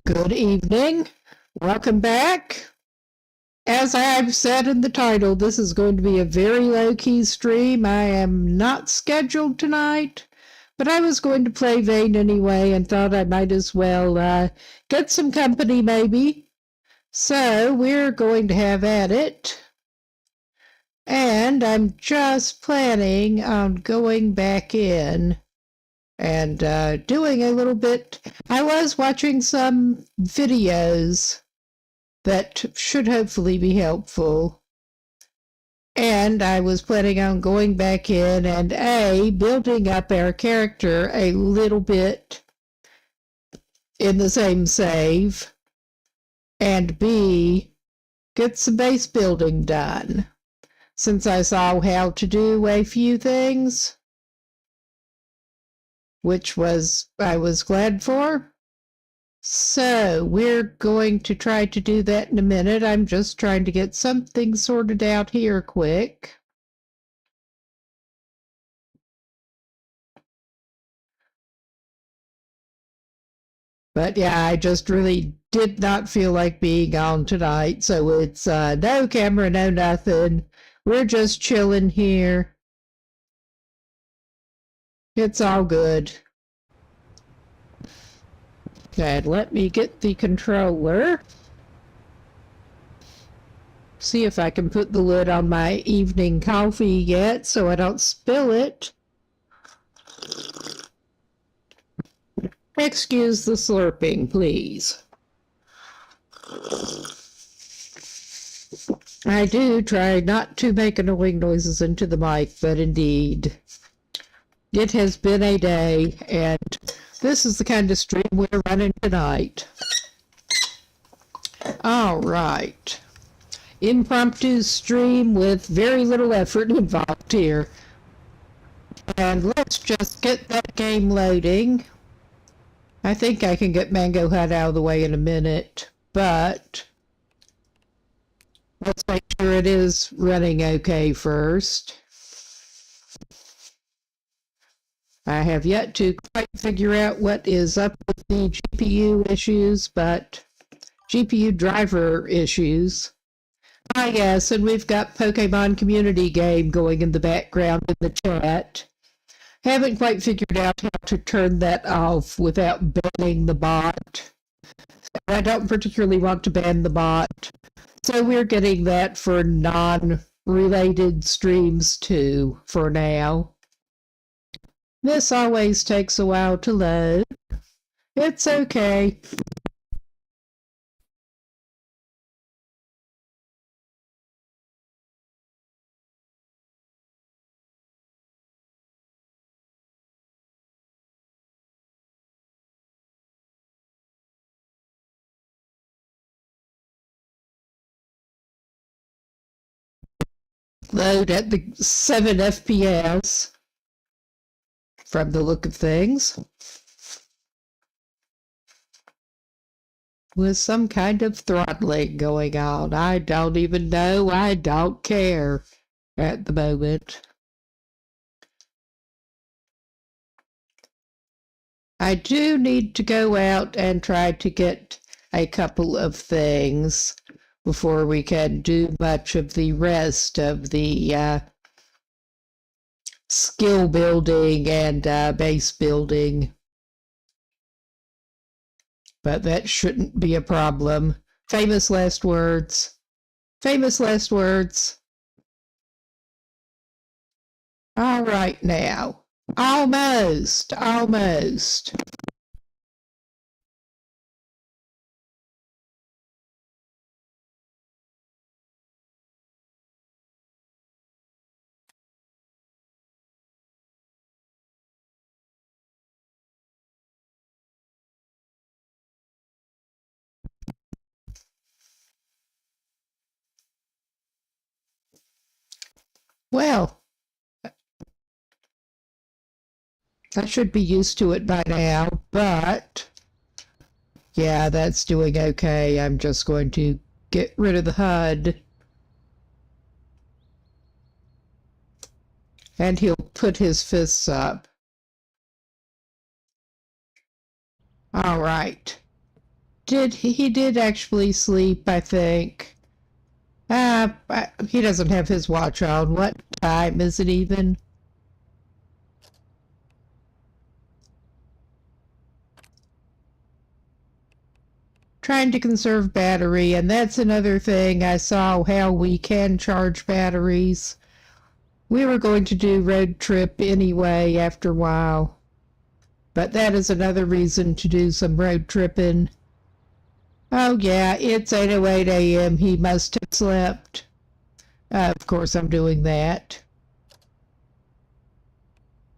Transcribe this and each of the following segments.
Good evening. Welcome back. As I've said in the title, this is going to be a very low-key stream. I am not scheduled tonight, but I was going to play Vane anyway and thought I might as well get some company maybe. So we're going to have at it. And I'm just planning on going back in and doing a little bit. I was watching some videos that should hopefully be helpful. And I was planning on going back in and building up our character a little bit in the same save, and B, get some base building done. Since I saw how to do a few things, which I was glad for. So we're going to try to do that in a minute. I'm just trying to get something sorted out here quick. But yeah, I just really did not feel like being on tonight. So it's no camera, no nothing. We're just chilling here. It's all good. And let me get the controller. See if I can put the lid on my evening coffee yet so I don't spill it. Excuse the slurping, please. I do try not to make annoying noises into the mic, but indeed, it has been a day, and this is the kind of stream we're running tonight. All right. Impromptu stream with very little effort involved here. And let's just get that game loading. I think I can get Mango Hut out of the way in a minute, but let's make sure it is running okay first. I have yet to quite figure out what is up with the GPU issues, but GPU driver issues. Ah, yes, and we've got Pokemon Community Game going in the background in the chat. Haven't quite figured out how to turn that off without banning the bot. I don't particularly want to ban the bot, so we're getting that for non-related streams too, for now. This always takes a while to load. It's okay. Load at the 7 FPS from the look of things. With some kind of throttling going on. I don't even know. I don't care at the moment. I do need to go out and try to get a couple of things before we can do much of the rest of the skill building and base building. But that shouldn't be a problem. Famous last words. Famous last words. All right now. Almost. Well, I should be used to it by now, but yeah, that's doing okay. I'm just going to get rid of the HUD. And he'll put his fists up. All right. he did actually sleep, I think. He doesn't have his watch on. What time is it even? Trying to conserve battery, and that's another thing. I saw how we can charge batteries. We were going to do road trip anyway after a while, but that is another reason to do some road tripping. Oh yeah, it's 8:08 a.m. He must have slept. Of course I'm doing that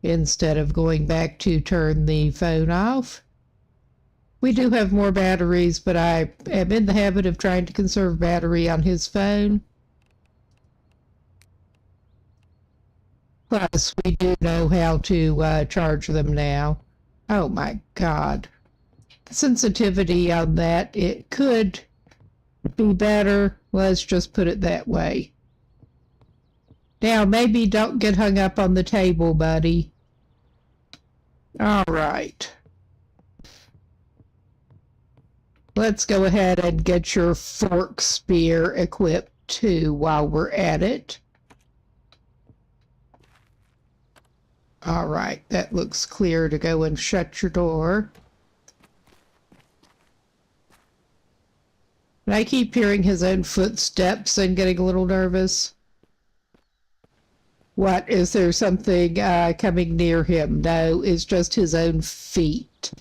instead of going back to turn the phone off. We do have more batteries, but I am in the habit of trying to conserve battery on his phone. Plus, we do know how to charge them now. Oh my God. The sensitivity on that, it could be better. Let's just put it that way. Now, maybe don't get hung up on the table, buddy. All right. Let's go ahead and get your fork spear equipped too while we're at it. All right, that looks clear to go and shut your door. And I keep hearing his own footsteps and getting a little nervous. What, is there something coming near him? No, it's just his own feet.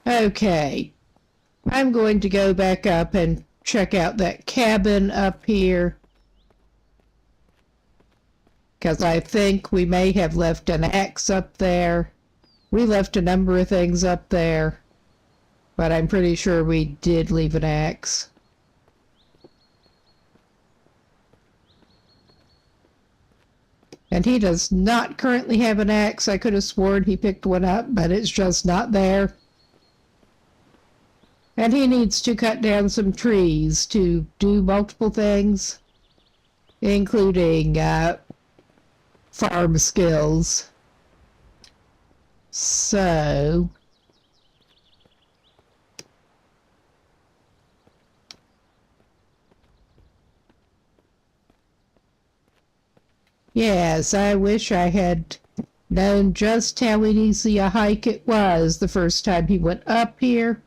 Okay, I'm going to go back up and check out that cabin up here, because I think we may have left an axe up there. We left a number of things up there, but I'm pretty sure we did leave an axe. And he does not currently have an axe. I could have sworn he picked one up, but it's just not there. And he needs to cut down some trees to do multiple things, including farm skills. So, yes, I wish I had known just how easy a hike it was the first time he went up here.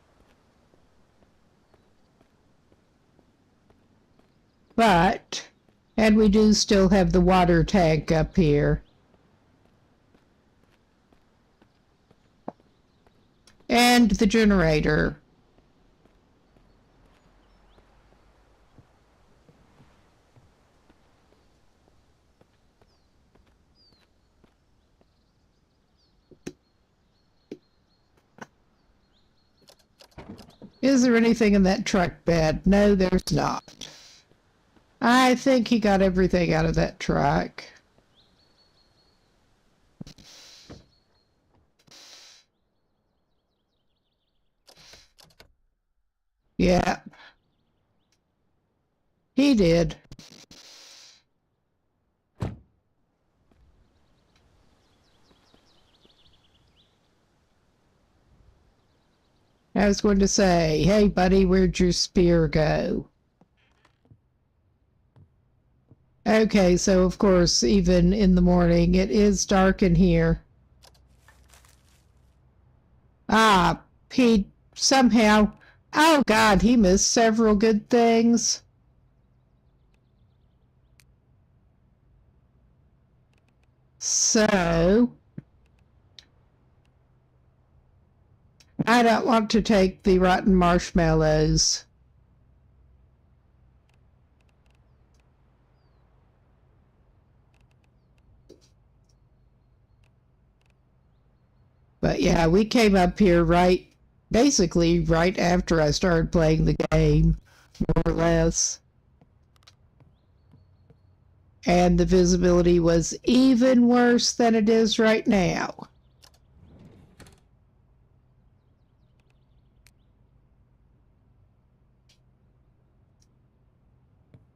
But, and we do still have the water tank up here. And the generator. Is there anything in that truck bed? No, there's not. I think he got everything out of that truck. Yeah. He did. I was going to say, hey buddy, where'd your spear go? Okay, so of course, even in the morning, it is dark in here. Ah, Pete, somehow, oh God, he missed several good things. So, I don't want to take the rotten marshmallows. But yeah, we came up here basically right after I started playing the game, more or less. And the visibility was even worse than it is right now.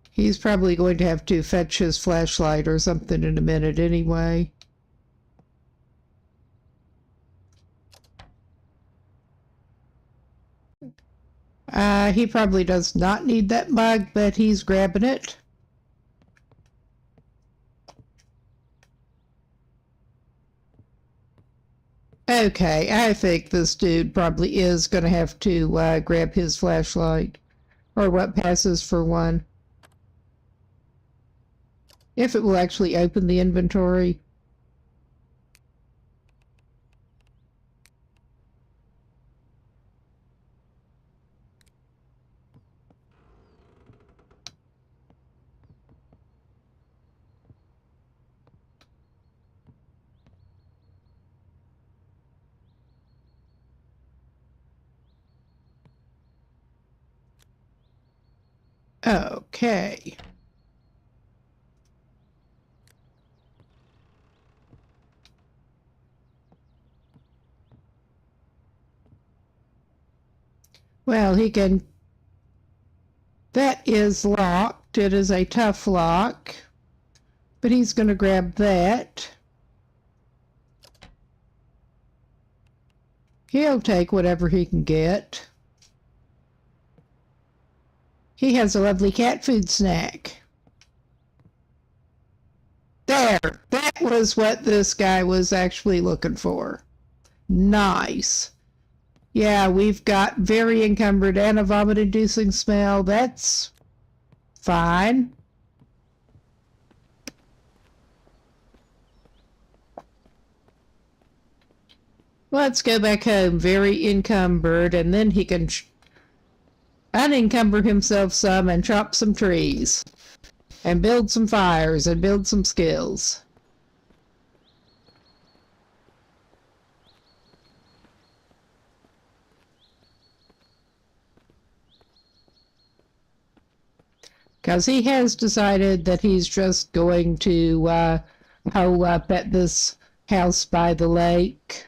He's probably going to have to fetch his flashlight or something in a minute anyway. He probably does not need that mug, but he's grabbing it. Okay, I think this dude probably is going to have to grab his flashlight, or what passes for one. If it will actually open the inventory. Okay. Well, he can... That is locked. It is a tough lock. But he's going to grab that. He'll take whatever he can get. He has a lovely cat food snack. There! That was what this guy was actually looking for. Nice. Yeah, we've got very encumbered and a vomit-inducing smell. That's fine. Let's go back home, very encumbered, and then he can unencumber himself some and chop some trees. And build some fires and build some skills. Because he has decided that he's just going to hole up at this house by the lake.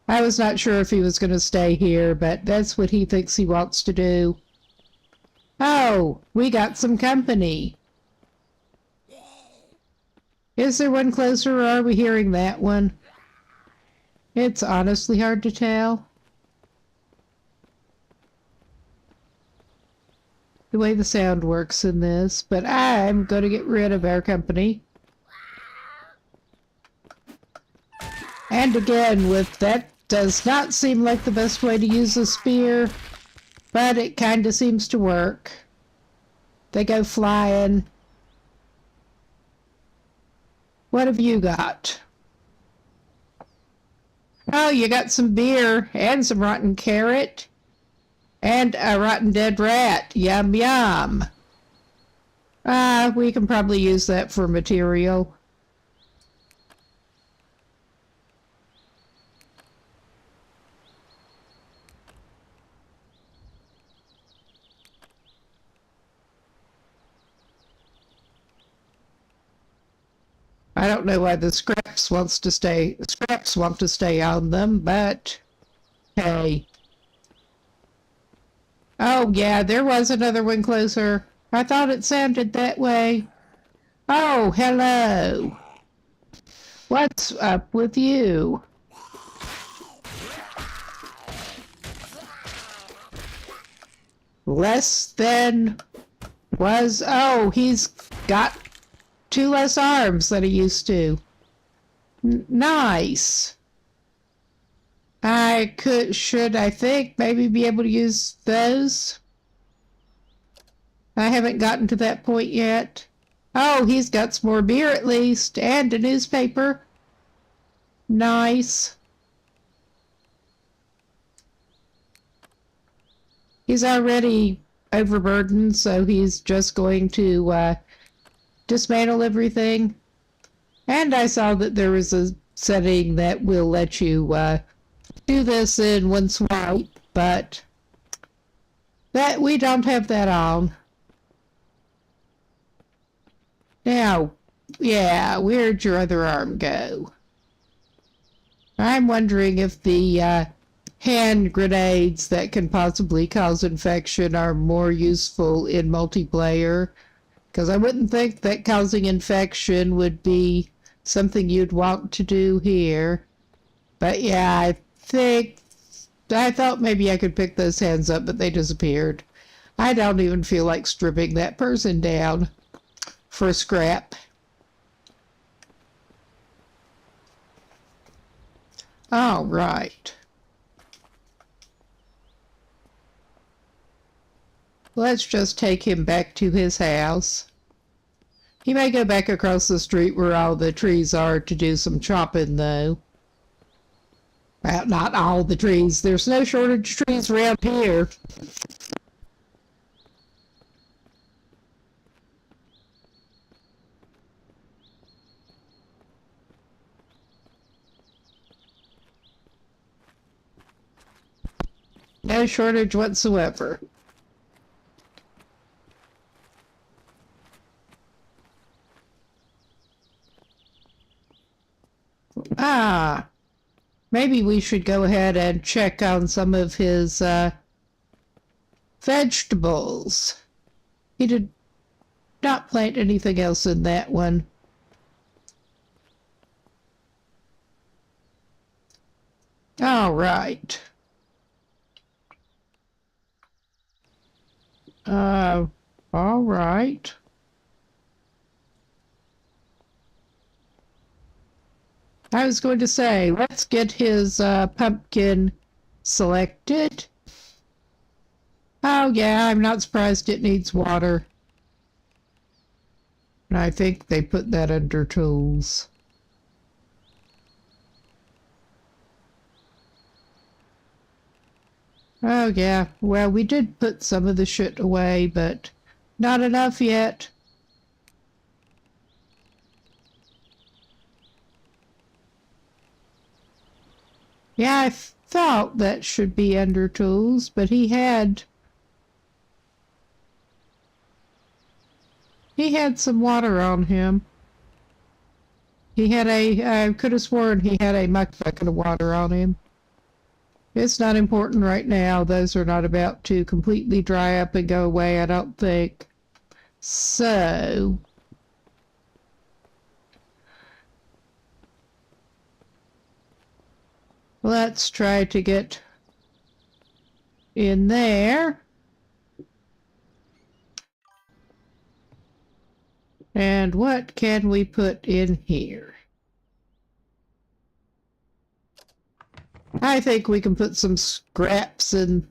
I was not sure if he was going to stay here, but that's what he thinks he wants to do. Oh, we got some company. Is there one closer, or are we hearing that one? It's honestly hard to tell. The way the sound works in this, but I'm going to get rid of our company. And again, with that does not seem like the best way to use a spear, but it kind of seems to work. They go flying. What have you got? Oh, you got some beer and some rotten carrot and a rotten dead rat. Yum, yum. We can probably use that for material. I don't know why the scraps want to stay on them, but hey. Oh yeah, there was another one closer. I thought it sounded that way. Oh, hello. What's up with you? Less than was... Oh, he's got 2 less arms than he used to. Nice. I think, maybe be able to use those? I haven't gotten to that point yet. Oh, he's got some more beer at least, and a newspaper. Nice. He's already overburdened, so he's just going to dismantle everything. And I saw that there was a setting that will let you do this in one swipe, but that we don't have that on. Now, yeah, where'd your other arm go? I'm wondering if the hand grenades that can possibly cause infection are more useful in multiplayer, because I wouldn't think that causing infection would be something you'd want to do here. But yeah, I think I thought maybe I could pick those hands up, but they disappeared. I don't even feel like stripping that person down for scrap. All right. Let's just take him back to his house. He may go back across the street where all the trees are to do some chopping, though. Well, not all the trees. There's no shortage of trees around here. No shortage whatsoever. Maybe we should go ahead and check on some of his vegetables. He did not plant anything else in that one. All right. All right. I was going to say, let's get his pumpkin selected. Oh yeah, I'm not surprised it needs water. And I think they put that under tools. Oh yeah, well we did put some of the shit away, but not enough yet. Yeah, I thought that should be under tools, but he had some water on him. He had I could have sworn he had a muck bucket of water on him. It's not important right now. Those are not about to completely dry up and go away, I don't think. So let's try to get in there. And what can we put in here? I think we can put some scraps in.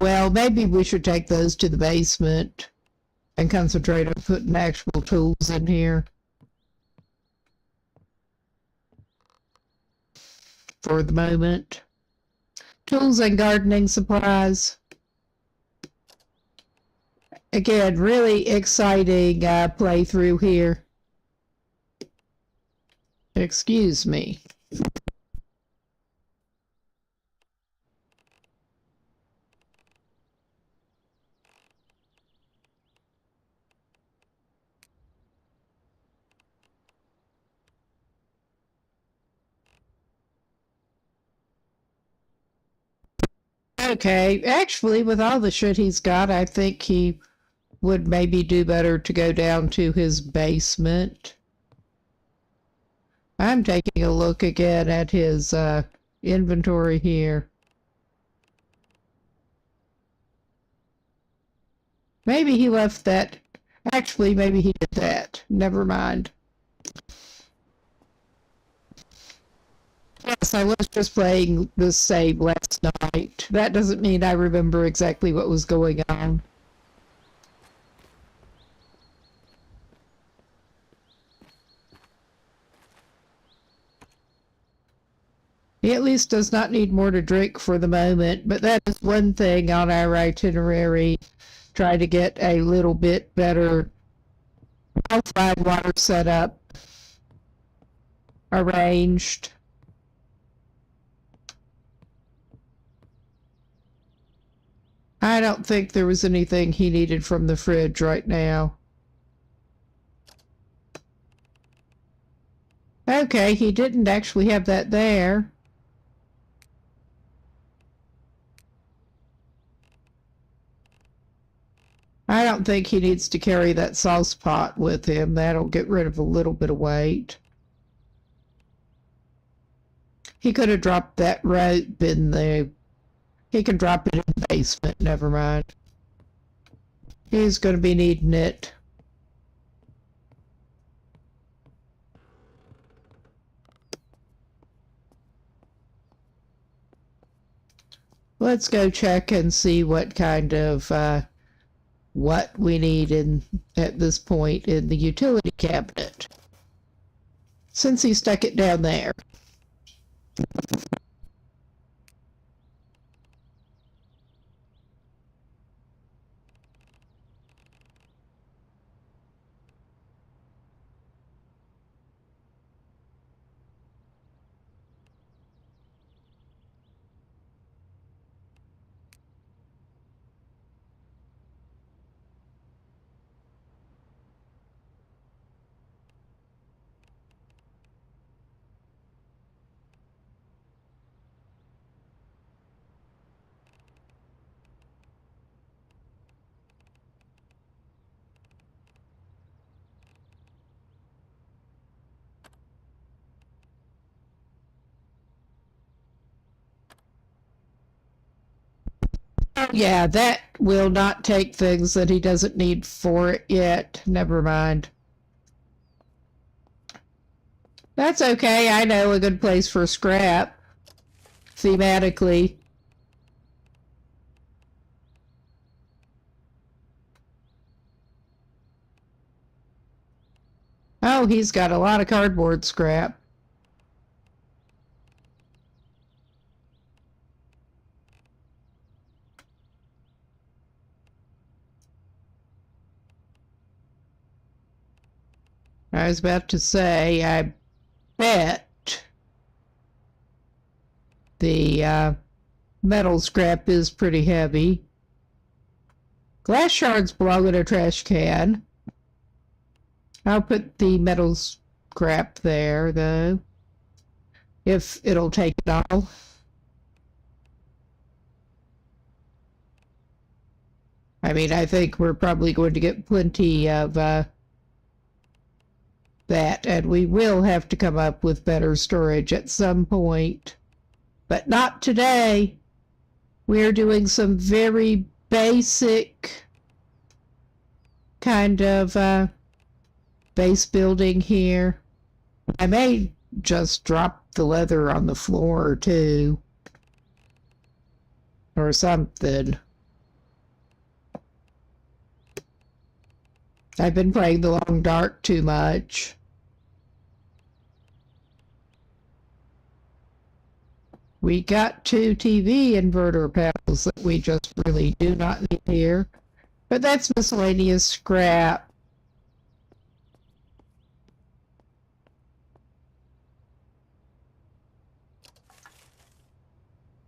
Well, maybe we should take those to the basement and concentrate on putting actual tools in here for the moment. Tools and gardening supplies. Again, really exciting playthrough here. Excuse me. Okay, actually, with all the shit he's got, I think he would maybe do better to go down to his basement. I'm taking a look again at his inventory here. Maybe he left that. Actually, maybe he did that. Never mind. Yes, I was just playing this save last night. That doesn't mean I remember exactly what was going on. He at least does not need more to drink for the moment, but that is one thing on our itinerary. Try to get a little bit better outside water setup arranged. I don't think there was anything he needed from the fridge right now. Okay, he didn't actually have that there. I don't think he needs to carry that sauce pot with him. That'll get rid of a little bit of weight. He could have dropped that rope in the He can drop it in the basement, never mind. He's going to be needing it. Let's go check and see what kind of what we need at this point in the utility cabinet, since he stuck it down there. Yeah, that will not take things that he doesn't need for it yet. Never mind. That's okay. I know a good place for scrap, thematically. Oh, he's got a lot of cardboard scrap. I was about to say, I bet the metal scrap is pretty heavy. Glass shards belong in a trash can. I'll put the metal scrap there, though, if it'll take it all. I mean, I think we're probably going to get plenty of that, and we will have to come up with better storage at some point, but not today. We're doing some very basic kind of base building here. I may just drop the leather on the floor too, or something. I've been playing the long dark too much. We got 2 TV inverter panels that we just really do not need here, but that's miscellaneous scrap.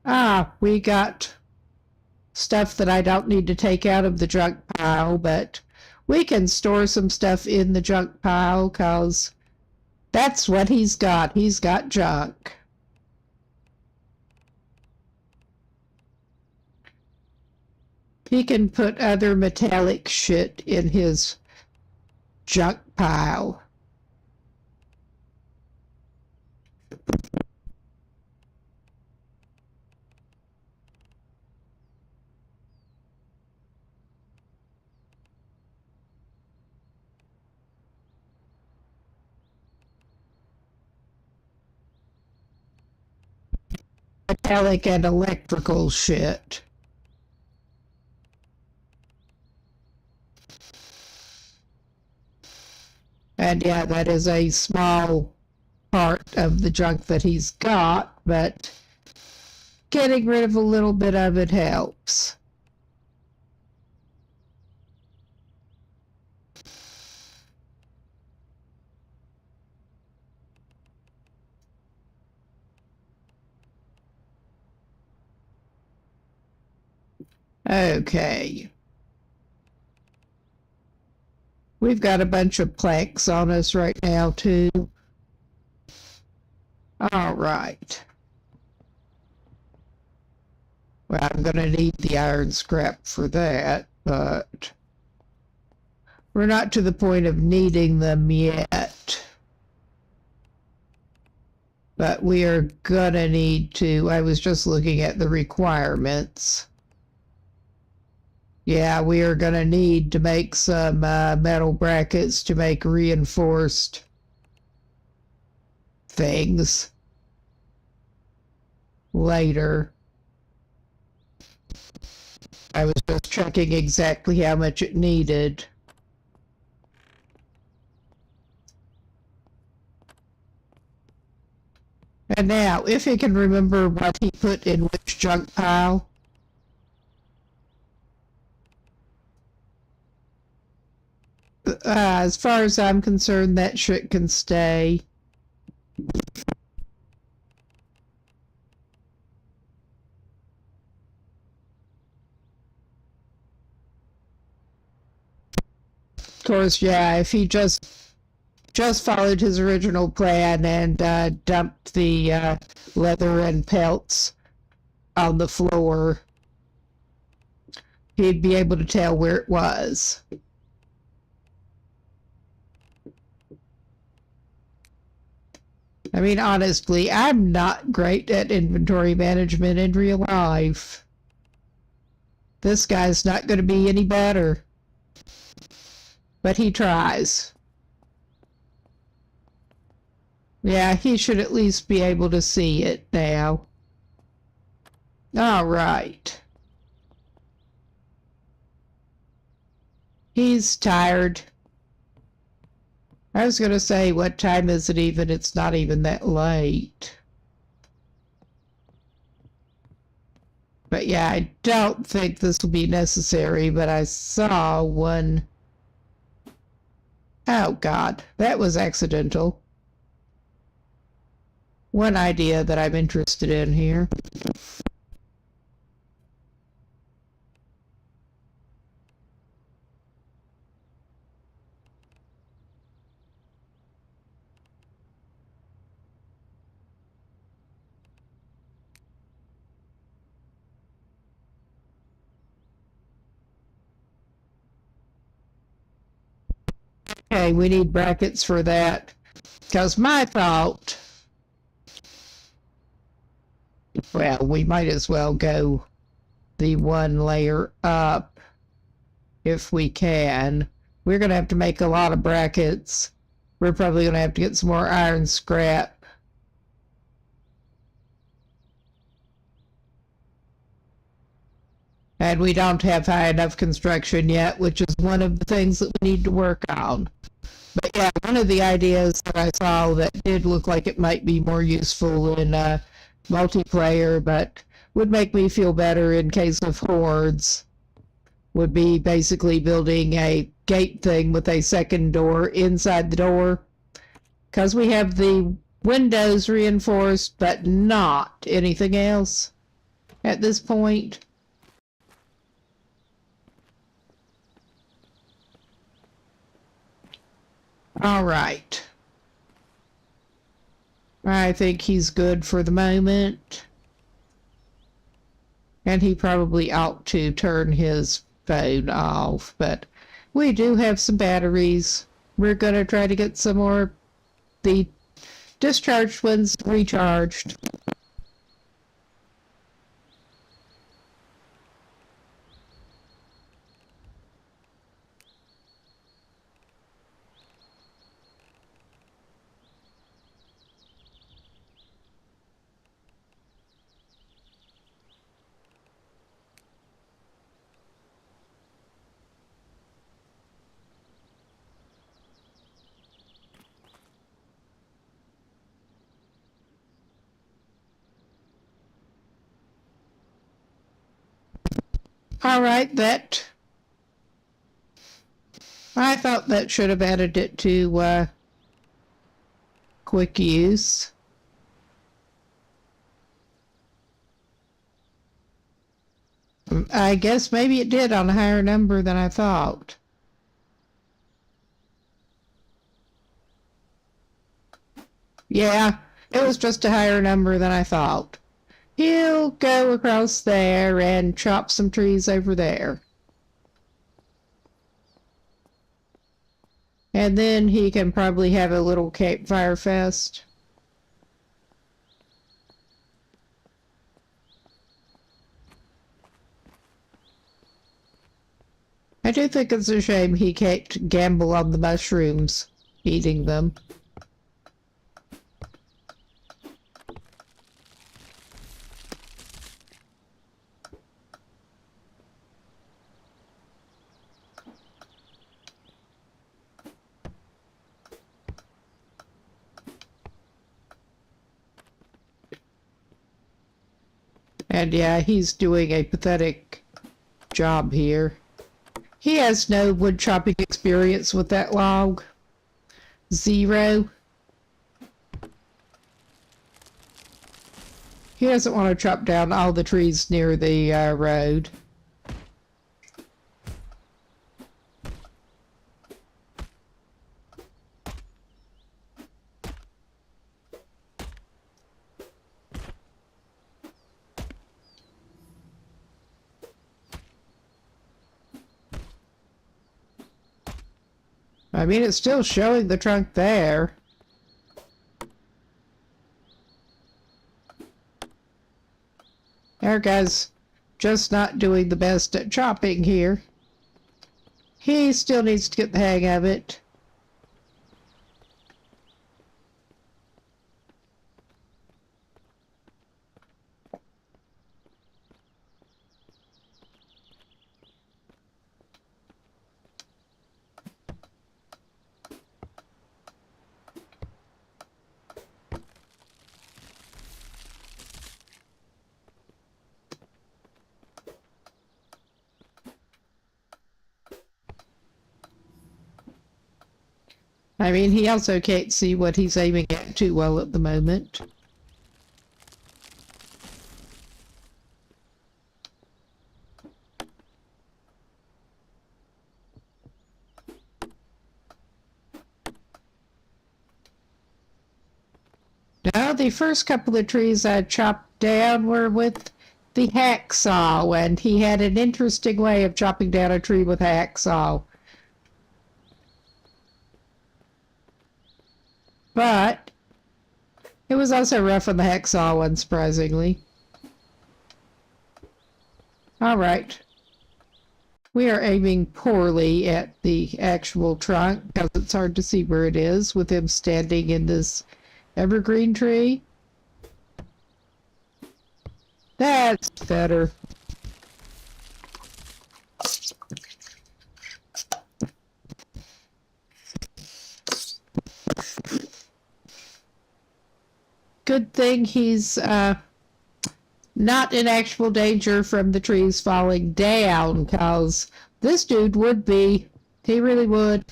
Ah, we got stuff that I don't need to take out of the junk pile, but we can store some stuff in the junk pile because that's what he's got. He's got junk. He can put other metallic shit in his junk pile. Metallic and electrical shit. And yeah, that is a small part of the junk that he's got, but getting rid of a little bit of it helps. Okay. We've got a bunch of planks on us right now, too. All right. Well, I'm going to need the iron scrap for that, but we're not to the point of needing them yet. But we are gonna need to, I was just looking at the requirements. Yeah, we are gonna need to make some metal brackets to make reinforced things later. I was just checking exactly how much it needed. And now, if he can remember what he put in which junk pile. As far as I'm concerned, that shit can stay. Of course, yeah, if he just followed his original plan and dumped the leather and pelts on the floor, he'd be able to tell where it was. I mean, honestly, I'm not great at inventory management in real life. This guy's not going to be any better. But he tries. Yeah, he should at least be able to see it now. All right. He's tired. I was going to say, what time is it even? It's not even that late. But yeah, I don't think this will be necessary, but I saw one. Oh, God, that was accidental. One idea that I'm interested in here. Okay, we need brackets for that. Because my thought, well, we might as well go the one layer up if we can. We're going to have to make a lot of brackets. We're probably going to have to get some more iron scrap. And we don't have high enough construction yet, which is one of the things that we need to work on. But yeah, one of the ideas that I saw that did look like it might be more useful in multiplayer, but would make me feel better in case of hordes, would be basically building a gate thing with a second door inside the door. Because we have the windows reinforced, but not anything else at this point. All right. I think he's good for the moment. And he probably ought to turn his phone off, but we do have some batteries. We're going to try to get some more, the discharged ones recharged. All right, I thought that should have added it to quick use. I guess maybe it did on a higher number than I thought. Yeah, it was just a higher number than I thought. He'll go across there and chop some trees over there. And then he can probably have a little campfire fest. I do think it's a shame he can't gamble on the mushrooms, eating them. And yeah, he's doing a pathetic job here. He has no wood chopping experience with that log. Zero. He doesn't want to chop down all the trees near the road. I mean, it's still showing the trunk there. Our guy's just not doing the best at chopping here. He still needs to get the hang of it. I mean, he also can't see what he's aiming at too well at the moment. Now, the first couple of trees I chopped down were with the hacksaw, and he had an interesting way of chopping down a tree with a hacksaw. But it was also rough on the hacksaw, unsurprisingly. All right. We are aiming poorly at the actual trunk because it's hard to see where it is with him standing in this evergreen tree. That's better. Good thing he's not in actual danger from the trees falling down, because this dude would be. He really would.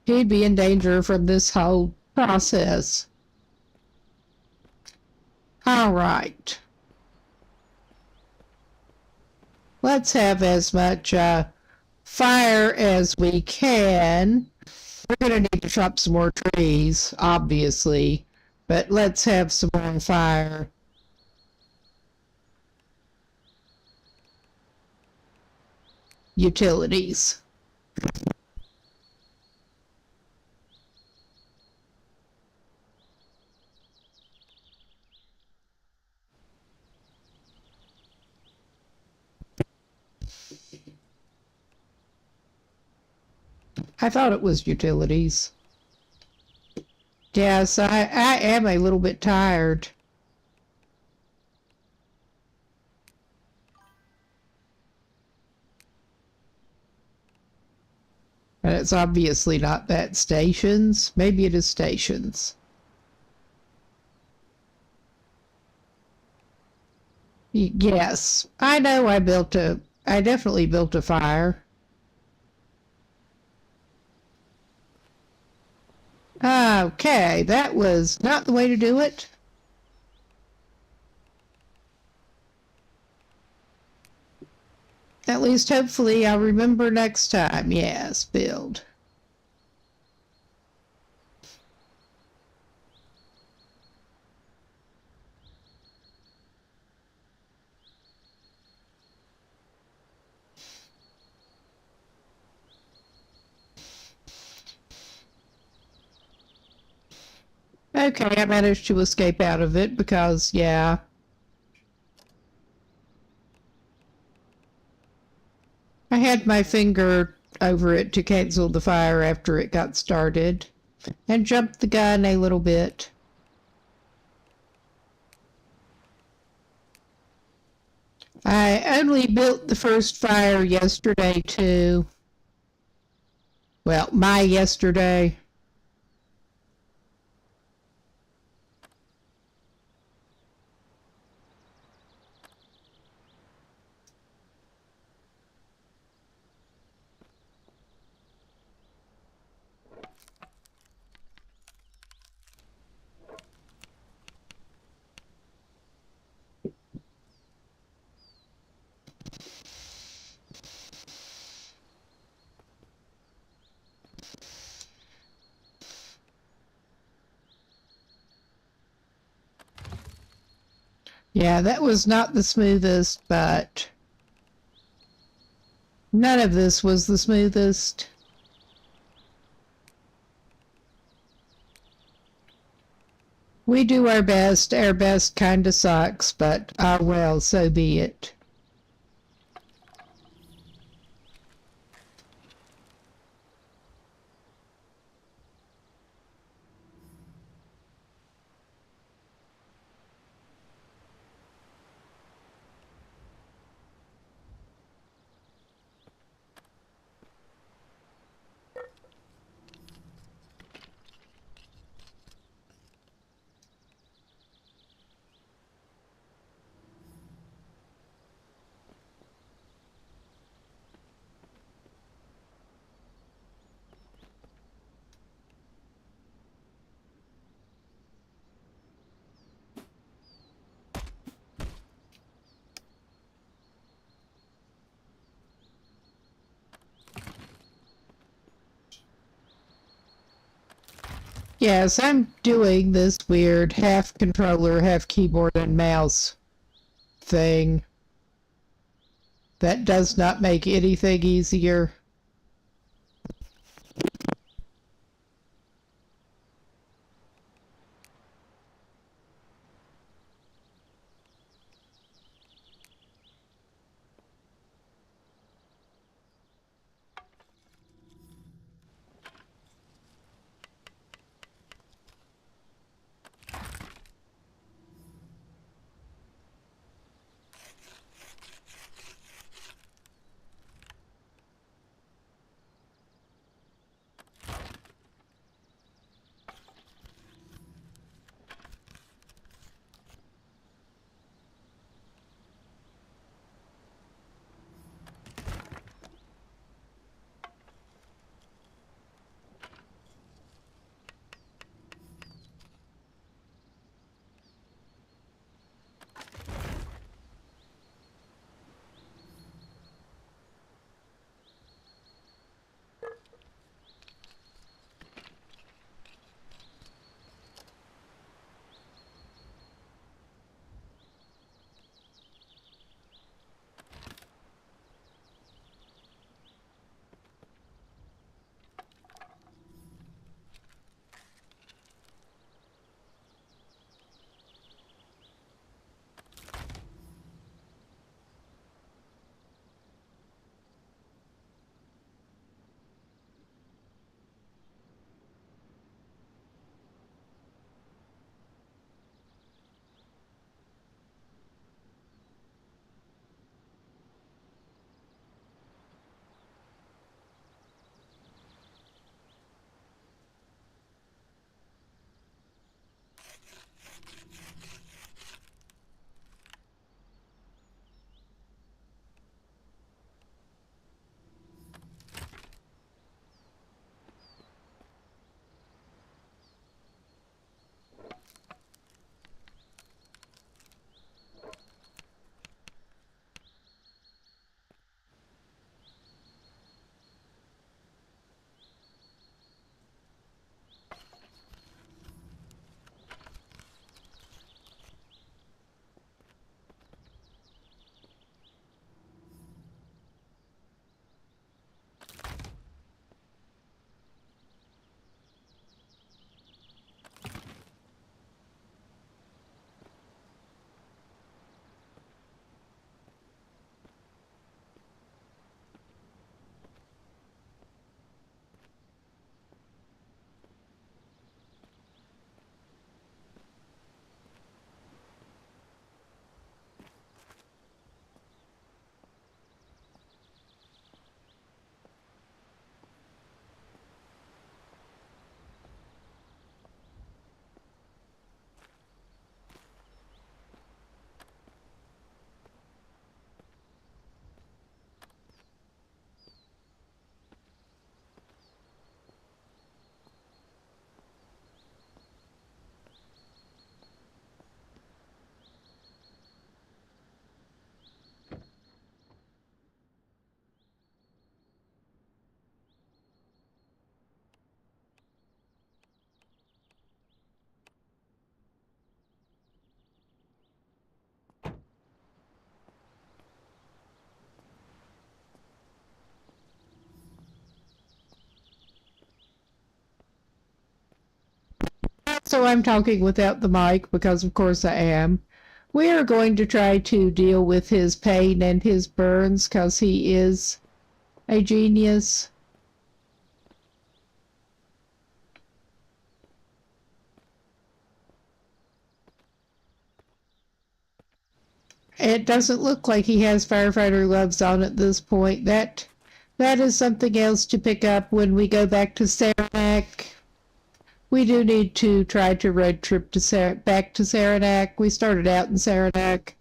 He'd be in danger from this whole process. All right. Let's have as much fire as we can. We're going to need to chop some more trees, obviously, but let's have some more fire. Utilities. I thought it was utilities. Yes, I am a little bit tired. And it's obviously not that stations. Maybe it is stations. Yes, I know I definitely built a fire. Okay, that was not the way to do it. At least hopefully I'll remember next time. Yes, build. Okay, I managed to escape out of it because, yeah. I had my finger over it to cancel the fire after it got started and jumped the gun a little bit. I only built the first fire yesterday, too. Well, my yesterday. Yeah, that was not the smoothest, but none of this was the smoothest. We do our best. Our best kinda sucks, but well, so be it. Yes, I'm doing this weird half controller, half keyboard and mouse thing. That does not make anything easier. so I'm talking without the mic because, of course, I am. We are going to try to deal with his pain and his burns because he is a genius. It doesn't look like he has firefighter gloves on at this point. That is something else to pick up when we go back to Saranac. We do need to try to road trip to back to Saranac. We started out in Saranac.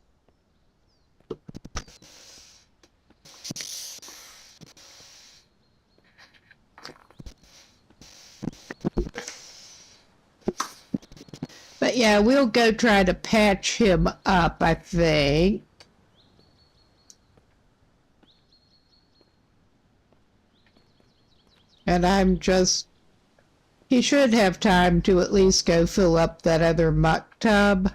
But yeah, we'll go try to patch him up, I think. And he should have time to at least go fill up that other muck tub.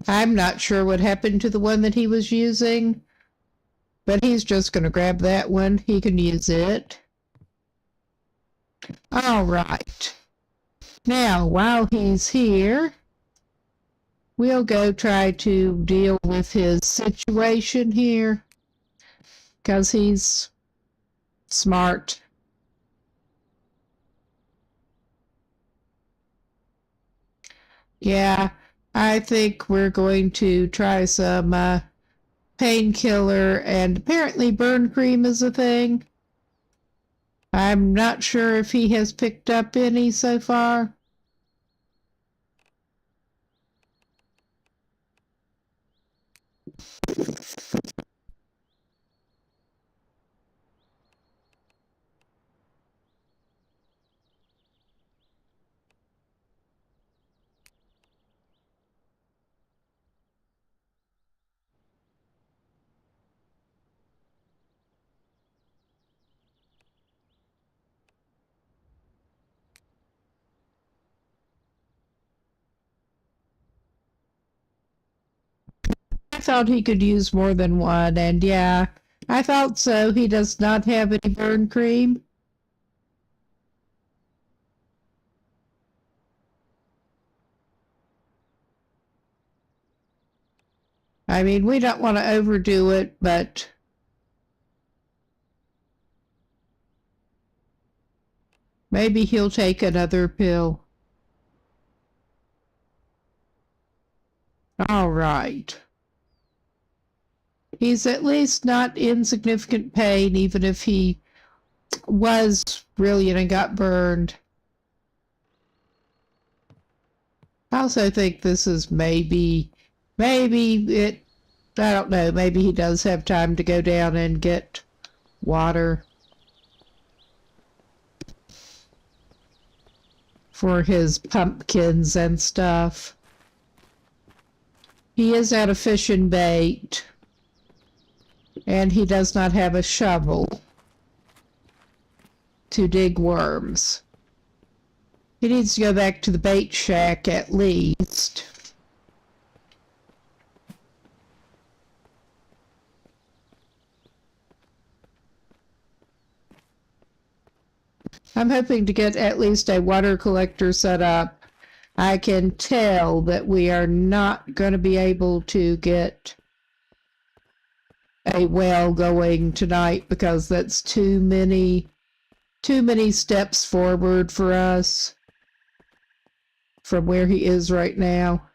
I'm not sure what happened to the one that he was using, but he's just going to grab that one. He can use it. All right. Now, while he's here, we'll go try to deal with his situation here because he's smart. Yeah, I think we're going to try some painkiller, and apparently burn cream is a thing. I'm not sure if he has picked up any so far. I thought he could use more than one, and yeah, I thought so. He does not have any burn cream. I mean, we don't want to overdo it, but maybe he'll take another pill. All right. He's at least not in significant pain, even if he was brilliant and got burned. I also think this is maybe I don't know, maybe he does have time to go down and get water for his pumpkins and stuff. He is out of fish and bait, and he does not have a shovel to dig worms. He needs to go back to the bait shack at least. I'm hoping to get at least a water collector set up. I can tell that we are not going to be able to get a well going tonight because that's too many steps forward for us from where he is right now.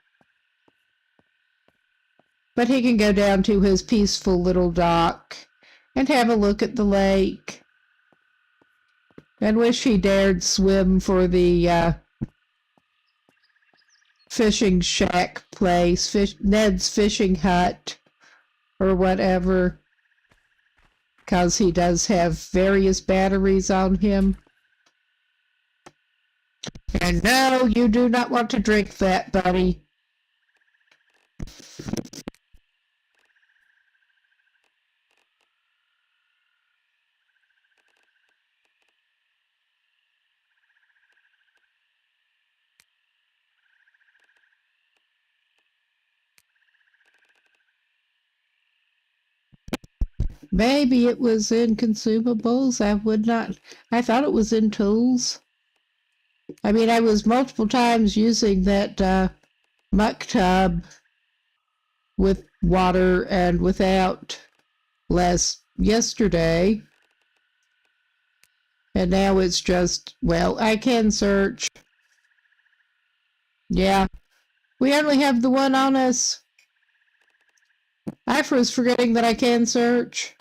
But he can go down to his peaceful little dock and have a look at the lake. And wish he dared swim for the fishing shack place, Ned's fishing hut, or whatever, because he does have various batteries on him. And no, you do not want to drink that, buddy. Maybe it was in consumables. I thought it was in tools. I mean, I was multiple times using that muck tub with water and without last yesterday. And now it's just, well, I can search. Yeah, we only have the one on us. I was forgetting that I can search.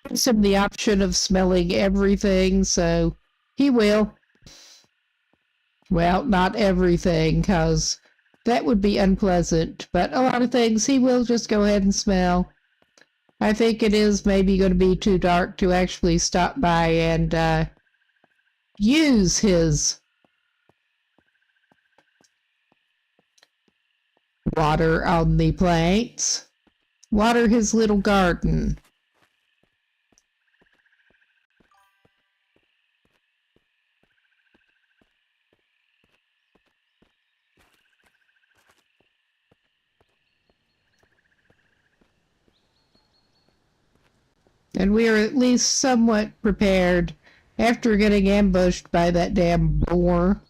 Gives him the option of smelling everything, so he will. Well, not everything, because that would be unpleasant, but a lot of things he will just go ahead and smell. I think it is maybe going to be too dark to actually stop by and use his water on the plants. Water his little garden. And we are at least somewhat prepared after getting ambushed by that damn boar.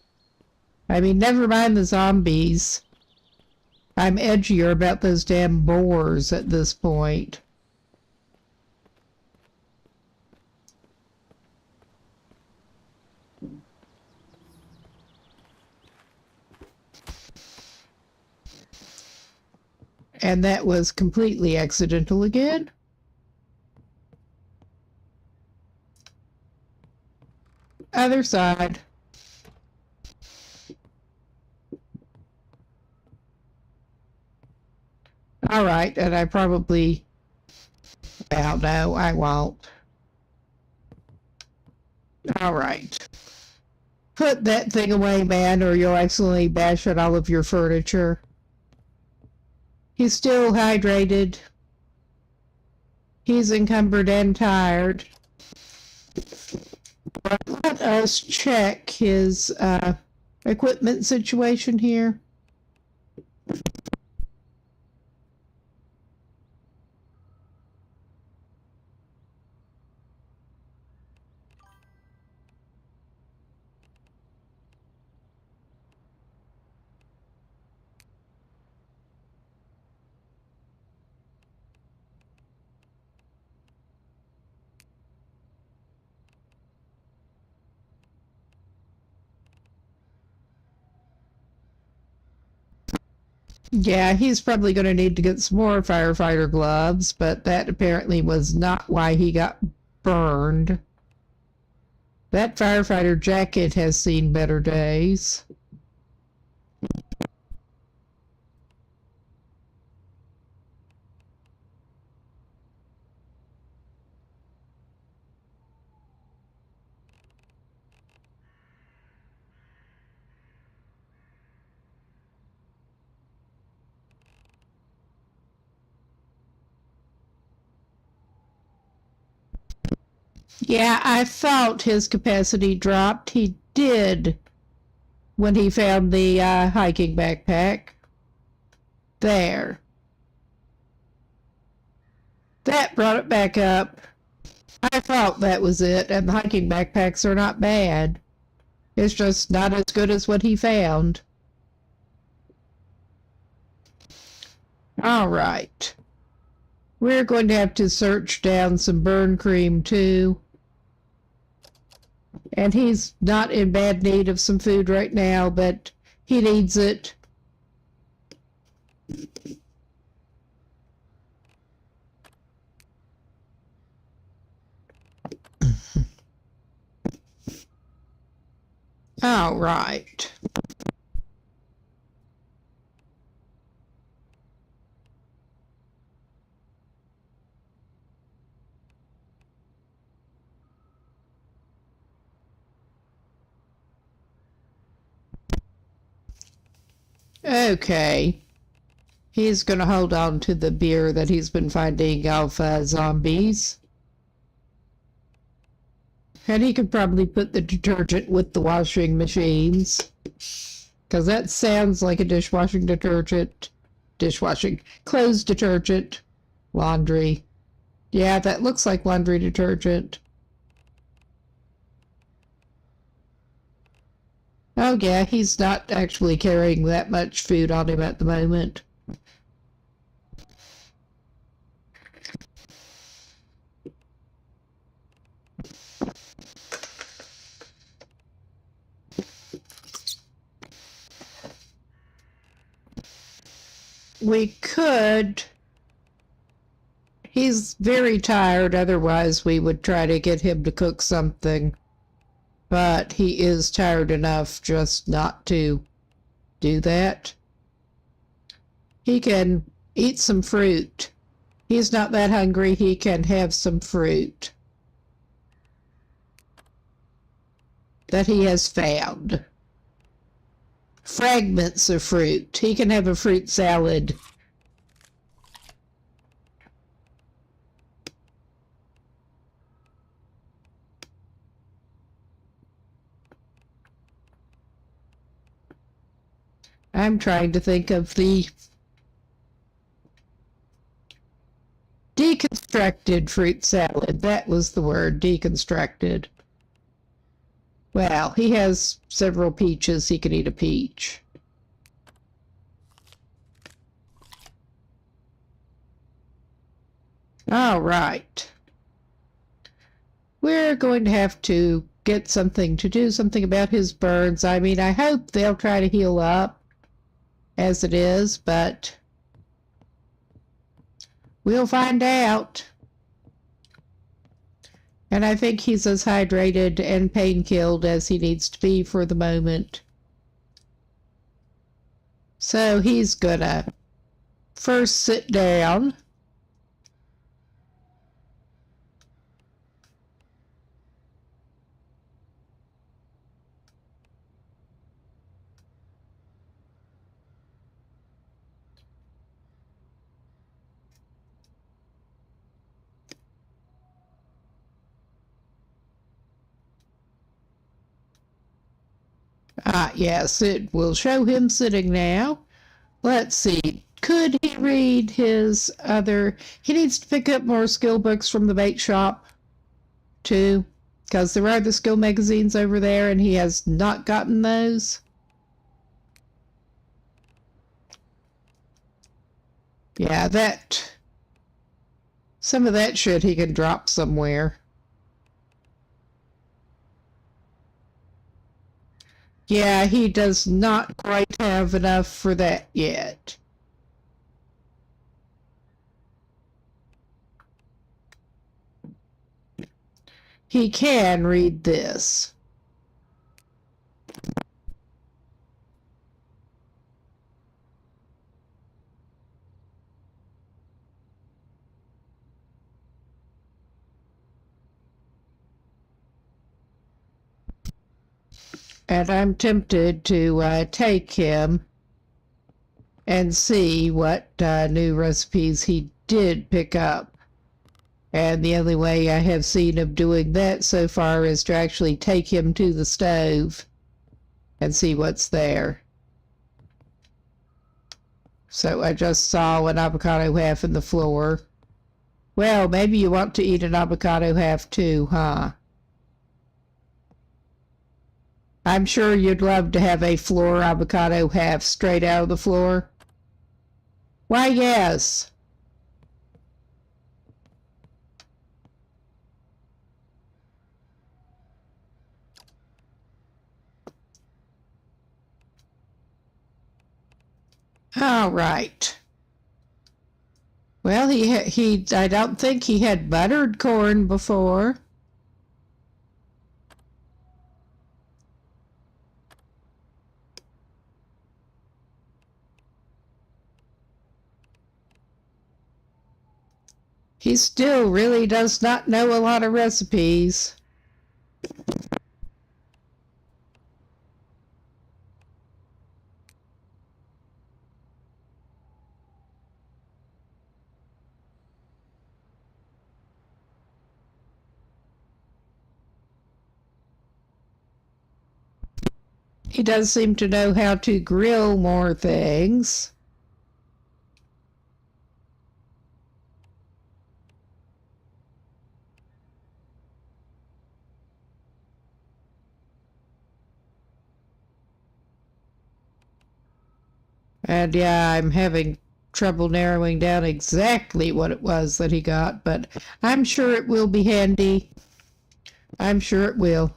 I mean, never mind the zombies. I'm edgier about those damn boars at this point. And that was completely accidental again. Other side. All right, and I probably... Well, no, I won't. All right. Put that thing away, man, or you'll accidentally bash at all of your furniture. He's still hydrated. He's encumbered and tired. But let us check his equipment situation here. Yeah, he's probably going to need to get some more firefighter gloves, but that apparently was not why he got burned. That firefighter jacket has seen better days. Yeah, I thought his capacity dropped. He did when he found the hiking backpack. There. That brought it back up. I thought that was it, and the hiking backpacks are not bad. It's just not as good as what he found. All right. We're going to have to search down some burn cream, too. And he's not in bad need of some food right now, but he needs it. All right. Okay. He's going to hold on to the beer that he's been finding off zombies. And he could probably put the detergent with the washing machines. Because that sounds like a dishwashing detergent. Dishwashing. Clothes detergent. Laundry. Yeah, that looks like laundry detergent. Oh yeah, he's not actually carrying that much food on him at the moment. We could. He's very tired, otherwise we would try to get him to cook something. But he is tired enough just not to do that. He can eat some fruit. He's not that hungry. He can have some fruit that he has found. Fragments of fruit. He can have a fruit salad. I'm trying to think of the deconstructed fruit salad. That was the word, deconstructed. Well, he has several peaches. He can eat a peach. All right. We're going to have to get something to do something about his burns. I mean, I hope they'll try to heal up as it is, but we'll find out. And I think he's as hydrated and pain-killed as he needs to be for the moment. So he's gonna first sit down. Yes, it will show him sitting now. Let's see. Could he read his other... He needs to pick up more skill books from the bait shop, too, because there are the skill magazines over there, and he has not gotten those. Yeah, that... Some of that shit he can drop somewhere. Yeah, he does not quite have enough for that yet. He can read this. And I'm tempted to take him and see what new recipes he did pick up. And the only way I have seen of doing that so far is to actually take him to the stove and see what's there. So I just saw an avocado half in the floor. Well, maybe you want to eat an avocado half too, huh? I'm sure you'd love to have a floor avocado half straight out of the floor. Why, yes. All right. Well, I don't think he had buttered corn before. He still really does not know a lot of recipes. He does seem to know how to grill more things. And yeah, I'm having trouble narrowing down exactly what it was that he got, but I'm sure it will be handy. I'm sure it will.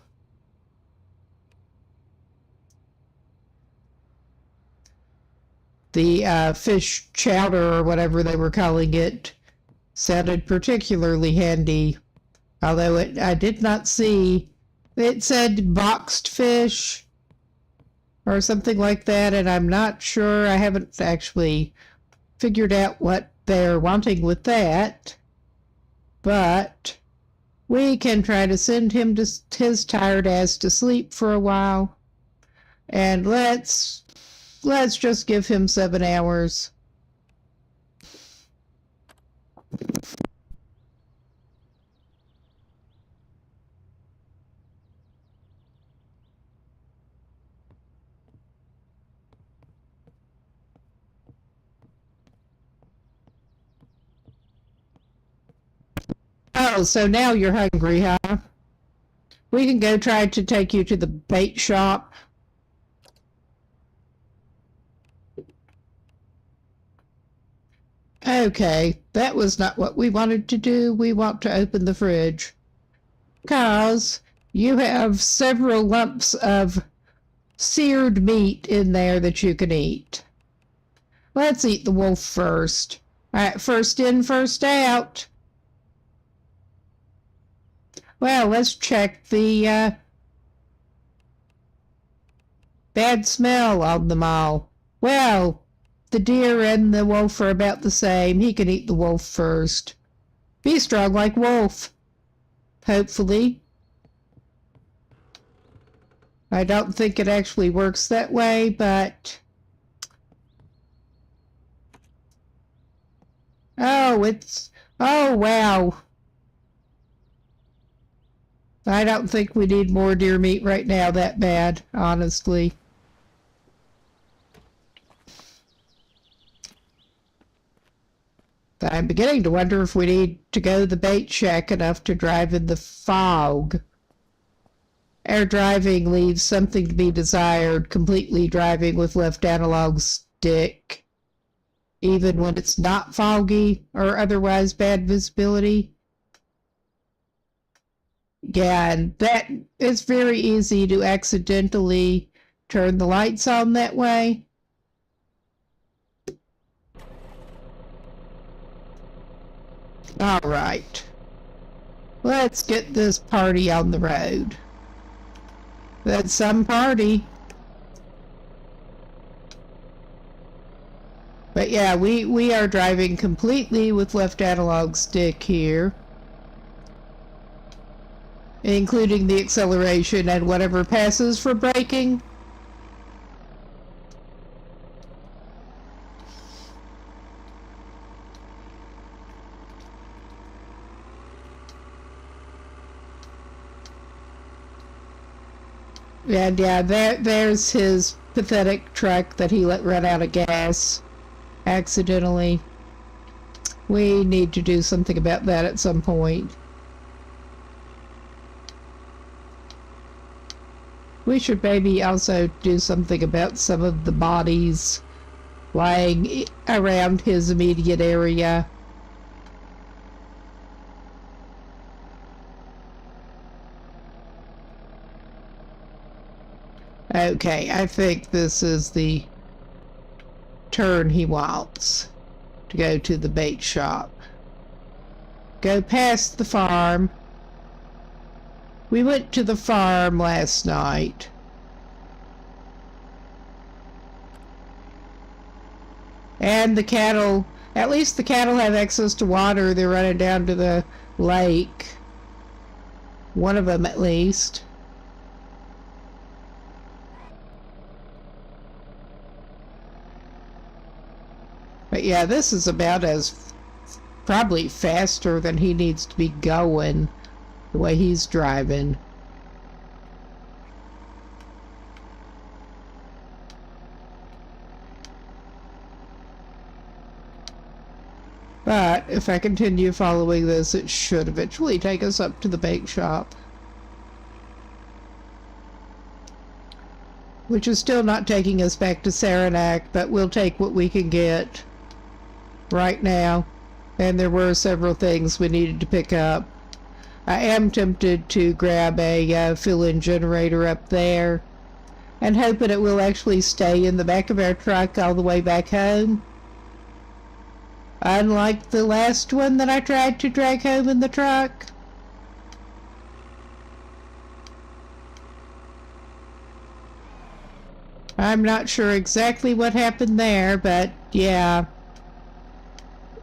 The fish chowder, or whatever they were calling it, sounded particularly handy. Although I did not see, it said boxed fish or something like that, and I'm not sure. I haven't actually figured out what they're wanting with that. But we can try to send him to his tired ass to sleep for a while. And let's just give him 7 hours. Oh, so now you're hungry, huh? We can go try to take you to the bait shop. Okay, that was not what we wanted to do. We want to open the fridge. 'Cause you have several lumps of seared meat in there that you can eat. Let's eat the wolf first. All right, first in, first out. Well, let's check the bad smell on them all. Well, the deer and the wolf are about the same. He can eat the wolf first. Be strong like wolf. Hopefully. I don't think it actually works that way, but... Oh, wow. I don't think we need more deer meat right now that bad, honestly. I'm beginning to wonder if we need to go to the bait shack enough to drive in the fog. Air driving leaves something to be desired, completely driving with left analog stick, even when it's not foggy or otherwise bad visibility. Yeah, and that it's very easy to accidentally turn the lights on that way. All right. Let's get this party on the road. That's some party. But yeah, we are driving completely with left analog stick here, including the acceleration and whatever passes for braking. And yeah, there's his pathetic truck that he let run out of gas accidentally. We need to do something about that at some point. We should maybe also do something about some of the bodies lying around his immediate area. Okay, I think this is the turn he wants to go to the bait shop. Go past the farm. We went to the farm last night. And the cattle, at least the cattle have access to water. They're running down to the lake. One of them at least. But yeah, this is about as probably faster than he needs to be going, the way he's driving. not. If I continue following this, it should eventually take us up to the bake shop. Which is still not taking us back to Saranac, but we'll take what we can get right now. And there were several things we needed to pick up. I am tempted to grab a fill-in generator up there and hoping it will actually stay in the back of our truck all the way back home. Unlike the last one that I tried to drag home in the truck. I'm not sure exactly what happened there, but yeah.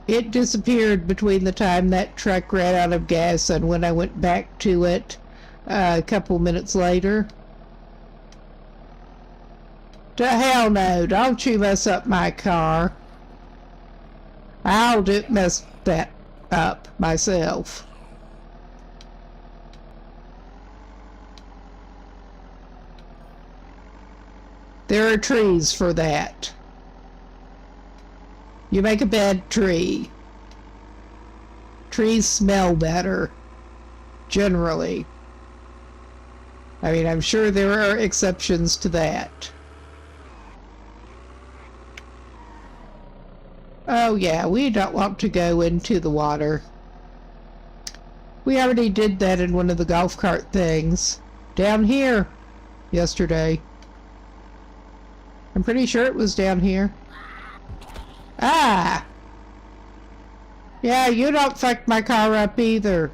It disappeared between the time that truck ran out of gas and when I went back to it a couple minutes later. To hell no, don't you mess up my car. I'll mess that up myself. There are trees for that. You make a bad tree. Trees smell better, generally. I mean, I'm sure there are exceptions to that. Oh yeah, we don't want to go into the water. We already did that in one of the golf cart things. Down here yesterday. I'm pretty sure it was down here. Ah! Yeah, you don't fuck my car up either.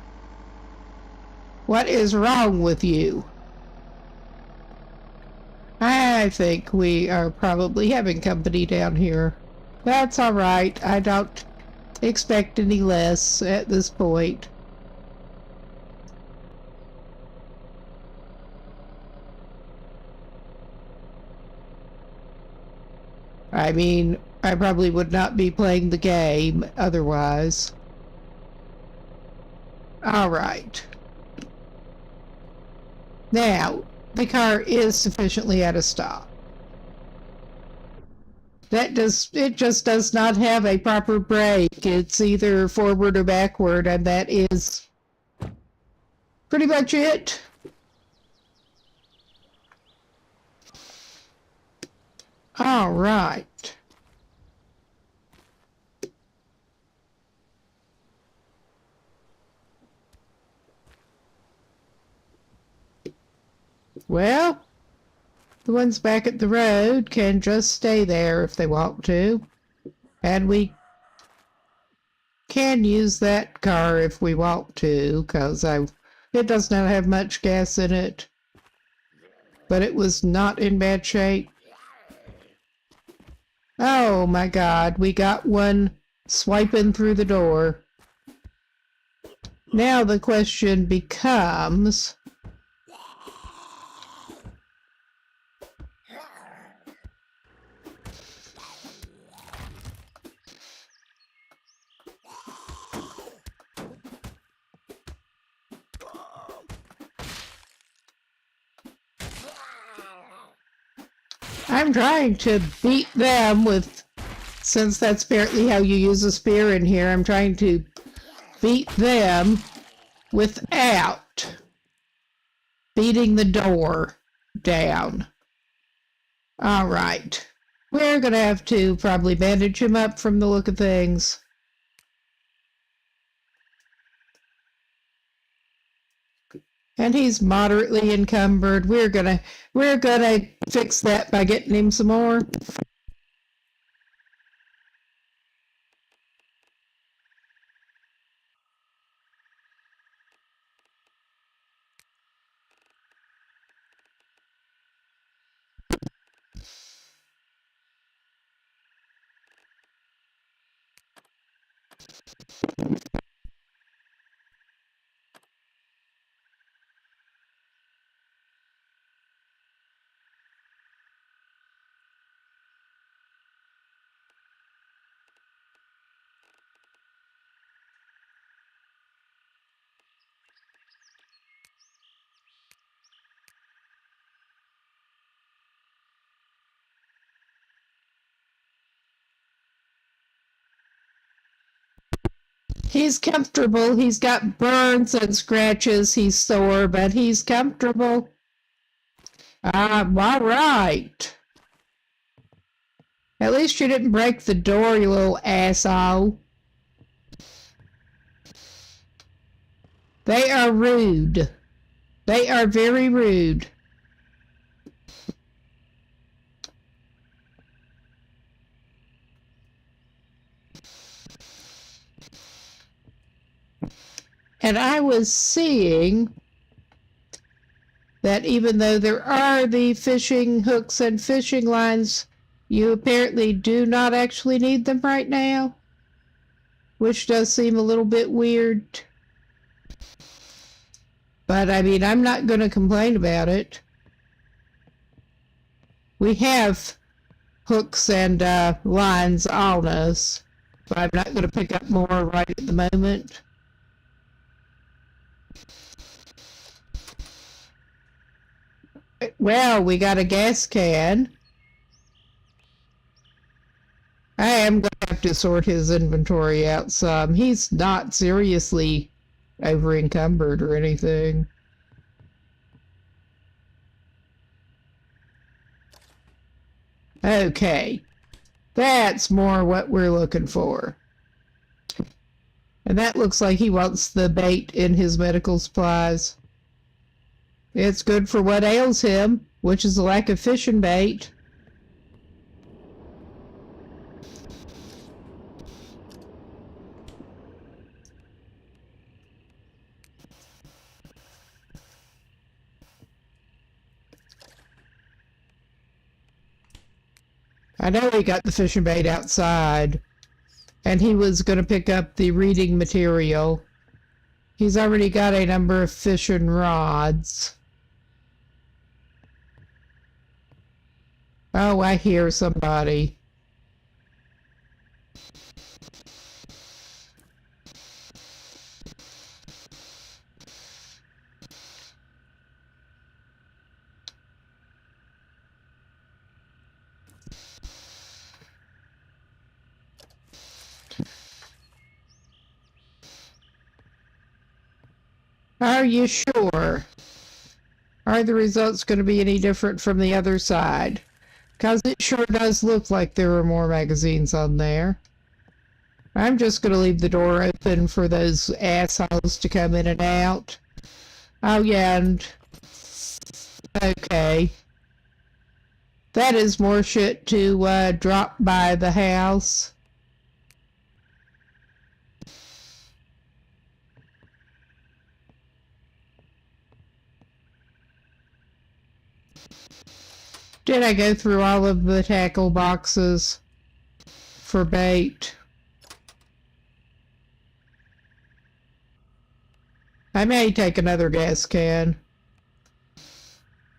What is wrong with you? I think we are probably having company down here. That's all right. I don't expect any less at this point. I mean, I probably would not be playing the game otherwise. All right. Now, the car is sufficiently at a stop. It just does not have a proper brake. It's either forward or backward, and that is pretty much it. All right. Well, the ones back at the road can just stay there if they want to. And we can use that car if we want to, because it does not have much gas in it. But it was not in bad shape. Oh my God, we got one swiping through the door. Now the question becomes... I'm trying to beat them with, since that's apparently how you use a spear in here, I'm trying to beat them without beating the door down. All right. We're going to have to probably bandage him up from the look of things. And he's moderately encumbered. We're gonna fix that by getting him some more. He's comfortable. He's got burns and scratches. He's sore, but he's comfortable. All right. At least you didn't break the door, you little asshole. They are rude. They are very rude. And I was seeing that even though there are the fishing hooks and fishing lines, you apparently do not actually need them right now, which does seem a little bit weird. But I mean, I'm not going to complain about it. We have hooks and lines on us, but I'm not going to pick up more right at the moment. Well, we got a gas can. I am going to have to sort his inventory out some. He's not seriously over encumbered or anything. Okay. That's more what we're looking for. And that looks like he wants the bait in his medical supplies. It's good for what ails him, which is a lack of fishing bait. I know he got the fishing bait outside, and he was going to pick up the reading material. He's already got a number of fishing rods. Oh, I hear somebody. Are you sure? Are the results going to be any different from the other side? Because it sure does look like there are more magazines on there. I'm just going to leave the door open for those assholes to come in and out. Oh, yeah, and... Okay. That is more shit to drop by the house. Did I go through all of the tackle boxes for bait? I may take another gas can.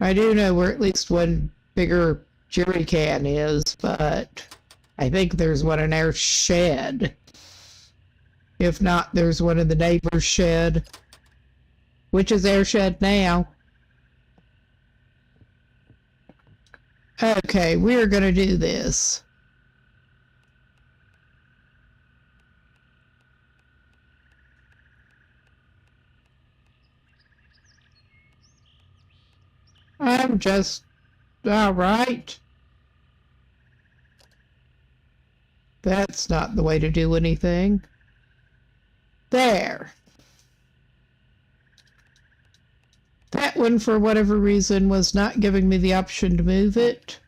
I do know where at least one bigger jerry can is, but I think there's one in our shed. If not, there's one in the neighbor's shed, which is our shed now. Okay, we're going to do this. I'm just... all right. That's not the way to do anything. There. That one, for whatever reason, was not giving me the option to move it.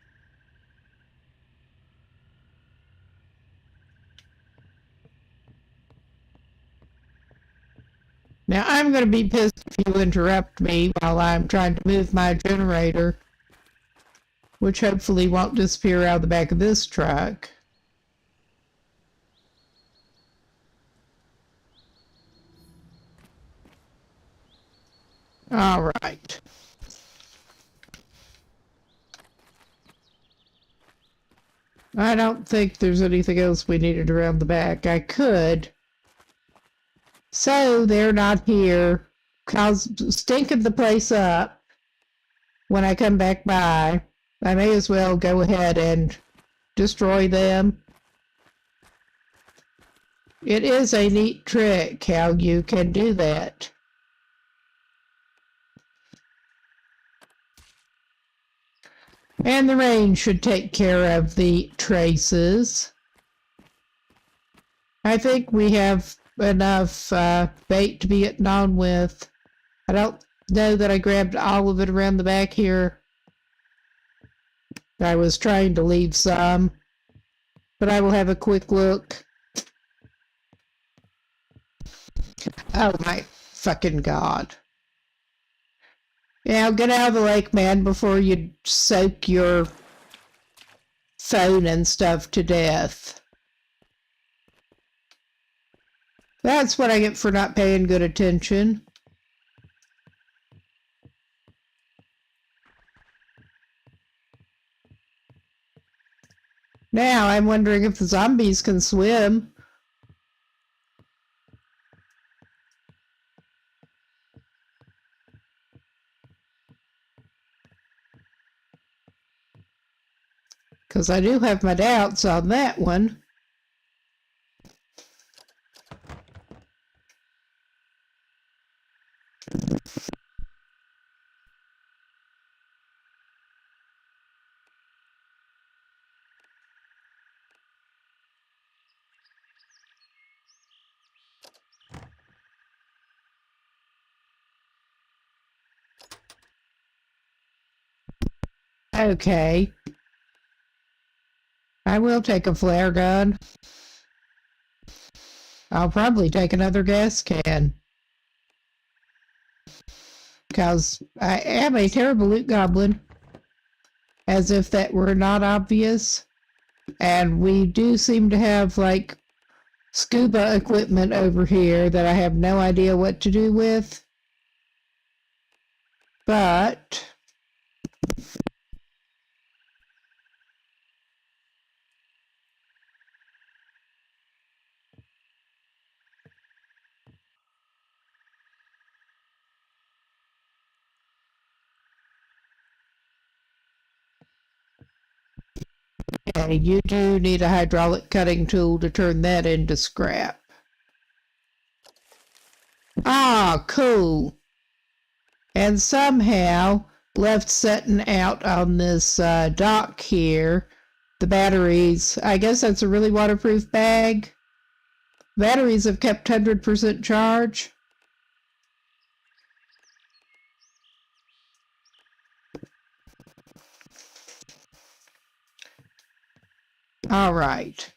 Now, I'm going to be pissed if you interrupt me while I'm trying to move my generator, which hopefully won't disappear out of the back of this truck. All right. I don't think there's anything else we needed around the back. I could. So they're not here, stinking the place up when I come back by. I may as well go ahead and destroy them. It is a neat trick how you can do that. And the rain should take care of the traces. I think we have enough bait to be getting on with. I don't know that I grabbed all of it around the back here. I was trying to leave some, but I will have a quick look. Oh my fucking God. Yeah, get out of the lake, man, before you soak your phone and stuff to death. That's what I get for not paying good attention. Now I'm wondering if the zombies can swim. Because I do have my doubts on that one. Okay. I will take a flare gun. I'll probably take another gas can. Because I am a terrible loot goblin. As if that were not obvious. And we do seem to have, like, scuba equipment over here that I have no idea what to do with. But okay, you do need a hydraulic cutting tool to turn that into scrap. Ah, cool. And somehow left setting out on this dock here, the batteries, I guess that's a really waterproof bag. Batteries have kept 100% charge. All right.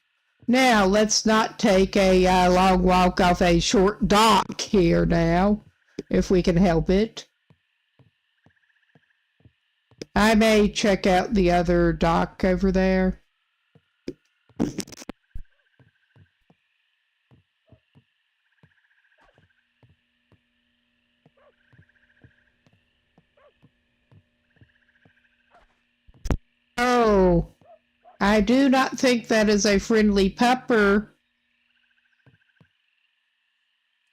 Now, let's not take a long walk off a short dock here now, if we can help it. I may check out the other dock over there. Oh, I do not think that is a friendly pupper.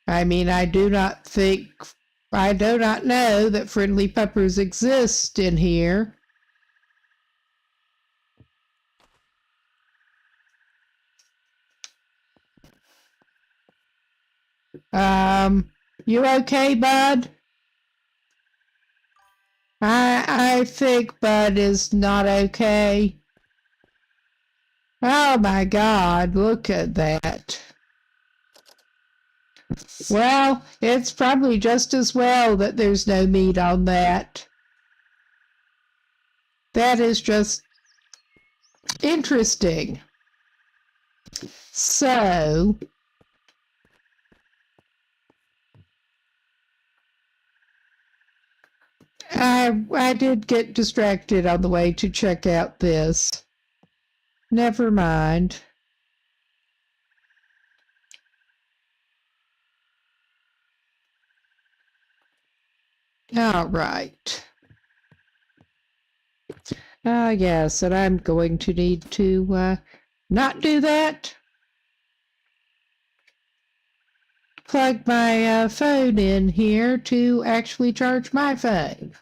I mean, I do not know that friendly peppers exist in here. You okay, bud? I think Bud is not okay. Oh my God, look at that. Well, it's probably just as well that there's no meat on that. That is just interesting. So, I did get distracted on the way to check out this. Never mind. All right. Yes, and I'm going to need to not do that. Plug my phone in here to actually charge my phone.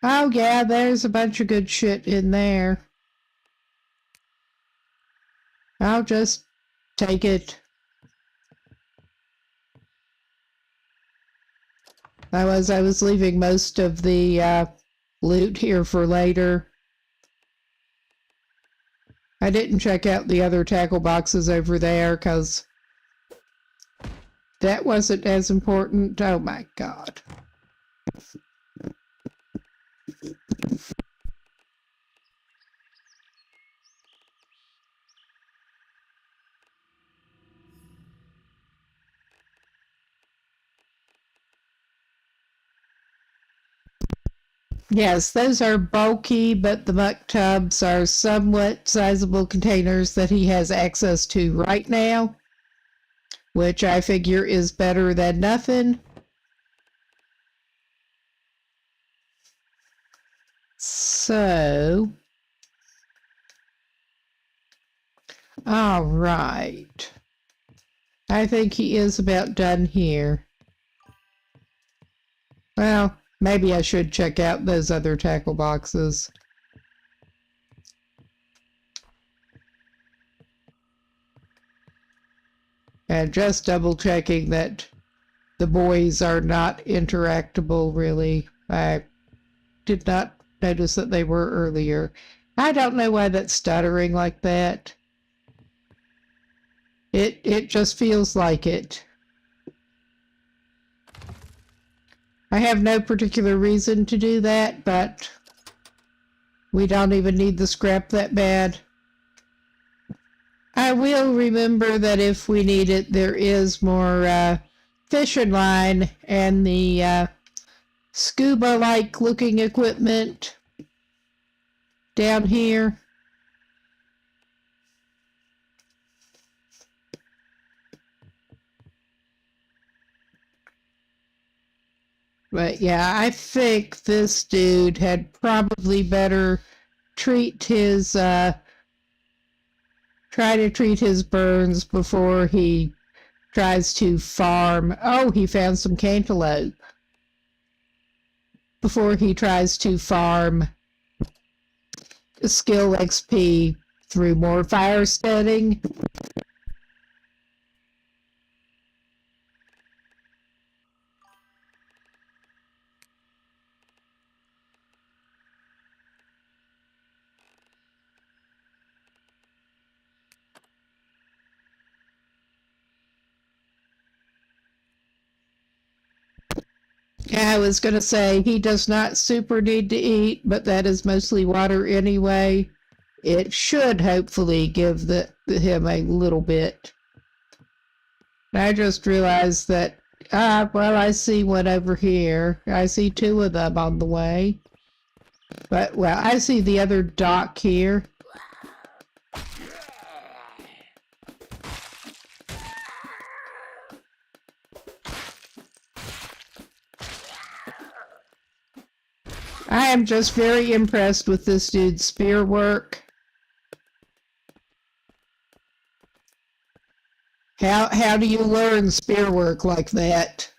Oh yeah, there's a bunch of good shit in there. I'll just take it. I was leaving most of the loot here for later. I didn't check out the other tackle boxes over there because that wasn't as important. Oh my God. Yes, those are bulky, but the muck tubs are somewhat sizable containers that he has access to right now, which I figure is better than nothing. So, all right. I think he is about done here. Well, maybe I should check out those other tackle boxes. And just double checking that the boys are not interactable, really. I did not notice that they were earlier. I don't know why that's stuttering like that. It just feels like it. I have no particular reason to do that, but we don't even need the scrap that bad. I will remember that if we need it, there is more fishing line and the scuba-like looking equipment down here. But yeah, I think this dude had probably better treat his, try to treat his burns before he tries to farm. Oh, he found some cantaloupe. Before he tries to farm skill XP through more fire setting. I was going to say, he does not super need to eat, but that is mostly water anyway. It should hopefully give him a little bit. I just realized that, well, I see one over here. I see two of them on the way. But, well, I see the other dock here. I am just very impressed with this dude's spear work. How do you learn spear work like that?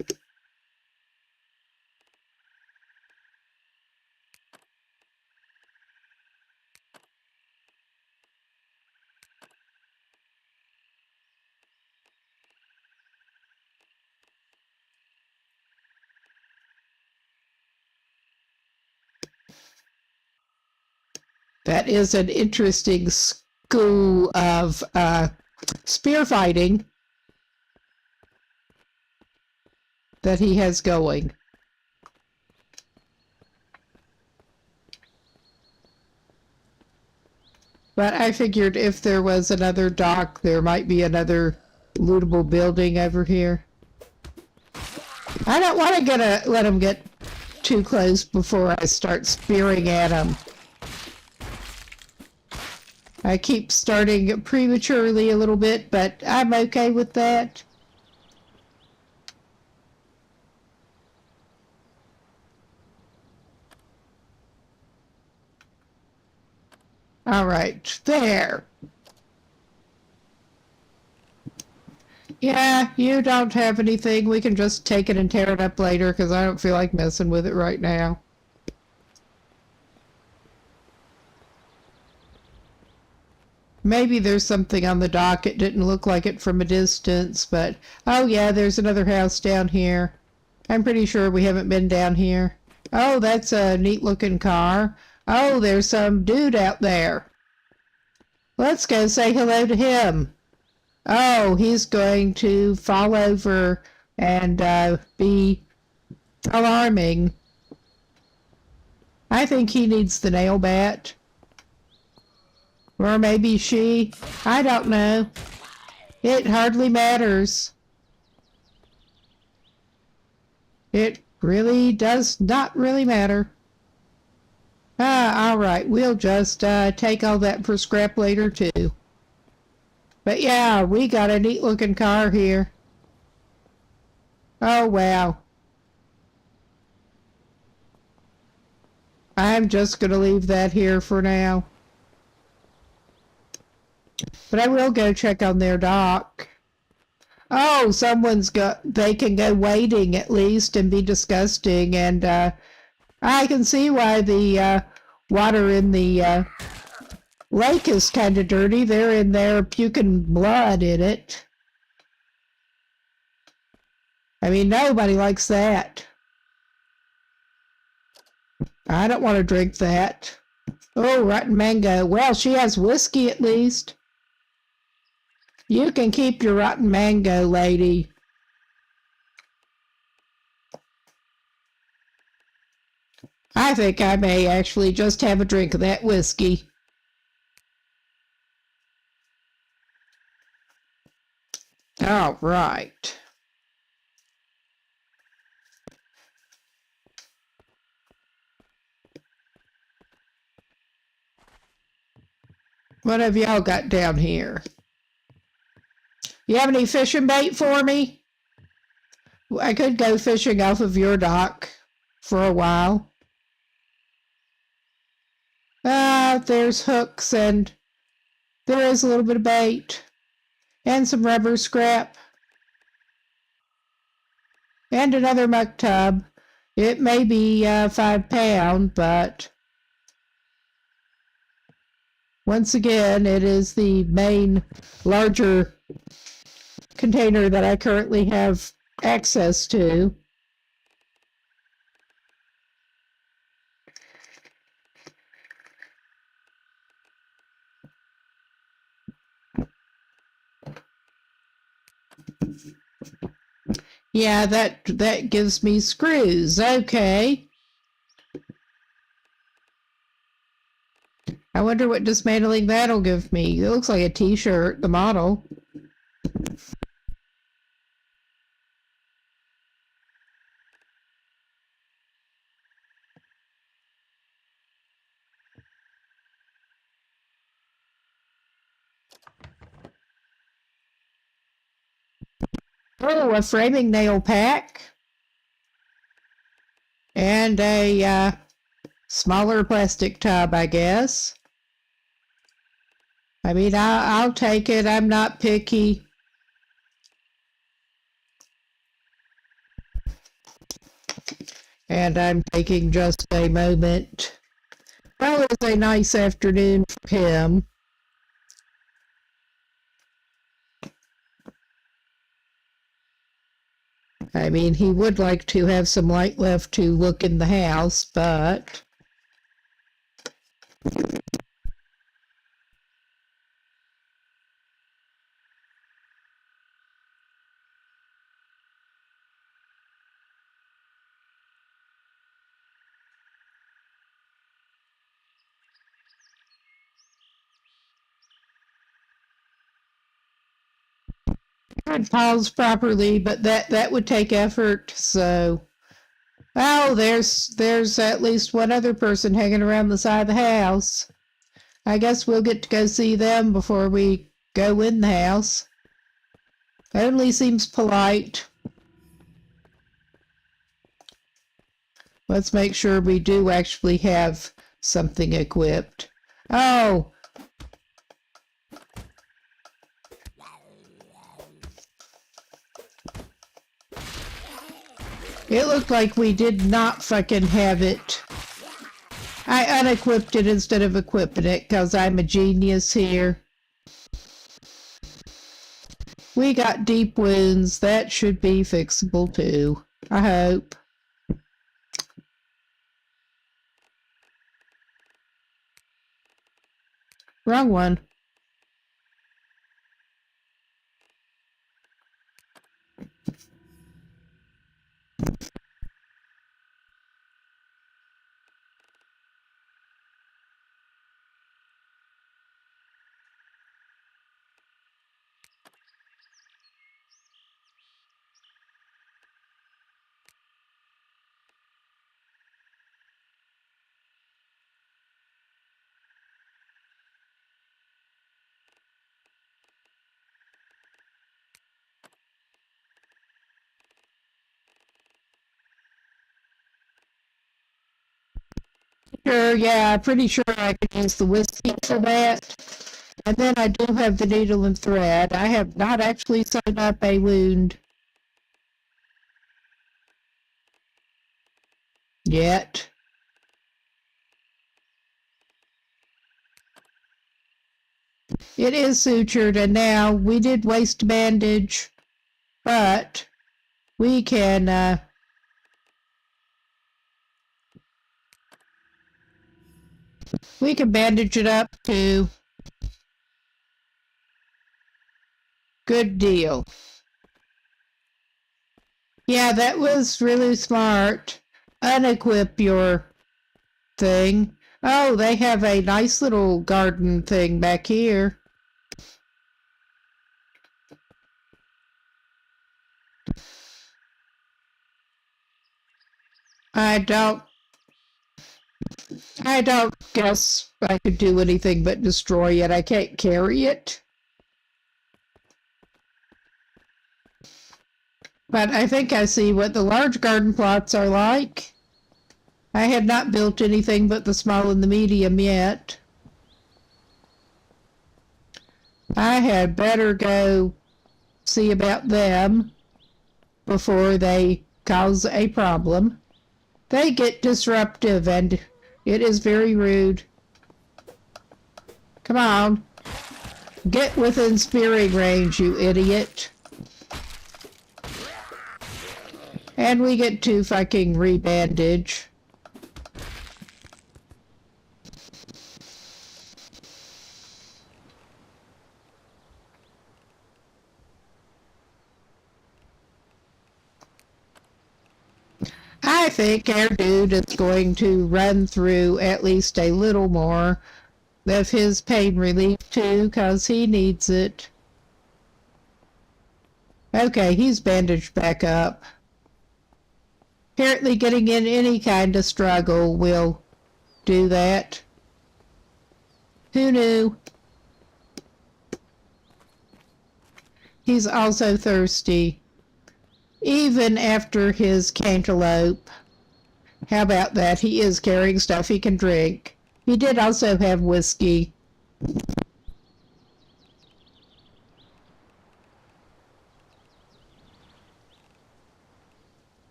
That is an interesting school of spear fighting that he has going. But I figured if there was another dock, there might be another lootable building over here. I don't want to let him get too close before I start spearing at him. I keep starting prematurely a little bit, but I'm okay with that. All right, there. Yeah, you don't have anything. We can just take it and tear it up later because I don't feel like messing with it right now. Maybe there's something on the dock. It didn't look like it from a distance, but... Oh, yeah, there's another house down here. I'm pretty sure we haven't been down here. Oh, that's a neat-looking car. Oh, there's some dude out there. Let's go say hello to him. Oh, he's going to fall over and be alarming. I think he needs the nail bat. Or maybe she. I don't know. It hardly matters. It really does not really matter. All right. We'll just take all that for scrap later, too. But yeah, we got a neat-looking car here. Oh, wow. I'm just going to leave that here for now. But I will go check on their dock. Oh, they can go wading at least and be disgusting. And I can see why the water in the lake is kind of dirty. They're in there puking blood in it. I mean, nobody likes that. I don't want to drink that. Oh, rotten mango. Well, she has whiskey at least. You can keep your rotten mango, lady. I think I may actually just have a drink of that whiskey. All right. What have y'all got down here? You have any fishing bait for me? I could go fishing off of your dock for a while. There's hooks and there is a little bit of bait and some rubber scrap and another muck tub. It may be 5 pound, but once again, it is the main larger container that I currently have access to. Yeah, that gives me screws. Okay. I wonder what dismantling that'll give me. It looks like a t-shirt, the model. Oh, a framing nail pack. And a smaller plastic tub, I guess. I mean, I'll take it. I'm not picky. And I'm taking just a moment. Well, it was a nice afternoon for him. I mean, he would like to have some light left to look in the house, but... I'd pause properly, but that would take effort, so... Oh, there's at least one other person hanging around the side of the house. I guess we'll get to go see them before we go in the house. Only seems polite. Let's make sure we do actually have something equipped. Oh! It looked like we did not fucking have it. I unequipped it instead of equipping it because I'm a genius here. We got deep wounds. That should be fixable too. I hope. Wrong one. Sure, yeah, pretty sure I can use the whiskey for that. And then I do have the needle and thread. I have not actually sewn up a wound yet. It is sutured, and now we did waste bandage, but we can bandage it up too. Good deal. Yeah, that was really smart. Unequip your thing. Oh, they have a nice little garden thing back here. I don't guess I could do anything but destroy it. I can't carry it. But I think I see what the large garden plots are like. I have not built anything but the small and the medium yet. I had better go see about them before they cause a problem. They get disruptive and it is very rude. Come on. Get within spearing range, you idiot. And we get to fucking rebandage. I think our dude is going to run through at least a little more of his pain relief too, because he needs it. Okay, he's bandaged back up. Apparently getting in any kind of struggle will do that. Who knew? He's also thirsty. Even after his cantaloupe. How about that? He is carrying stuff he can drink. He did also have whiskey.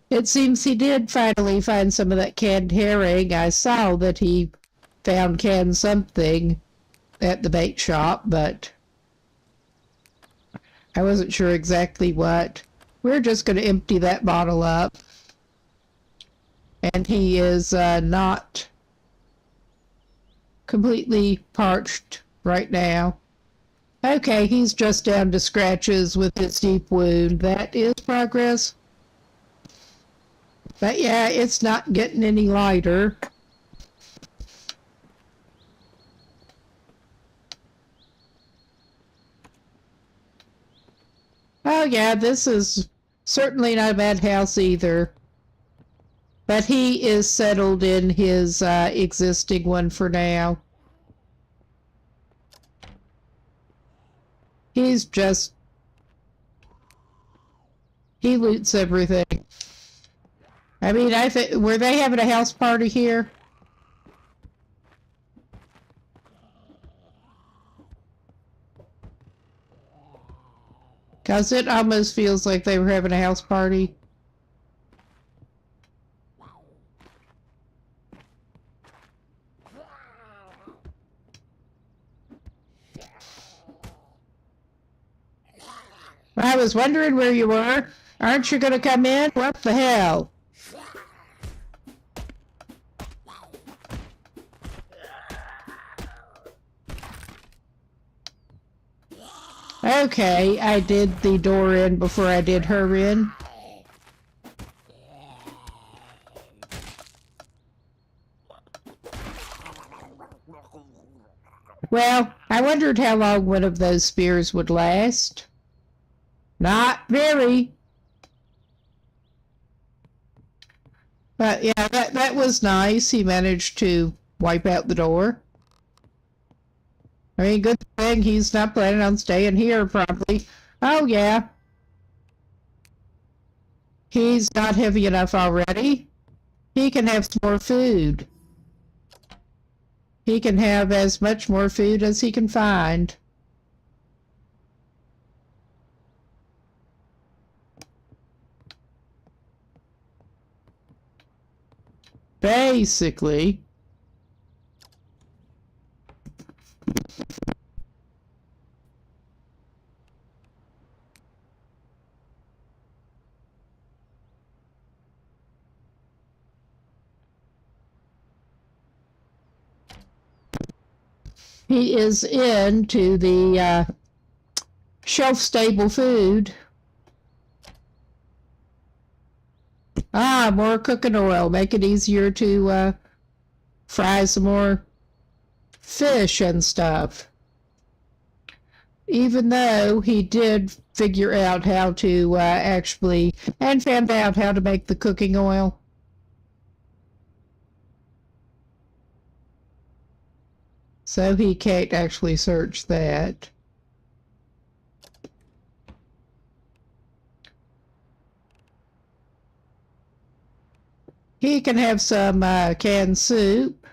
It seems he did finally find some of that canned herring. I saw that he found canned something at the bait shop, but I wasn't sure exactly what. We're just going to empty that bottle up. And he is not completely parched right now. Okay, he's just down to scratches with his deep wound. That is progress. But yeah, it's not getting any lighter. Oh yeah, this is certainly not a bad house either. But he is settled in his existing one for now. He's just... he loots everything. I mean, were they having a house party here? 'Cause it almost feels like they were having a house party. I was wondering where you were. Aren't you going to come in? What the hell? Okay, I did the door in before I did her in. Well, I wondered how long one of those spears would last. Not very. But yeah, that was nice. He managed to wipe out the door. I mean, good thing he's not planning on staying here, probably. Oh, yeah. He's not heavy enough already. He can have some more food. He can have as much more food as he can find. Basically. He is into the shelf-stable food. Ah, more cooking oil. Make it easier to fry some more fish and stuff. Even though he did figure out how to actually, and found out how to make the cooking oil. So he can't actually search that. He can have some canned soup.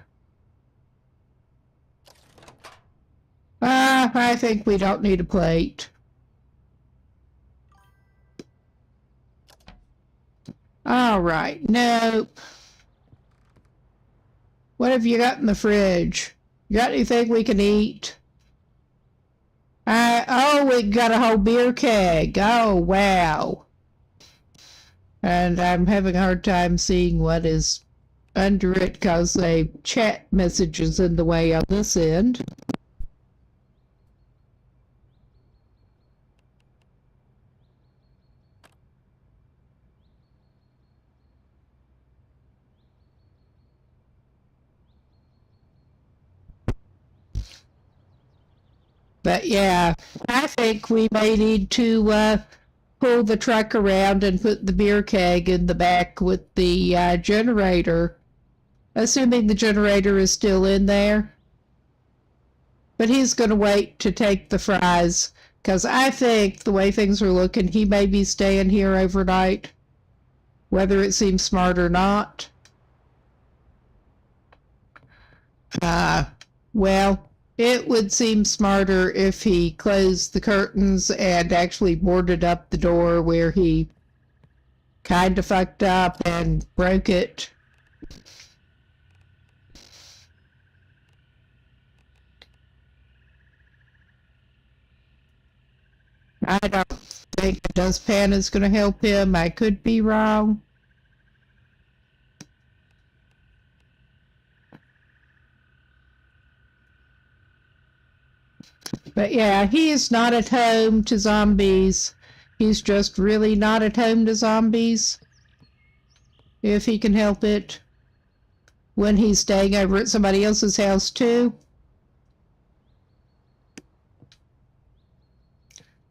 I think we don't need a plate. All right, nope. What have you got in the fridge? You got anything we can eat? Oh, we got a whole beer keg. Oh, wow. And I'm having a hard time seeing what is under it because the chat messages in the way on this end. But yeah, I think we may need to pull the truck around and put the beer keg in the back with the generator, assuming the generator is still in there. But he's going to wait to take the fries, because I think the way things are looking, he may be staying here overnight, whether it seems smart or not. Well, it would seem smarter if he closed the curtains and actually boarded up the door where he kind of fucked up and broke it. I don't think a dustpan is going to help him. I could be wrong. But yeah, he is not at home to zombies. He's just really not at home to zombies. If he can help it. When he's staying over at somebody else's house too.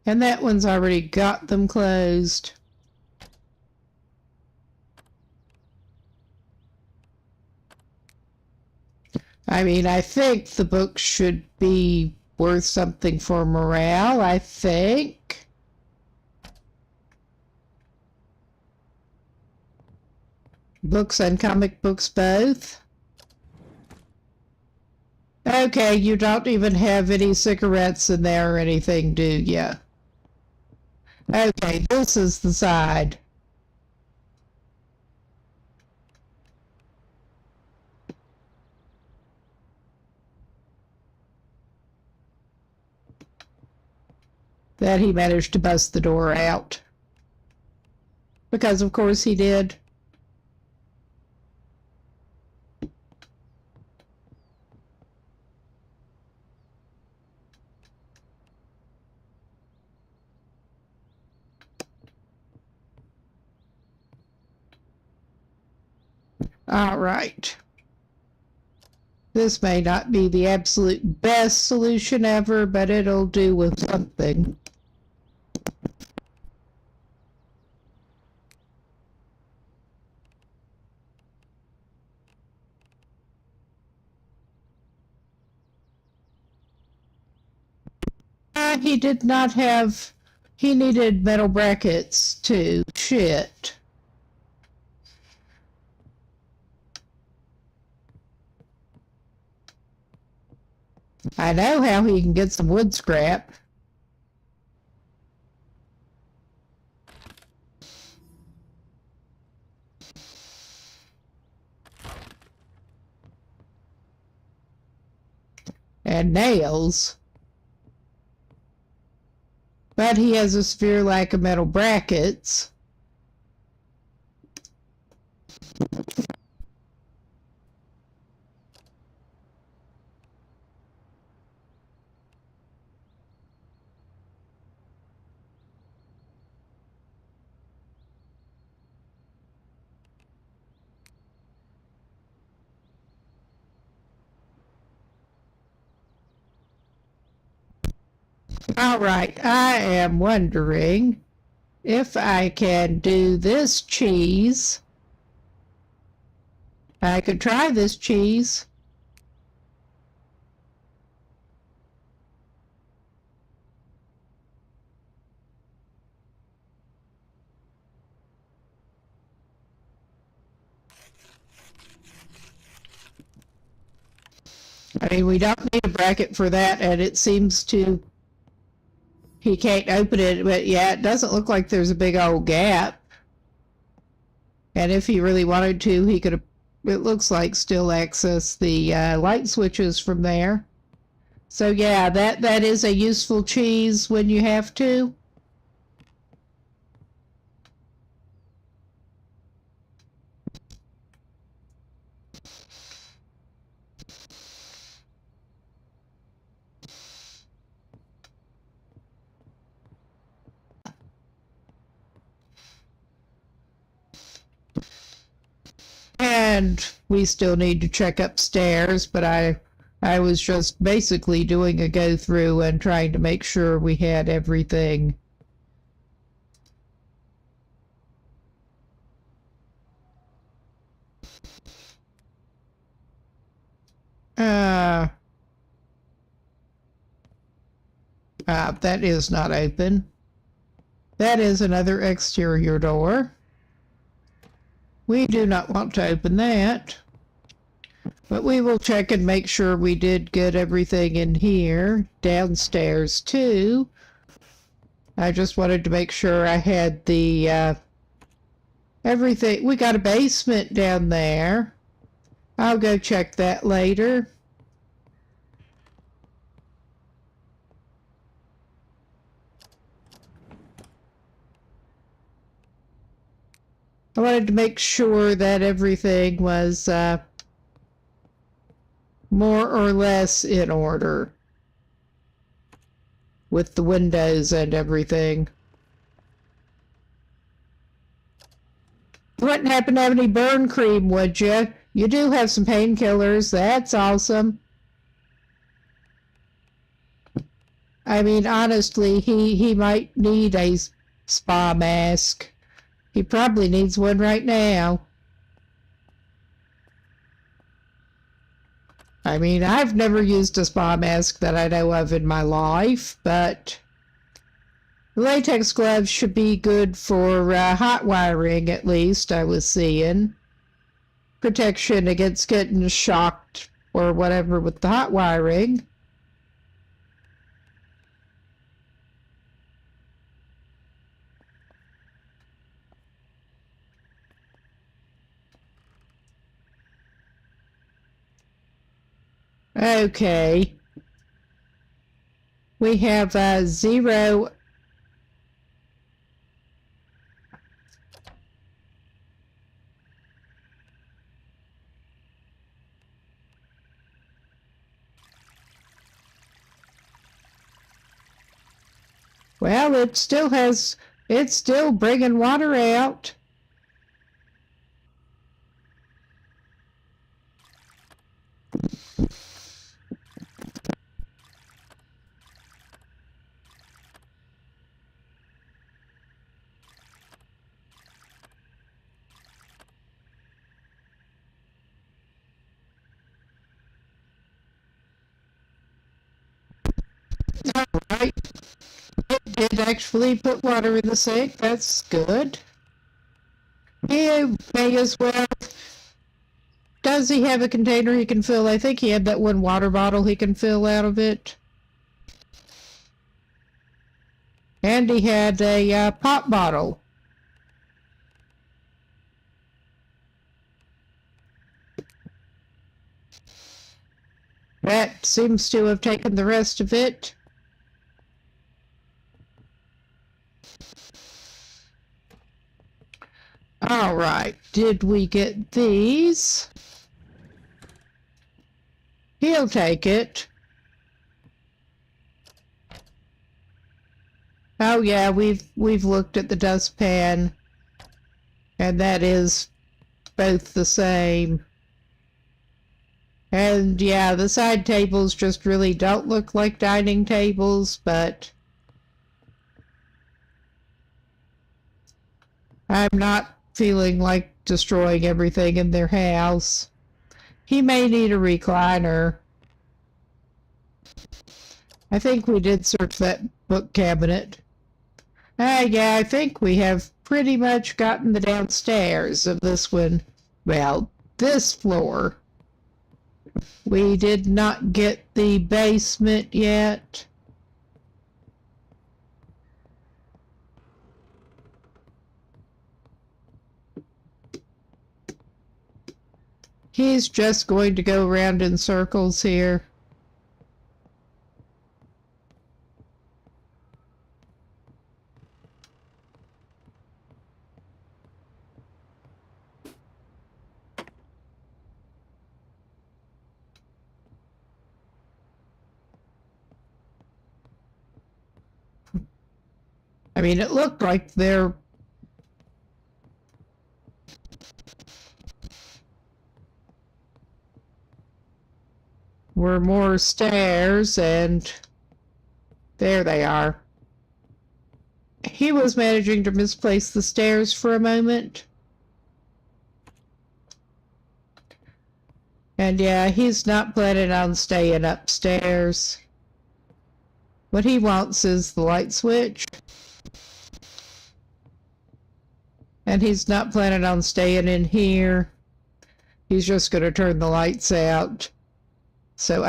And that one's already got them closed. I mean, I think the book should be worth something for morale, I think. Books and comic books both. Okay, you don't even have any cigarettes in there or anything, do ya? Okay, this is the side. That he managed to bust the door out. Because of course he did. All right. This may not be the absolute best solution ever, but it'll do with something. He did not have... He needed metal brackets too. Shit. I know how he can get some wood scrap. And nails. But he has a severe lack of metal brackets. All right, I am wondering if I can do this cheese. I could try this cheese. I mean, we don't need a bracket for that, and it seems to... He can't open it, but yeah, it doesn't look like there's a big old gap. And if he really wanted to, he could, it looks like, still access the light switches from there. So yeah, that is a useful cheese when you have to. And we still need to check upstairs, but I was just basically doing a go through and trying to make sure we had everything. That is not open. That is another exterior door. We do not want to open that. But we will check and make sure we did get everything in here. Downstairs, too. I just wanted to make sure I had the, everything. We got a basement down there. I'll go check that later. I wanted to make sure that everything was more or less in order with the windows and everything. You wouldn't happen to have any burn cream, would you? You do have some painkillers. That's awesome. I mean, honestly, he might need a spa mask. He probably needs one right now. I mean, I've never used a spa mask that I know of in my life, but latex gloves should be good for hot wiring, at least, I was seeing. Protection against getting shocked or whatever with the hot wiring. Okay. We have 0. Well, it's still bringing water out. All right. It did actually put water in the sink. That's good. He may as well. Does he have a container he can fill? I think he had that one water bottle he can fill out of it. And he had a pop bottle. That seems to have taken the rest of it. All right, did we get these? He'll take it. Oh yeah, we've looked at the dustpan, and that is both the same. And yeah, the side tables just really don't look like dining tables, but I'm not feeling like destroying everything in their house. He may need a recliner. I think we did search that book cabinet. Yeah, I think we have pretty much gotten the downstairs of this one. Well, this floor. We did not get the basement yet. He's just going to go around in circles here. I mean, it looked like there were more stairs, and there they are. He was managing to misplace the stairs for a moment. And yeah, he's not planning on staying upstairs. What he wants is the light switch. And he's not planning on staying in here. He's just going to turn the lights out. So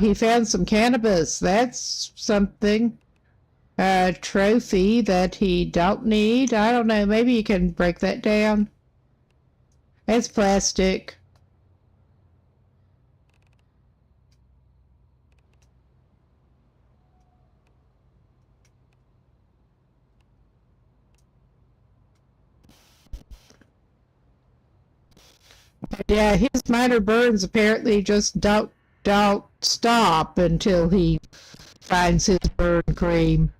he found some cannabis. That's something. A trophy that he don't need. I don't know. Maybe you can break that down. It's plastic. Yeah, his minor burns apparently just don't stop until he finds his burn cream.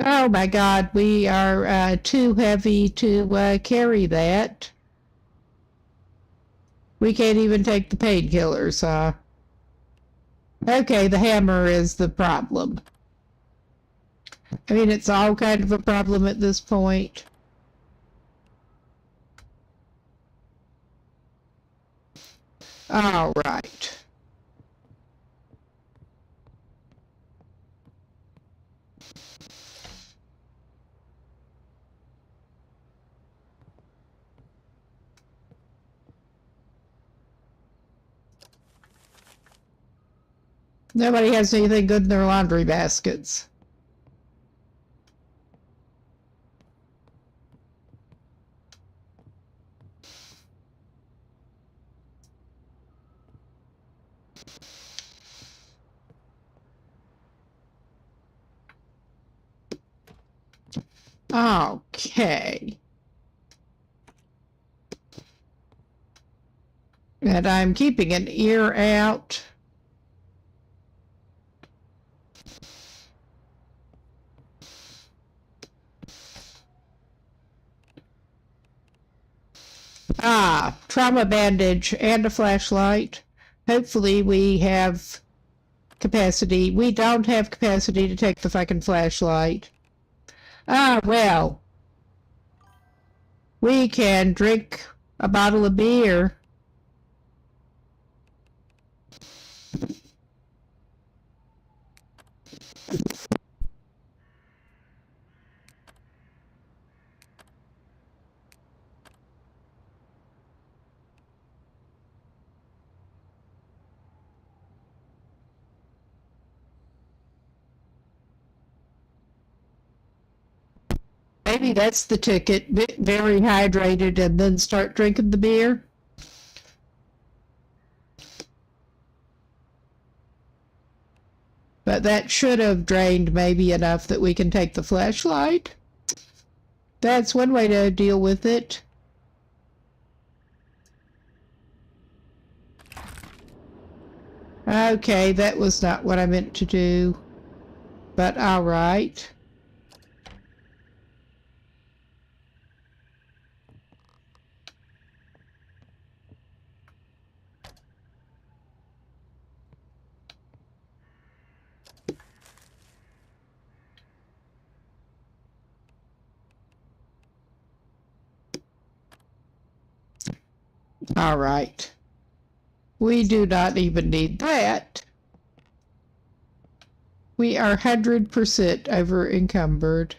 Oh my God, we are too heavy to carry that. We can't even take the painkillers, huh? Okay, the hammer is the problem. I mean, it's all kind of a problem at this point. All right. Nobody has anything good in their laundry baskets. Okay. And I'm keeping an ear out. Trauma bandage and a flashlight. Hopefully we have capacity. We don't have capacity to take the fucking flashlight. Well. We can drink a bottle of beer. Maybe that's the ticket. Get very hydrated and then start drinking the beer. But that should have drained maybe enough that we can take the flashlight. That's one way to deal with it. Okay, that was not what I meant to do. But all right. All right. We do not even need that. We are 100% over encumbered.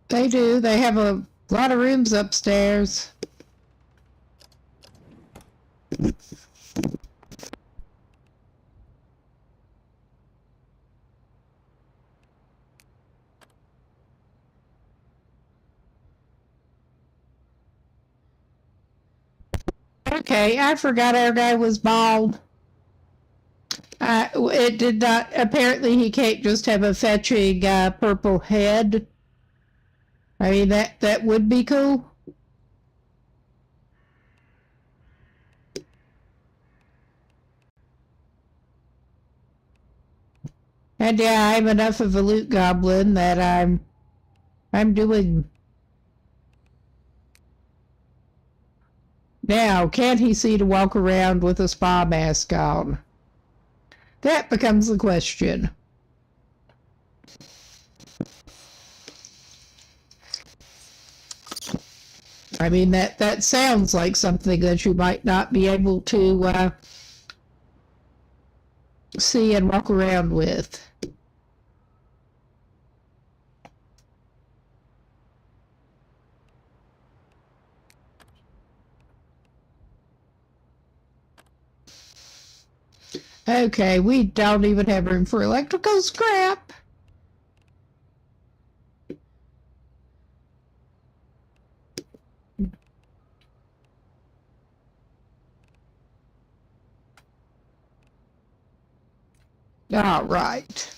They do. They have a lot of rooms upstairs. Okay, I forgot our guy was bald. It did not. Apparently, he can't just have a fetching purple head. I mean, that would be cool. And yeah, I'm enough of a loot goblin that I'm doing. Now, can he see to walk around with a spa mask on? That becomes the question. I mean, that sounds like something that you might not be able to see and walk around with. Okay, we don't even have room for electrical scrap. All right.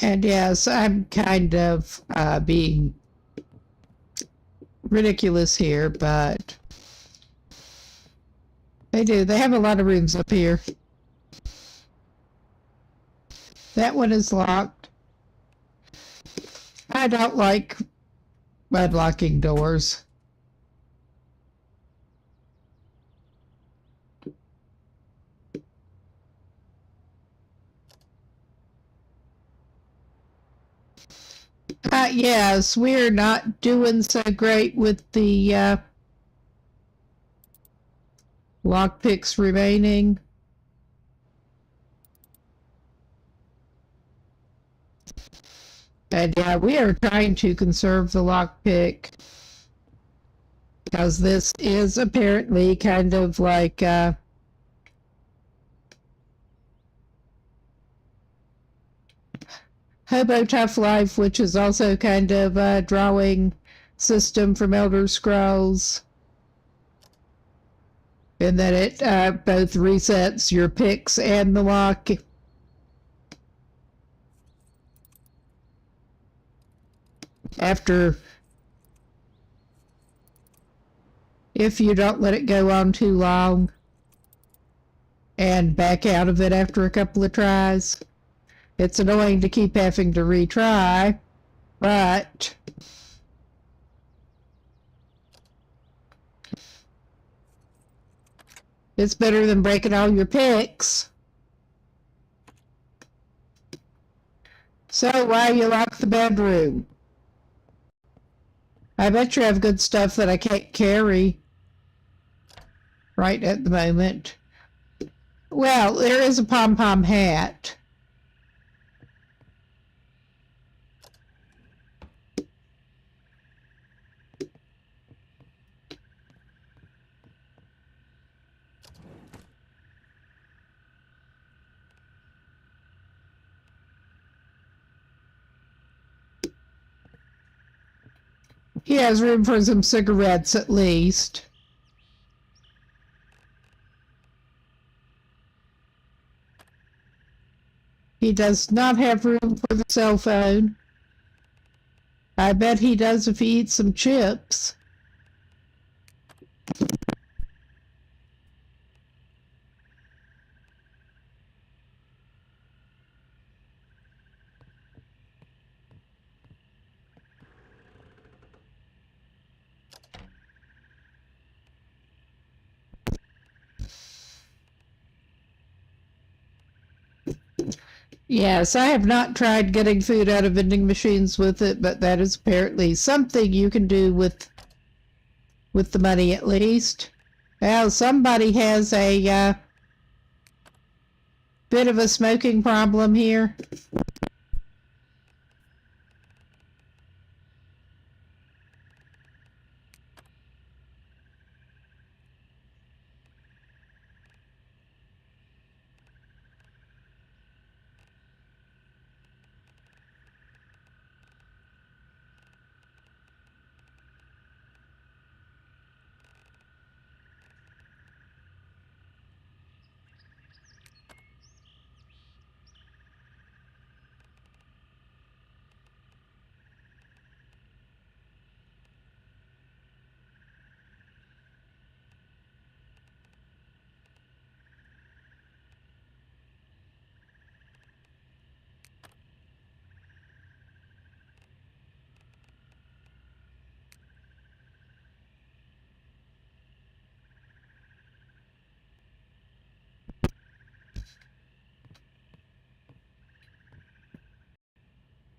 And yes, I'm kind of being ridiculous here, but they do. They have a lot of rooms up here. That one is locked. I don't like unlocking doors. Yes, we're not doing so great with the lockpicks remaining. And yeah, we are trying to conserve the lockpick because this is apparently kind of like Hobo Tough Life, which is also kind of a drawing system from Elder Scrolls. And then it both resets your picks and the lock. If you don't let it go on too long and back out of it after a couple of tries. It's annoying to keep having to retry, but it's better than breaking all your picks. So why you lock the bedroom? I bet you have good stuff that I can't carry right at the moment. Well, there is a pom-pom hat. He has room for some cigarettes at least. He does not have room for the cell phone. I bet he does if he eats some chips. Yes, I have not tried getting food out of vending machines with it, but that is apparently something you can do with the money at least. Well, somebody has a bit of a smoking problem here.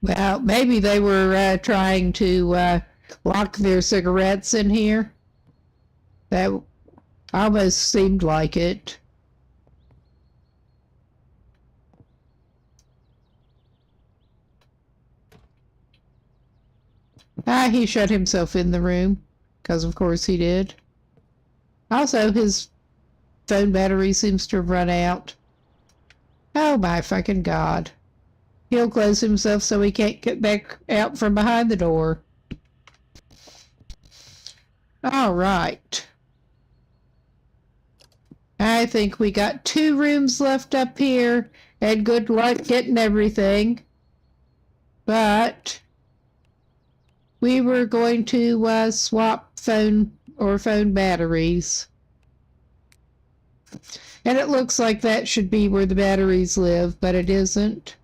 Well, maybe they were trying to lock their cigarettes in here. That almost seemed like it. He shut himself in the room, because of course he did. Also, his phone battery seems to have run out. Oh my fucking God. He'll close himself so he can't get back out from behind the door. All right. I think we got 2 rooms left up here, and good luck getting everything. But we were going to swap phone batteries. And it looks like that should be where the batteries live, but it isn't.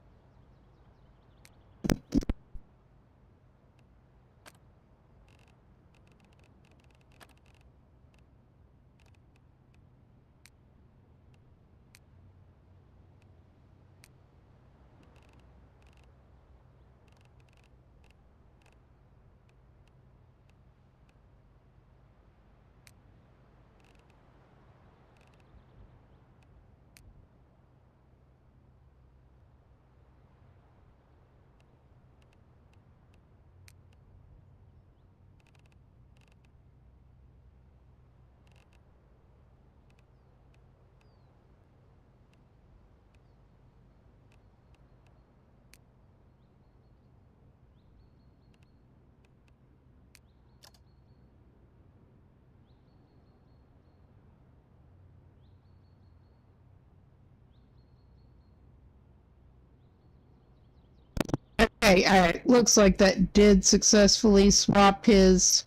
Okay, looks like that did successfully swap his...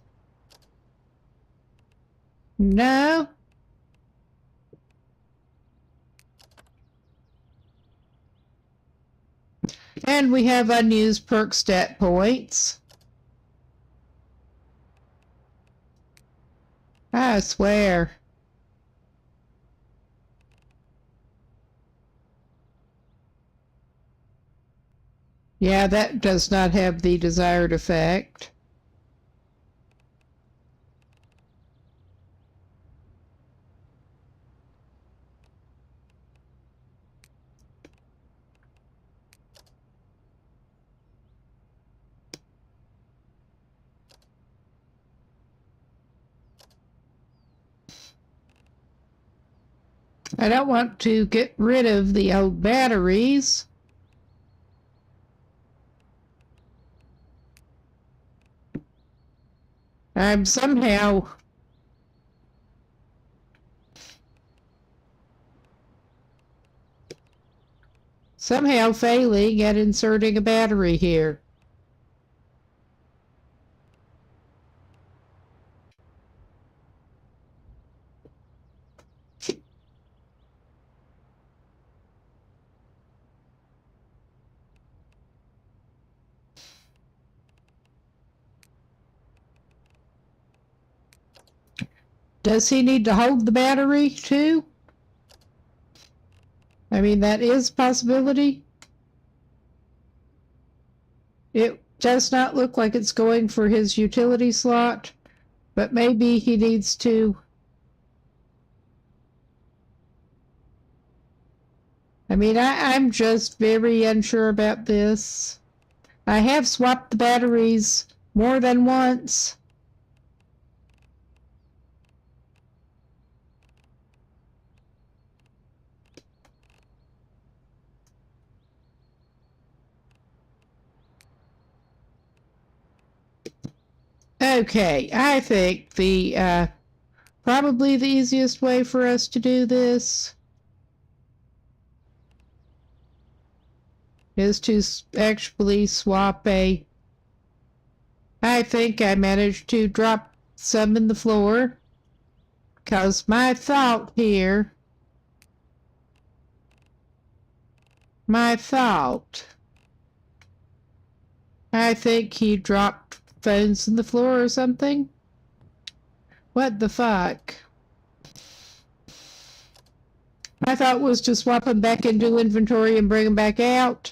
No? And we have unused perk stat points. I swear. Yeah, that does not have the desired effect. I don't want to get rid of the old batteries. I'm somehow failing at inserting a battery here. Does he need to hold the battery too? I mean, that is a possibility. It does not look like it's going for his utility slot, but maybe he needs to... I mean, I'm just very unsure about this. I have swapped the batteries more than once. Okay, I think the probably the easiest way for us to do this is to actually swap a... I think I managed to drop some in the floor, because my thought here... I think he dropped phones in the floor or something. What the fuck? My thought was to swap them back into inventory and bring them back out.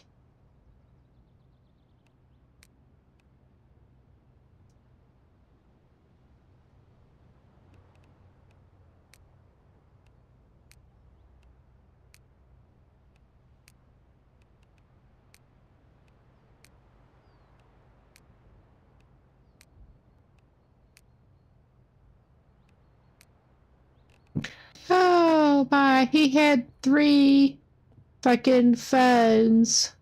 Oh my, he had 3 fucking phones.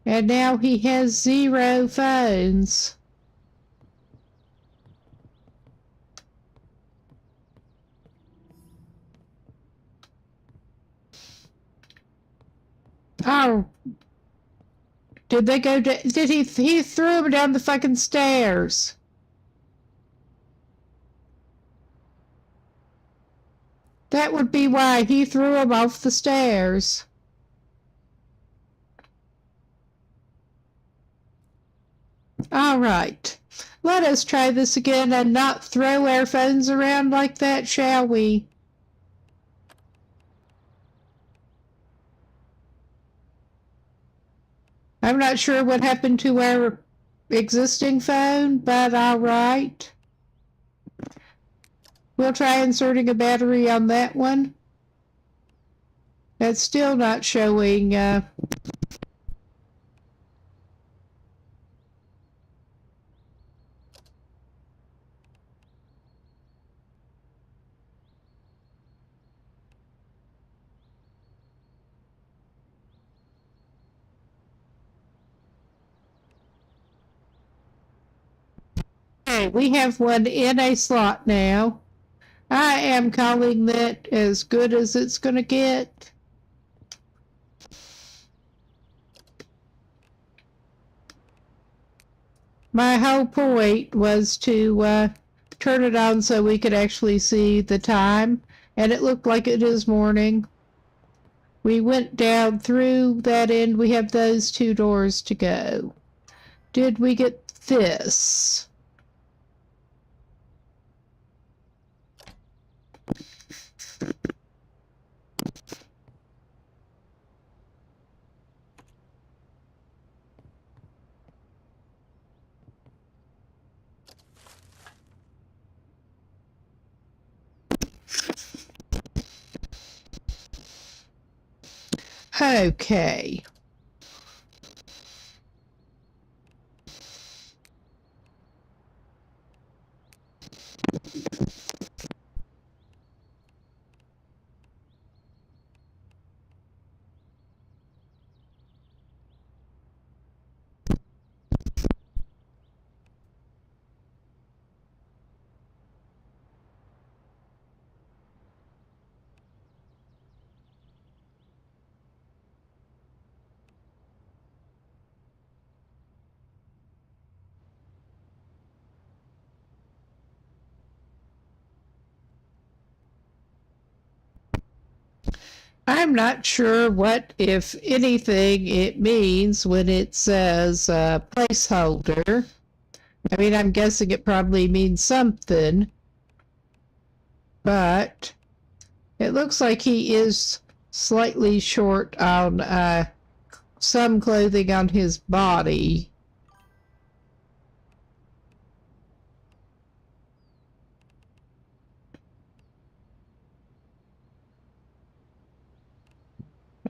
And now he has 0 phones. Oh. Did they go to... Did he threw him down the fucking stairs. That would be why he threw him off the stairs. All right. Let us try this again and not throw our phones around like that, shall we? I'm not sure what happened to our existing phone, but all right. We'll try inserting a battery on that one. That's still not showing... Okay, we have one in a slot now. I am calling that as good as it's going to get. my whole point was to turn it on so we could actually see the time, and it looked like it is morning. We went down through that end. We have those 2 doors to go. Did we get this? Okay. I'm not sure what, if anything, it means when it says placeholder. I mean, I'm guessing it probably means something, but it looks like he is slightly short on some clothing on his body.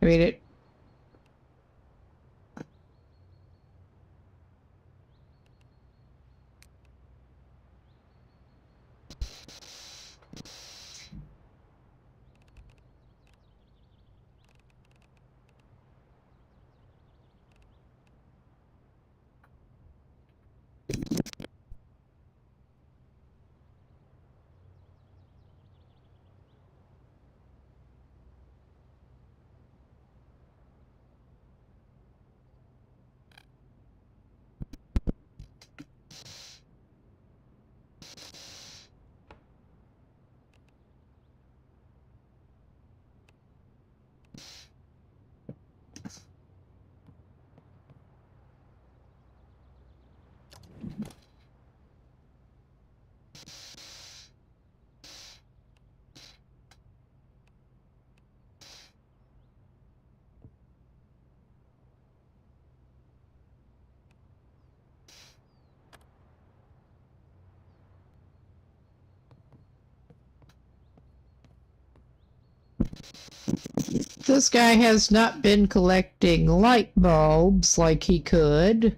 I mean, it. This guy has not been collecting light bulbs like he could.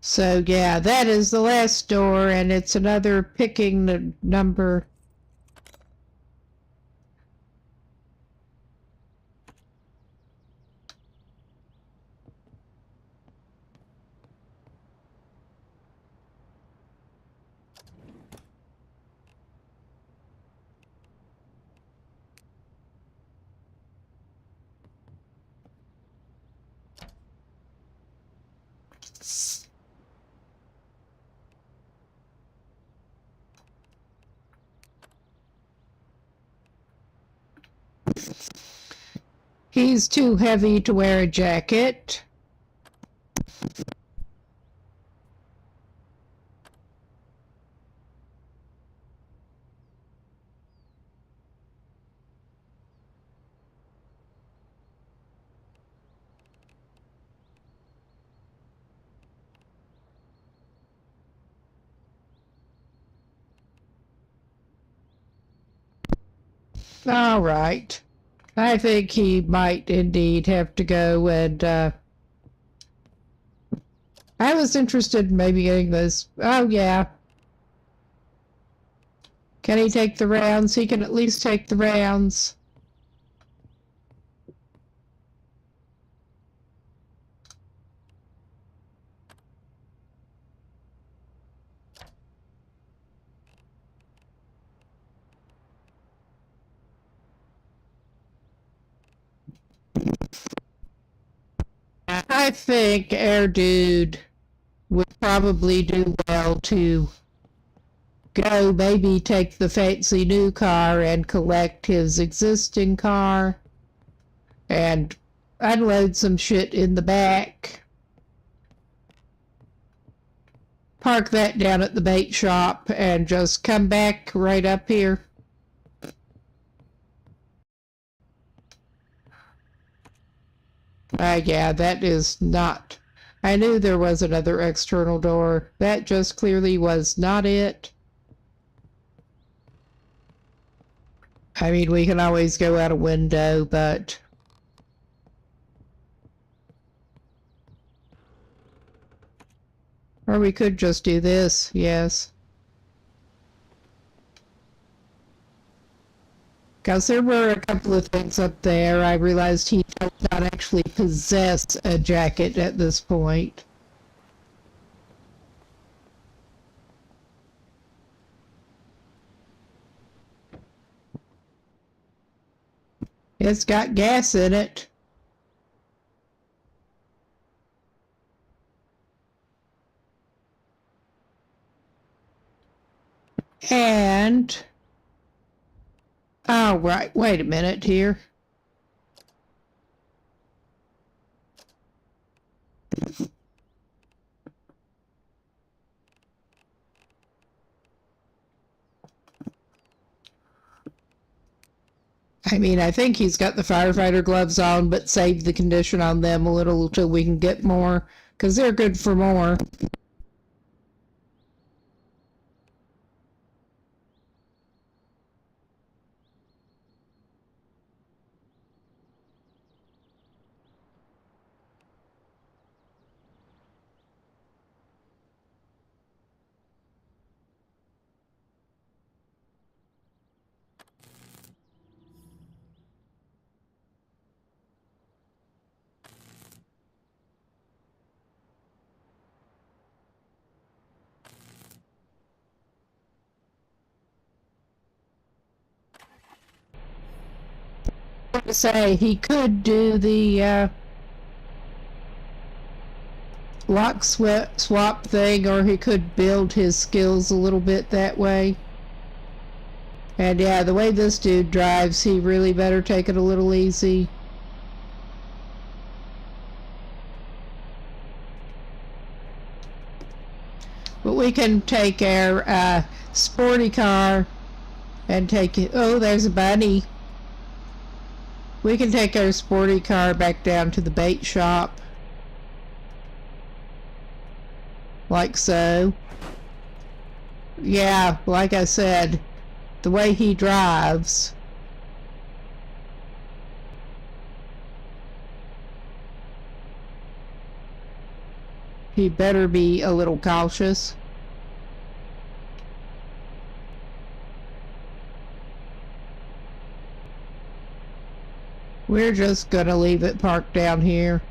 So yeah, that is the last door, and it's another picking the number. He's too heavy to wear a jacket. All right. I think he might indeed have to go, and I was interested in maybe getting this. Oh, yeah. Can he take the rounds? He can at least take the rounds. I think Air Dude would probably do well to go maybe take the fancy new car and collect his existing car and unload some shit in the back. Park that down at the bait shop and just come back right up here. Yeah, that is not... I knew there was another external door. That just clearly was not it. I mean, we can always go out a window, but... Or we could just do this, yes. Because there were a couple of things up there. I realized he does not actually possess a jacket at this point. It's got gas in it. And... Oh, right. Wait a minute here. I mean, I think he's got the firefighter gloves on, but save the condition on them a little till we can get more, because they're good for more. To say he could do the lock swap thing, or he could build his skills a little bit that way. And yeah, the way this dude drives, he really better take it a little easy. But we can take our sporty car and take it. Oh, there's a bunny. We can take our sporty car back down to the bait shop. Like so. Yeah, like I said, the way he drives. He better be a little cautious. We're just gonna leave it parked down here.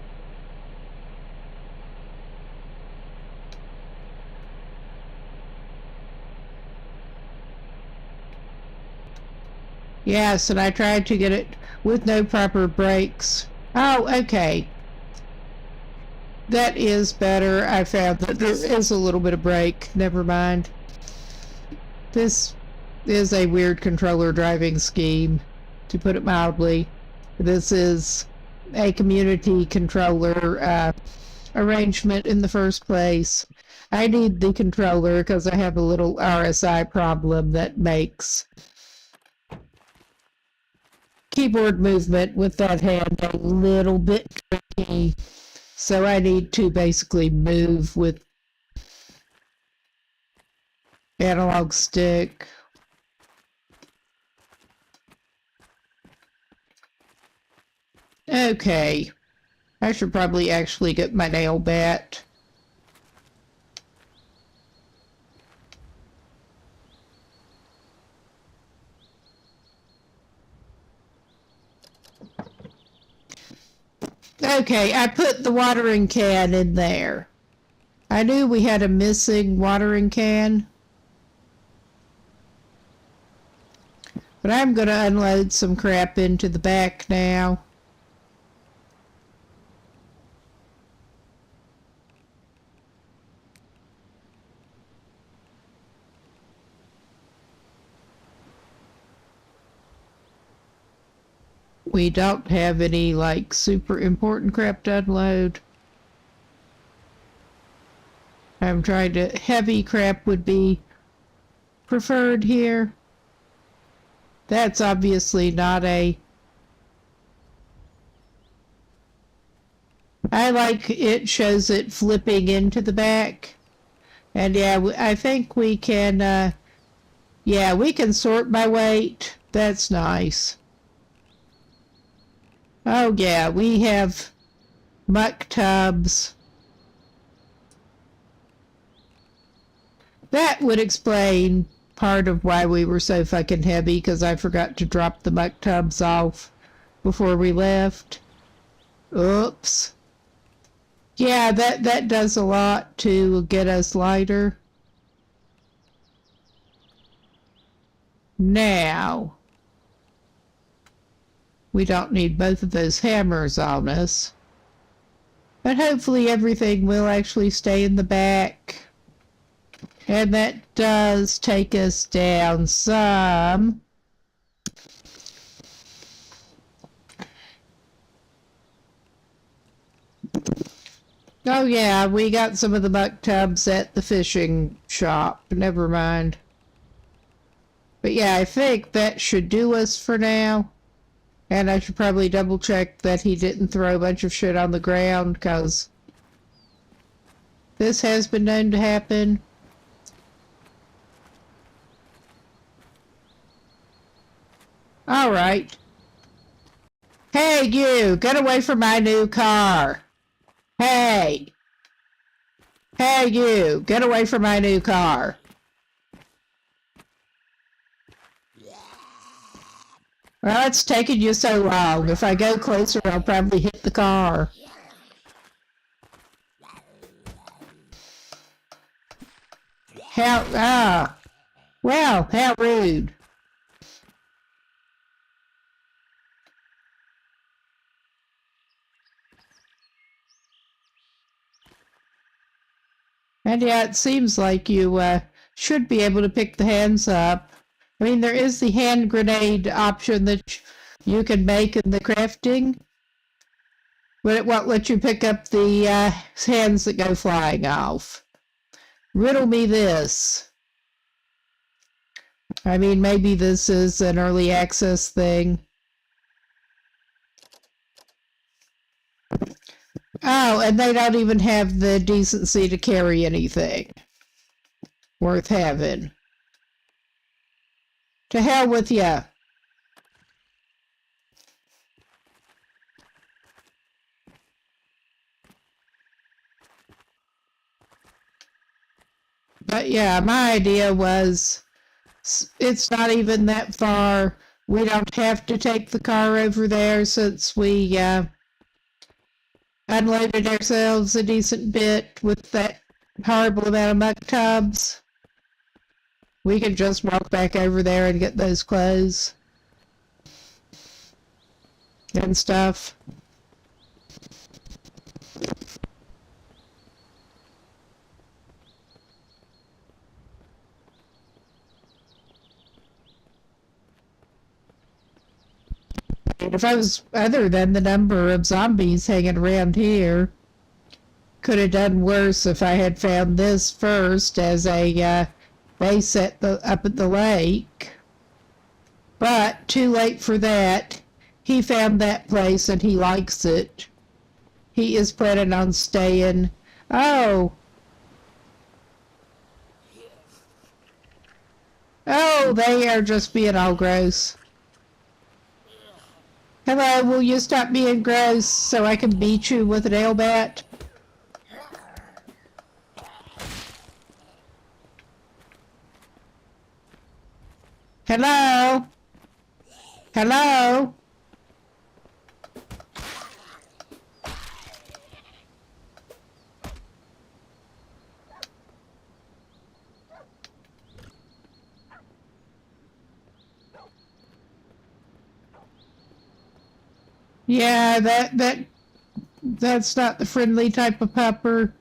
Yes, and I tried to get it with no proper brakes. Oh, okay. That is better. I found that there is a little bit of brake. Never mind. This is a weird controller driving scheme, to put it mildly. This is a community controller arrangement in the first place. I need the controller because I have a little RSI problem that makes keyboard movement with that hand a little bit tricky. So I need to basically move with analog stick. Okay. I should probably actually get my nail bat. Okay, I put the watering can in there. I knew we had a missing watering can. But I'm going to unload some crap into the back now. we don't have any, like, super important crap to unload. I'm trying to... Heavy crap would be preferred here. That's obviously not a... I like it shows it flipping into the back. And yeah, I think we can, yeah, we can sort by weight. That's nice. Oh yeah, we have muck tubs. That would explain part of why we were so fucking heavy, because I forgot to drop the muck tubs off before we left. Oops. Yeah, that does a lot to get us lighter. Now, we don't need both of those hammers on us. But hopefully everything will actually stay in the back. And that does take us down some. Oh yeah, we got some of the muck tubs at the fishing shop. Never mind. But yeah, I think that should do us for now. And I should probably double check that he didn't throw a bunch of shit on the ground, because this has been known to happen. Alright. Hey, you! Get away from my new car! Hey! Hey, you! Get away from my new car! Well, it's taking you so long. If I go closer, I'll probably hit the car. Well, how rude. And yeah, it seems like you should be able to pick the hands up. I mean, there is the hand grenade option that you can make in the crafting, but it won't let you pick up the hands that go flying off. Riddle me this. I mean, maybe this is an early access thing. Oh, and they don't even have the decency to carry anything worth having. To hell with ya. But yeah, my idea was it's not even that far. We don't have to take the car over there since we unloaded ourselves a decent bit with that horrible amount of muck tubs. We can just walk back over there and get those clothes and stuff. And if I was other than the number of zombies hanging around here, could have done worse if I had found this first as a base up at the lake. But too late for that. He found that place and he likes it. He is planning on staying. Oh. Oh, they are just being all gross. Hello, will you stop being gross so I can beat you with an nail bat? Hello? Hello? Yeah, that's not the friendly type of pupper.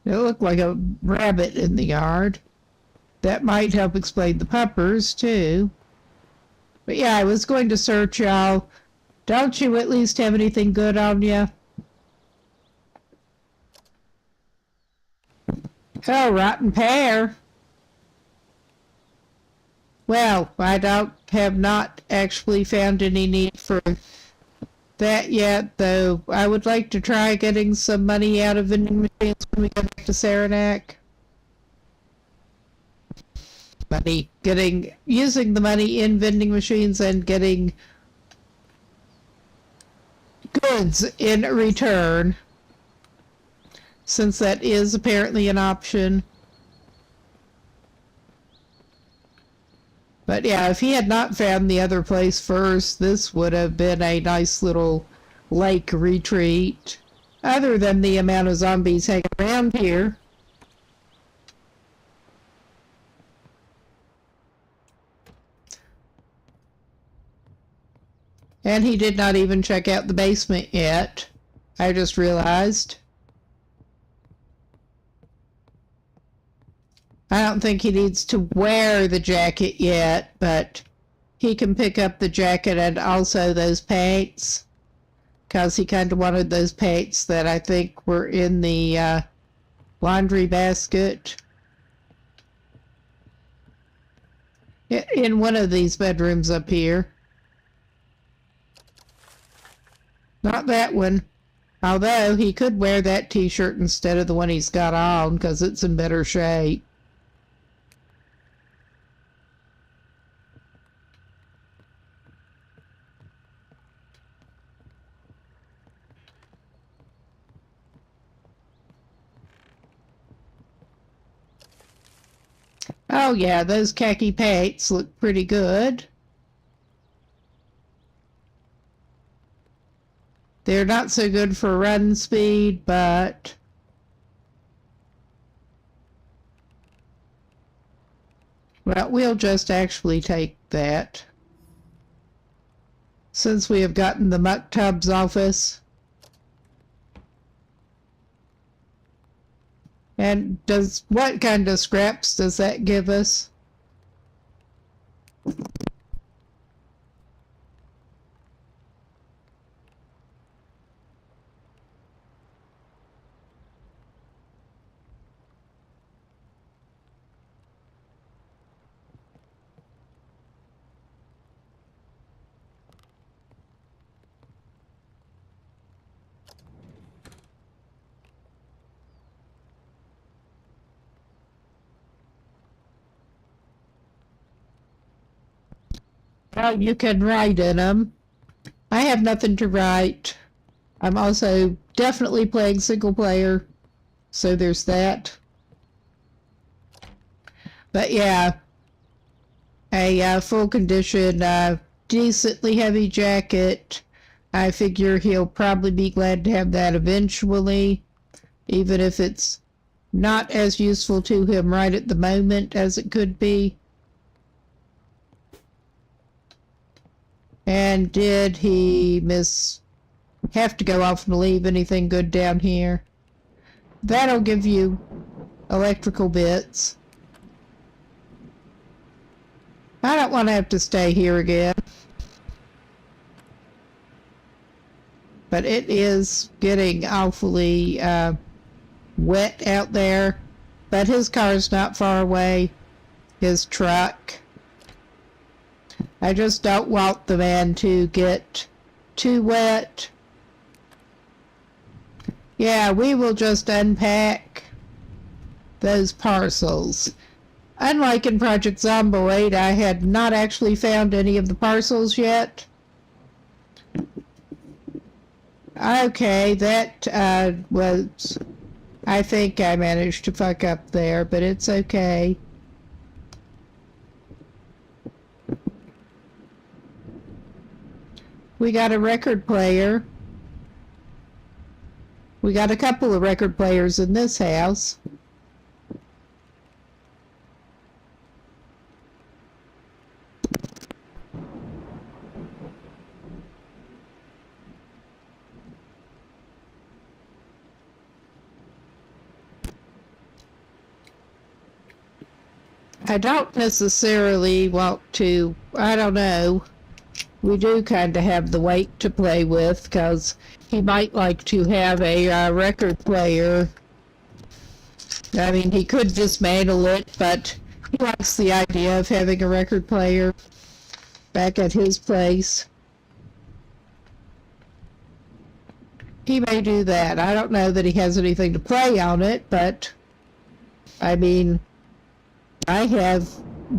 It looked like a rabbit in the yard. That might help explain the puppers, too. But yeah, I was going to search y'all. Don't you at least have anything good on you? Oh, rotten pear. Well, I have not actually found any need for that yet, though I would like to try getting some money out of vending machines when we get back to Saranac. Using the money in vending machines and getting goods in return, since that is apparently an option. But yeah, if he had not found the other place first, this would have been a nice little lake retreat, other than the amount of zombies hanging around here. And he did not even check out the basement yet. I just realized. I don't think he needs to wear the jacket yet, but he can pick up the jacket and also those pants, because he kind of wanted those pants that I think were in the laundry basket. In one of these bedrooms up here. Not that one. Although he could wear that t-shirt instead of the one he's got on, because it's in better shape. Oh yeah, those khaki pants look pretty good. They're not so good for run speed, but well, we'll just actually take that. Since we have gotten the Muktub's office. And what kind of scraps does that give us? Well, you can write in them. I have nothing to write. I'm also definitely playing single player, so there's that. But yeah, a full condition, decently heavy jacket. I figure he'll probably be glad to have that eventually, even if it's not as useful to him right at the moment as it could be. And did he have to go off and leave anything good down here? That'll give you electrical bits. I don't want to have to stay here again. But it is getting awfully wet out there. But his car's not far away. His truck. I just don't want the man to get too wet. Yeah, we will just unpack those parcels. Unlike in Project Zomboid, I had not actually found any of the parcels yet. Okay, that was... I think I managed to fuck up there, but it's okay. We got a record player. We got a couple of record players in this house. I don't necessarily want to, I don't know. We do kind of have the weight to play with because he might like to have a record player. I mean, he could dismantle it, but he likes the idea of having a record player back at his place. He may do that. I don't know that he has anything to play on it, but I mean, I have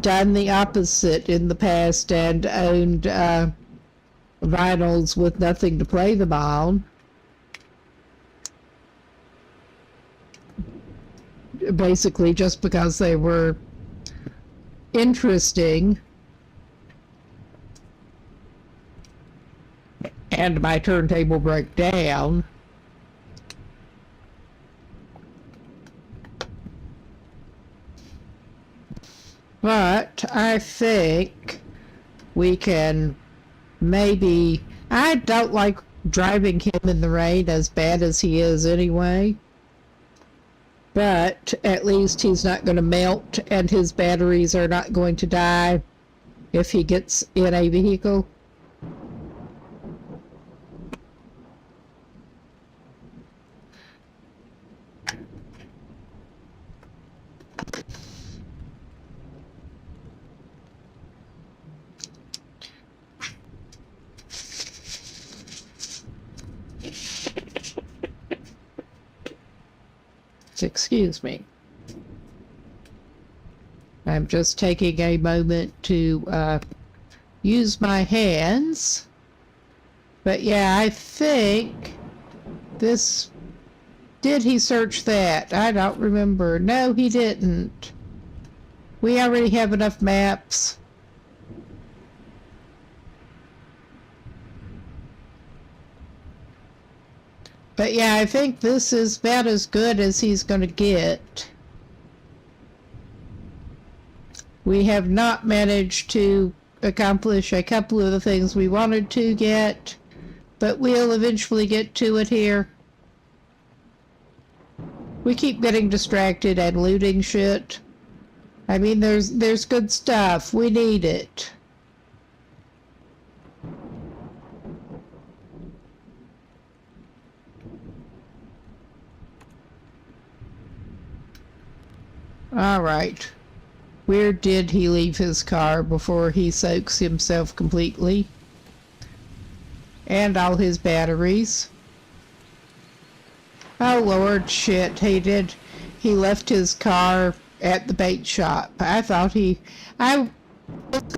done the opposite in the past and owned vinyls with nothing to play them on. Basically just because they were interesting and my turntable broke down. But I think we can maybe... I don't like driving him in the rain as bad as he is anyway. But at least he's not going to melt and his batteries are not going to die if he gets in a vehicle. Excuse me. I'm just taking a moment to use my hands. But yeah, I think this... Did he search that? I don't remember. No, he didn't. We already have enough maps. But yeah, I think this is about as good as he's going to get. We have not managed to accomplish a couple of the things we wanted to get, but we'll eventually get to it here. We keep getting distracted and looting shit. I mean, there's good stuff. We need it. All right. Where did he leave his car before he soaks himself completely? And all his batteries. Oh Lord, shit, he did. He left his car at the bait shop. I was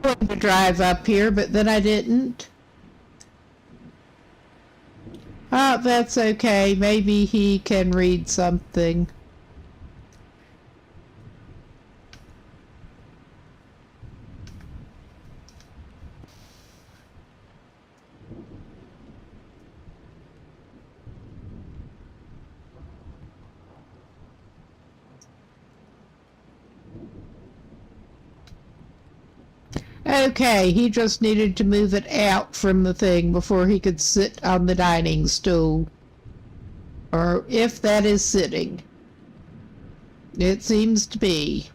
going to drive up here, but then I didn't. Oh, that's okay. Maybe he can read something. Okay, he just needed to move it out from the thing before he could sit on the dining stool. Or if that is sitting. It seems to be.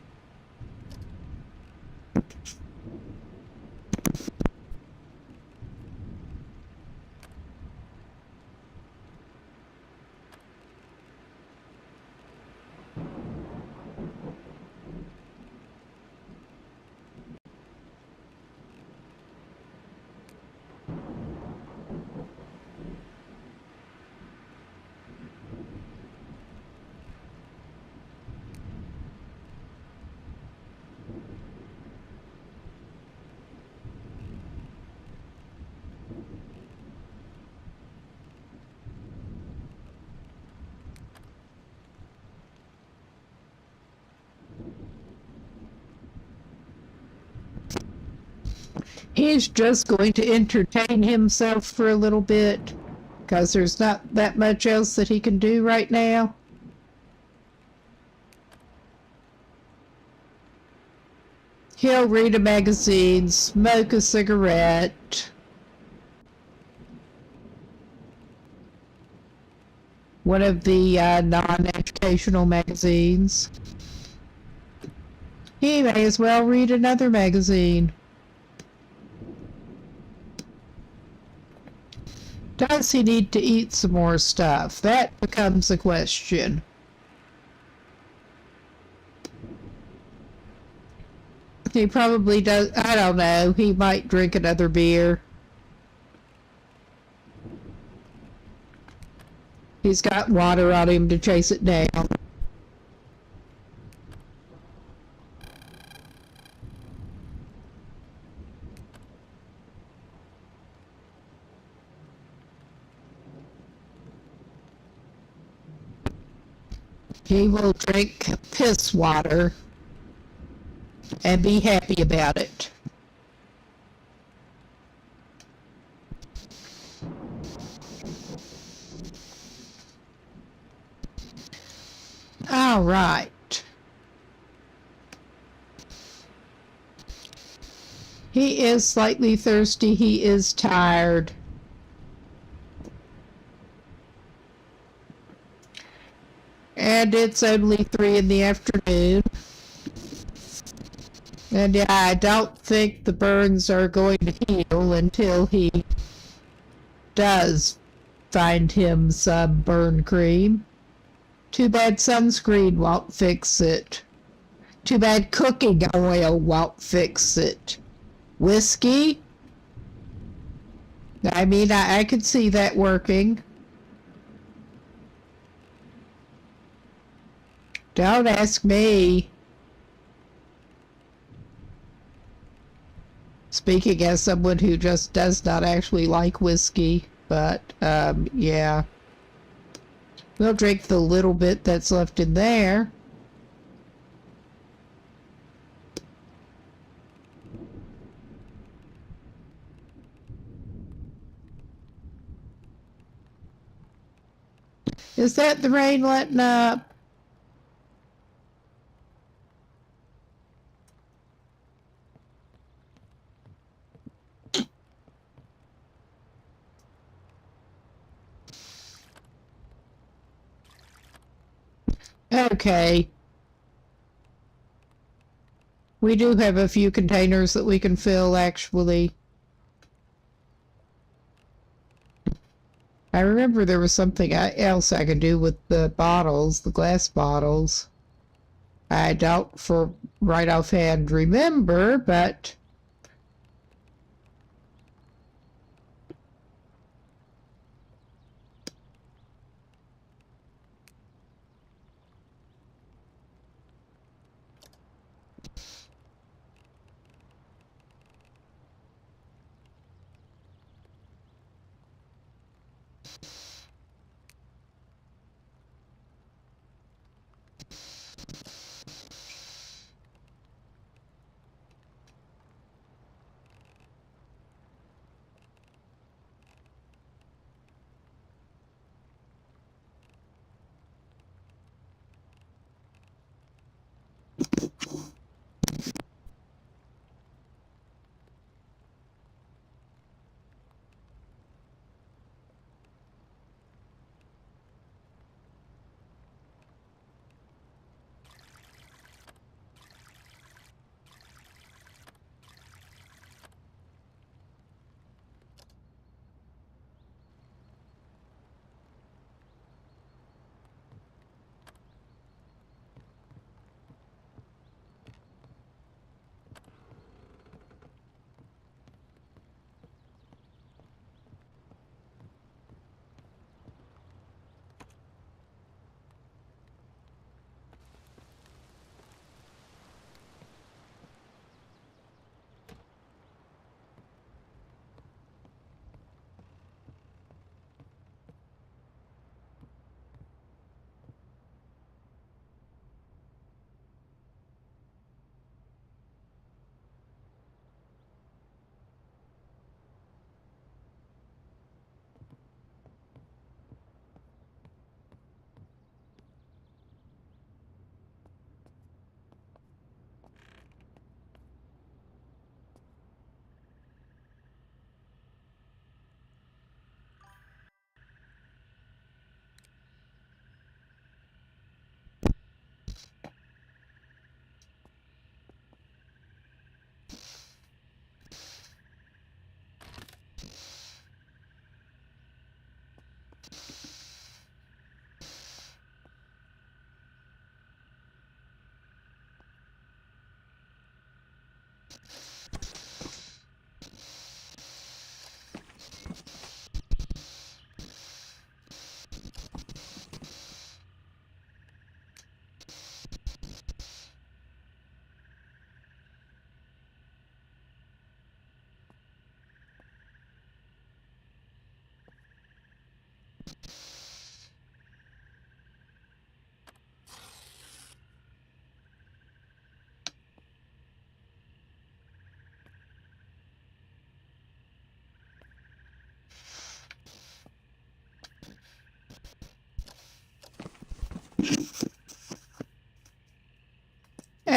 He's just going to entertain himself for a little bit, because there's not that much else that he can do right now. He'll read a magazine, smoke a cigarette. One of the non-educational magazines. He may as well read another magazine. Does he need to eat some more stuff? That becomes a question. He probably does. I don't know. He might drink another beer. He's got water on him to chase it down. He will drink piss water and be happy about it. All right. He is slightly thirsty. He is tired. And it's only 3 in the afternoon. And yeah, I don't think the burns are going to heal until he does find him some burn cream. Too bad sunscreen won't fix it. Too bad cooking oil won't fix it. Whiskey? I mean, I could see that working. Don't ask me. Speaking as someone who just does not actually like whiskey, but, yeah. We'll drink the little bit that's left in there. Is that the rain letting up? Okay. We do have a few containers that we can fill, actually. I remember there was something else I could do with the bottles, the glass bottles. I don't for right offhand remember, but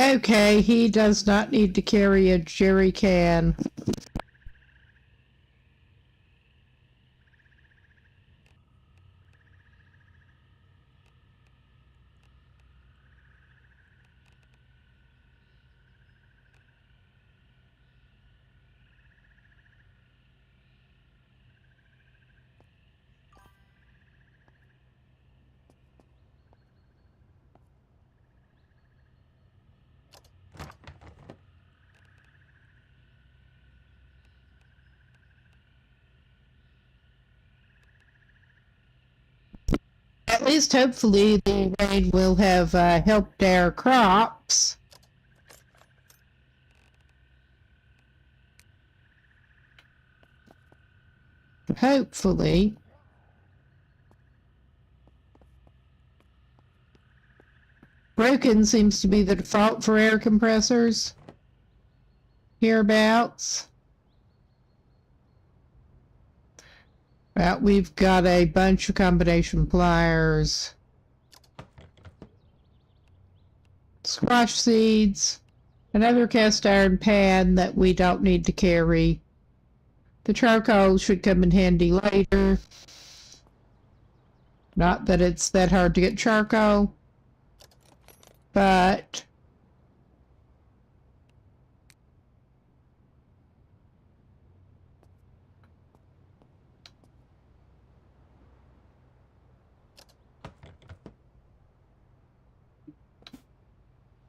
Okay, he does not need to carry a jerry can. At least hopefully the rain will have helped our crops. Hopefully. Broken seems to be the default for air compressors. Hereabouts. Well, we've got a bunch of combination pliers. Squash seeds. Another cast iron pan that we don't need to carry. The charcoal should come in handy later. Not that it's that hard to get charcoal, but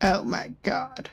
oh my God.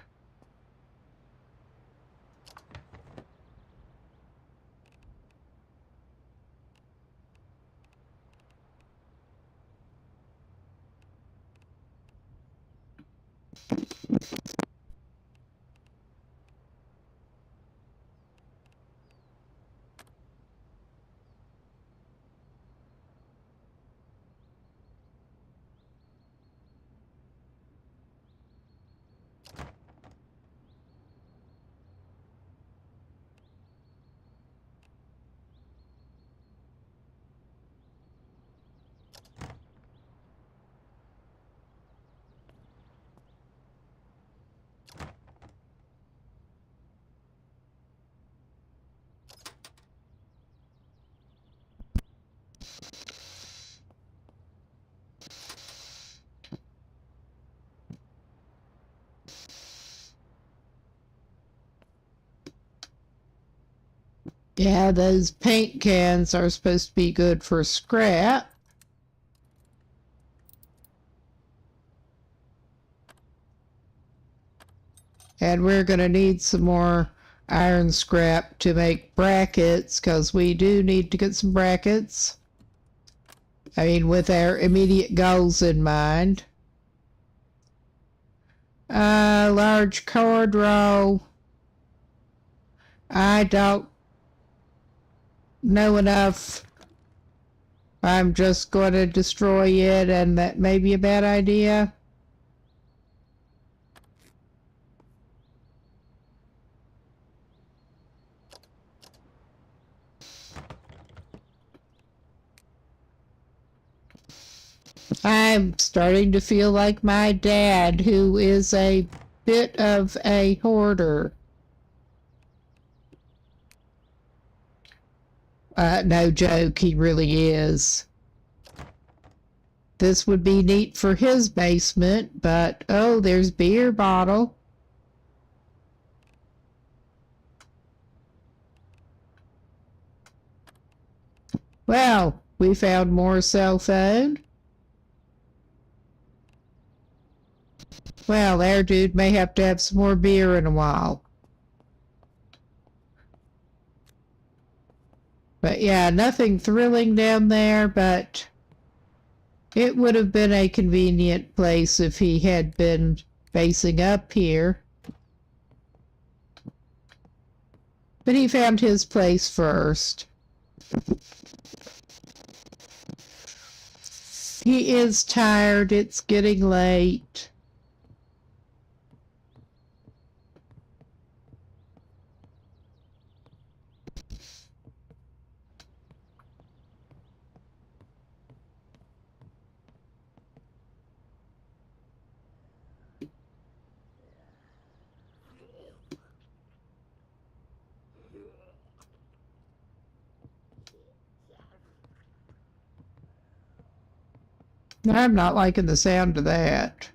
Yeah, those paint cans are supposed to be good for scrap. And we're going to need some more iron scrap to make brackets, because we do need to get some brackets. I mean, with our immediate goals in mind. Large cord roll. I don't know enough. I'm just going to destroy it, and that may be a bad idea. I'm starting to feel like my dad, who is a bit of a hoarder. No joke, he really is. This would be neat for his basement, but oh, there's beer bottle. Well, we found more cell phone. Well, our dude may have to have some more beer in a while. But yeah, nothing thrilling down there, but it would have been a convenient place if he had been basing up here. But he found his place first. He is tired. It's getting late. I'm not liking the sound of that.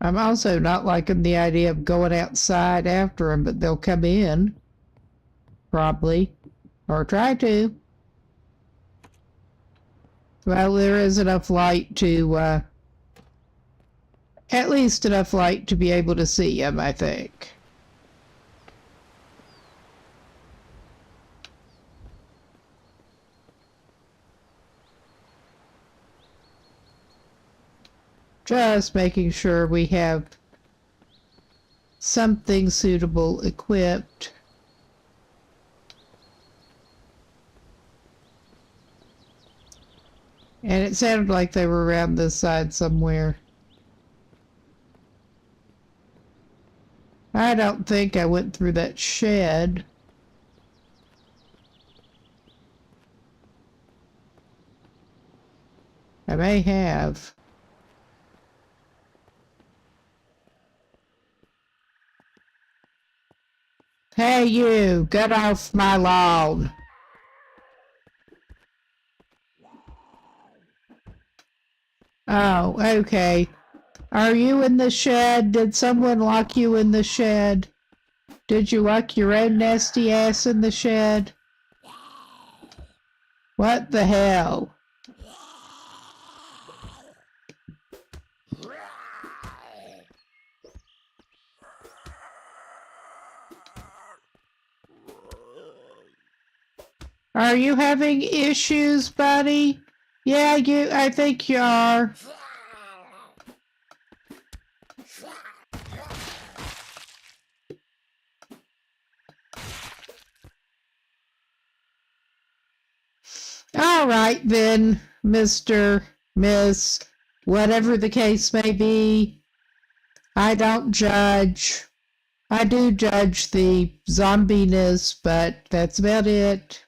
I'm also not liking the idea of going outside after them, but they'll come in. Probably. Or try to. Well, there is enough light to, at least enough light to be able to see them, I think. Just making sure we have something suitable equipped. And it sounded like they were around this side somewhere. I don't think I went through that shed. I may have. Hey you, get off my lawn. Oh, okay. Are you in the shed? Did someone lock you in the shed? Did you lock your own nasty ass in the shed? What the hell? Are you having issues, buddy? Yeah, I think you are. All right then, Mr., Miss, whatever the case may be. I don't judge. I do judge the zombiness, but that's about it.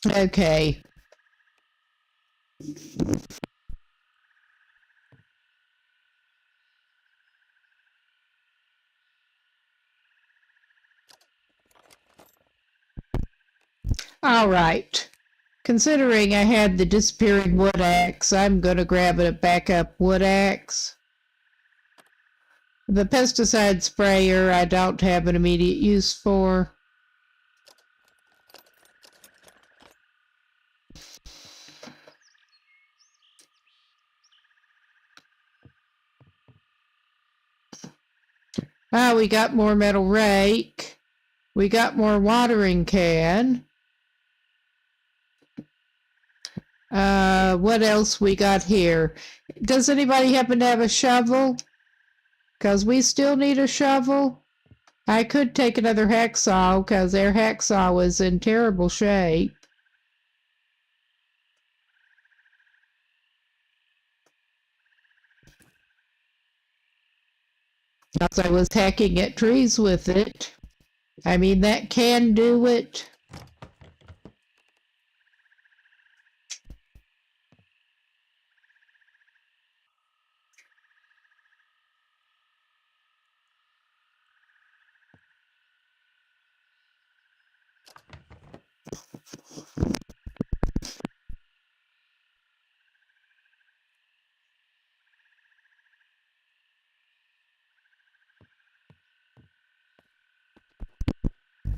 Okay. All right. Considering I had the disappearing wood axe, I'm going to grab a backup wood axe. The pesticide sprayer I don't have an immediate use for. Ah, we got more metal rake. We got more watering can. What else we got here? Does anybody happen to have a shovel? Because we still need a shovel. I could take another hacksaw because their hacksaw was in terrible shape. Because I was hacking at trees with it. I mean, that can do it.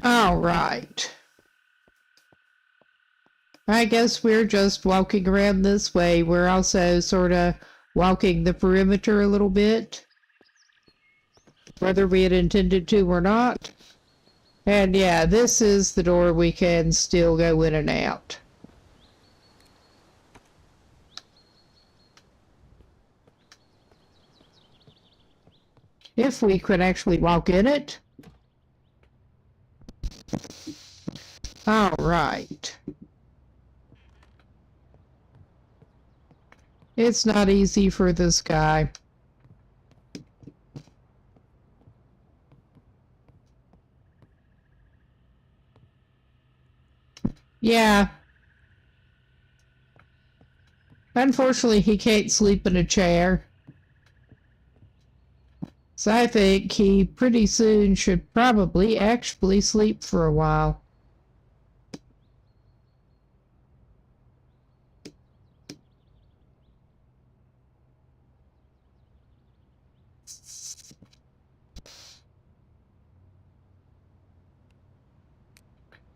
All right. I guess we're just walking around this way. We're also sort of walking the perimeter a little bit, whether we had intended to or not. And yeah, this is the door we can still go in and out. If we could actually walk in it. All right. It's not easy for this guy. Yeah. Unfortunately, he can't sleep in a chair. So I think he pretty soon should probably actually sleep for a while.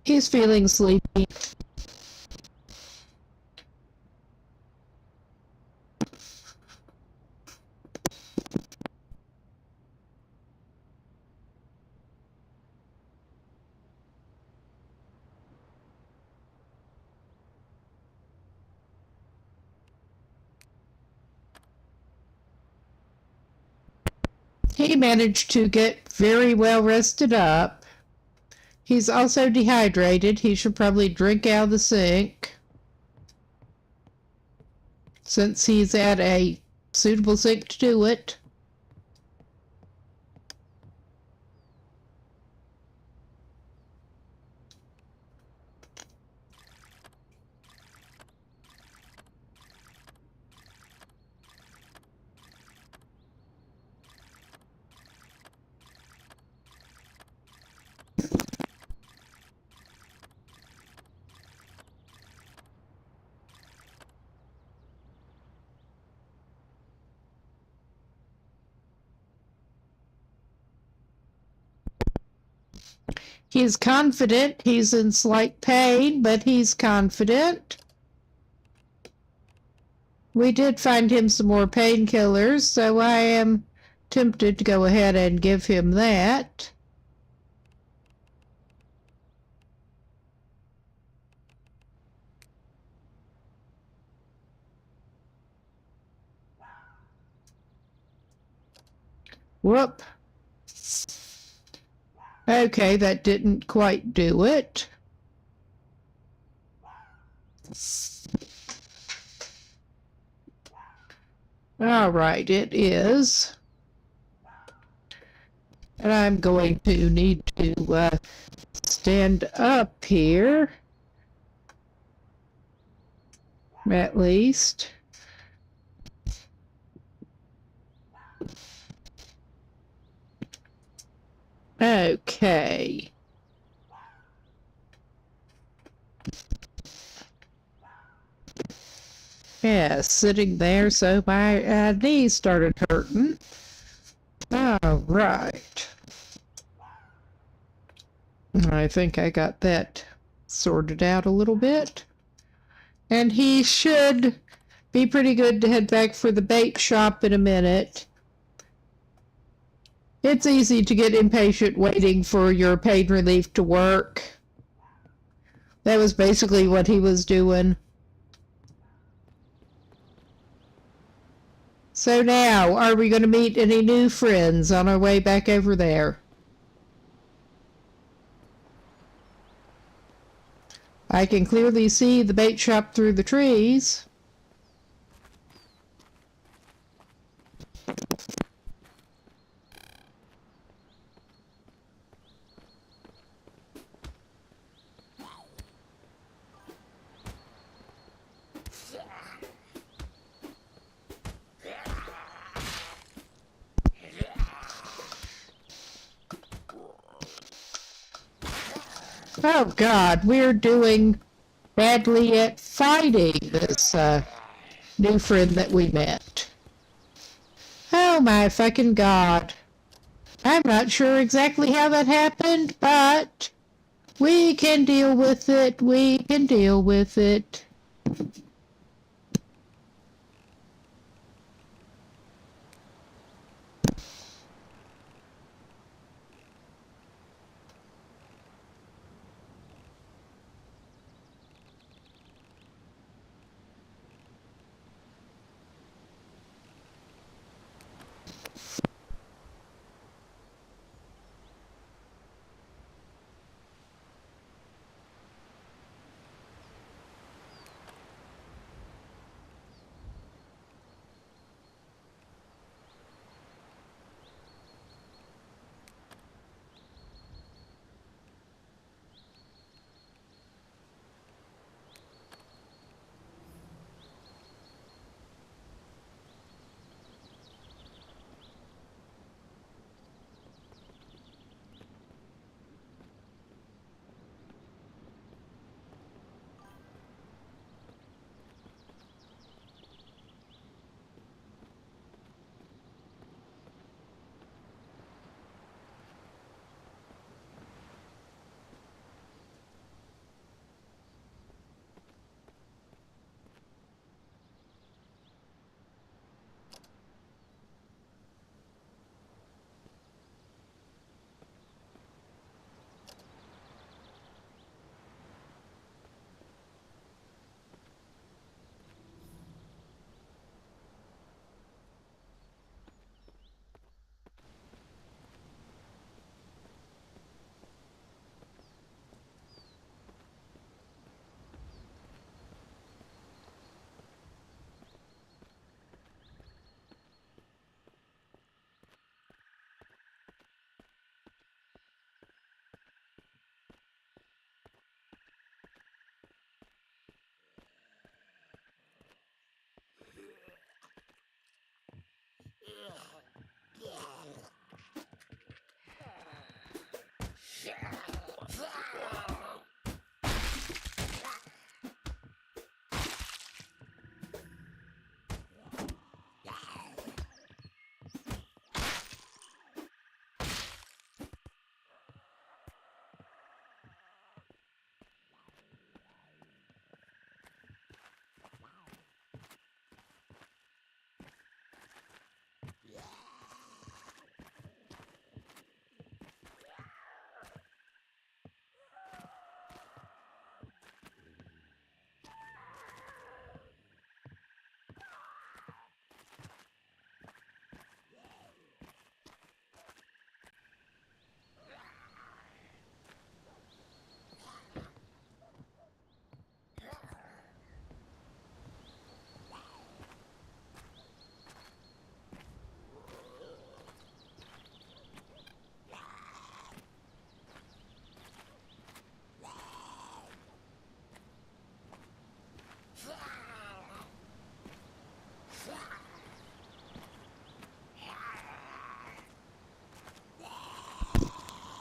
He's feeling sleepy. He managed to get very well rested up. He's also dehydrated. He should probably drink out of the sink, since he's at a suitable sink to do it. He's confident. He's in slight pain, but he's confident. We did find him some more painkillers, so I am tempted to go ahead and give him that. Whoop. Okay, that didn't quite do it. All right, it is. And I'm going to need to stand up here, at least. Okay. Yeah, sitting there, so my knees started hurting. All right. I think I got that sorted out a little bit. And he should be pretty good to head back for the bait shop in a minute. It's easy to get impatient waiting for your pain relief to work. That was basically what he was doing. So now, are we going to meet any new friends on our way back over there? I can clearly see the bait shop through the trees. Oh God, we're doing badly at fighting this new friend that we met. Oh my fucking God. I'm not sure exactly how that happened, but we can deal with it. We can deal with it.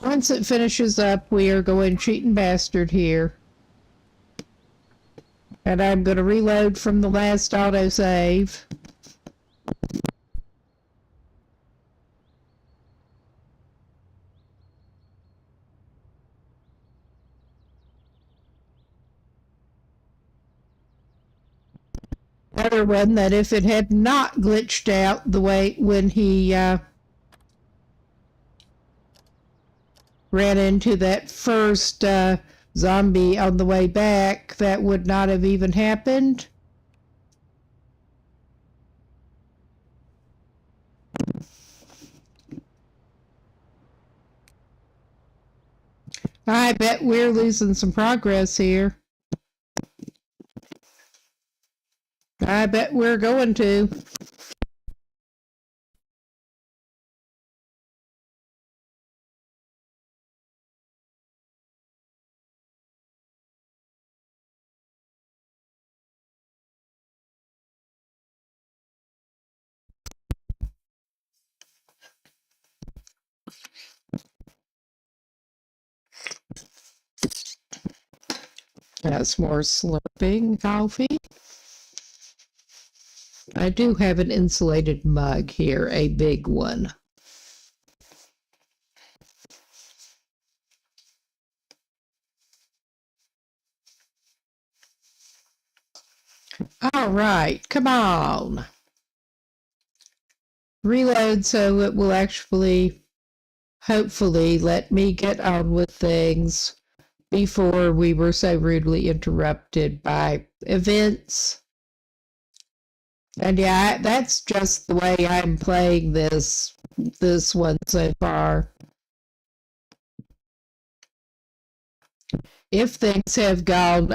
Once it finishes up, we are going cheating bastard here. And I'm going to reload from the last autosave. Another one that if it had not glitched out the way when he ran into that first zombie on the way back, that would not have even happened. I bet we're losing some progress here. I bet we're going to. That's more slurping coffee. I do have an insulated mug here, a big one. All right, come on. Reload so it will actually, hopefully, let me get on with things before we were so rudely interrupted by events. And yeah, that's just the way I'm playing this one so far. If things have gone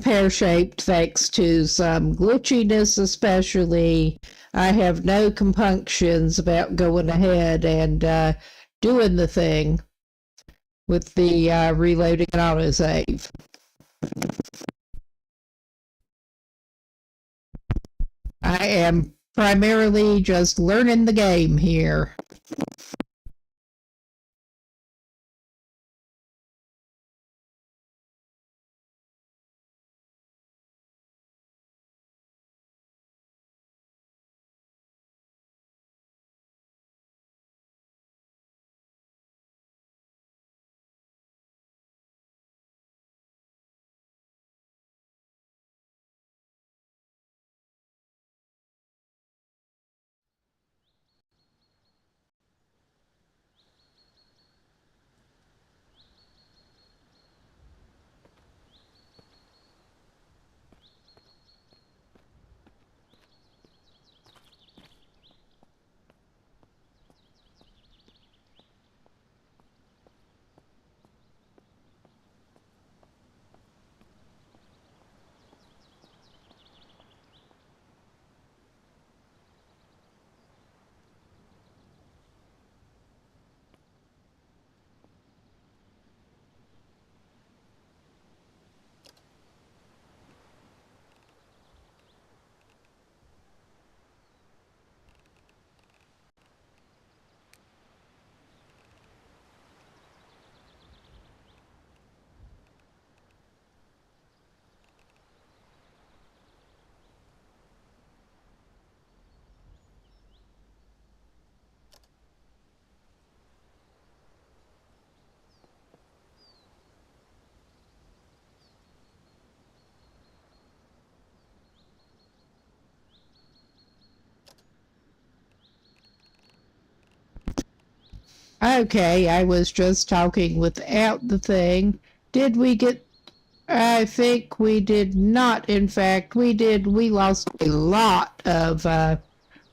pear-shaped thanks to some glitchiness especially, I have no compunctions about going ahead and doing the thing with the reloading and autosave. I am primarily just learning the game here. Okay, I was just talking without the thing. Did we get... I think we did not. In fact, we did. We lost a lot of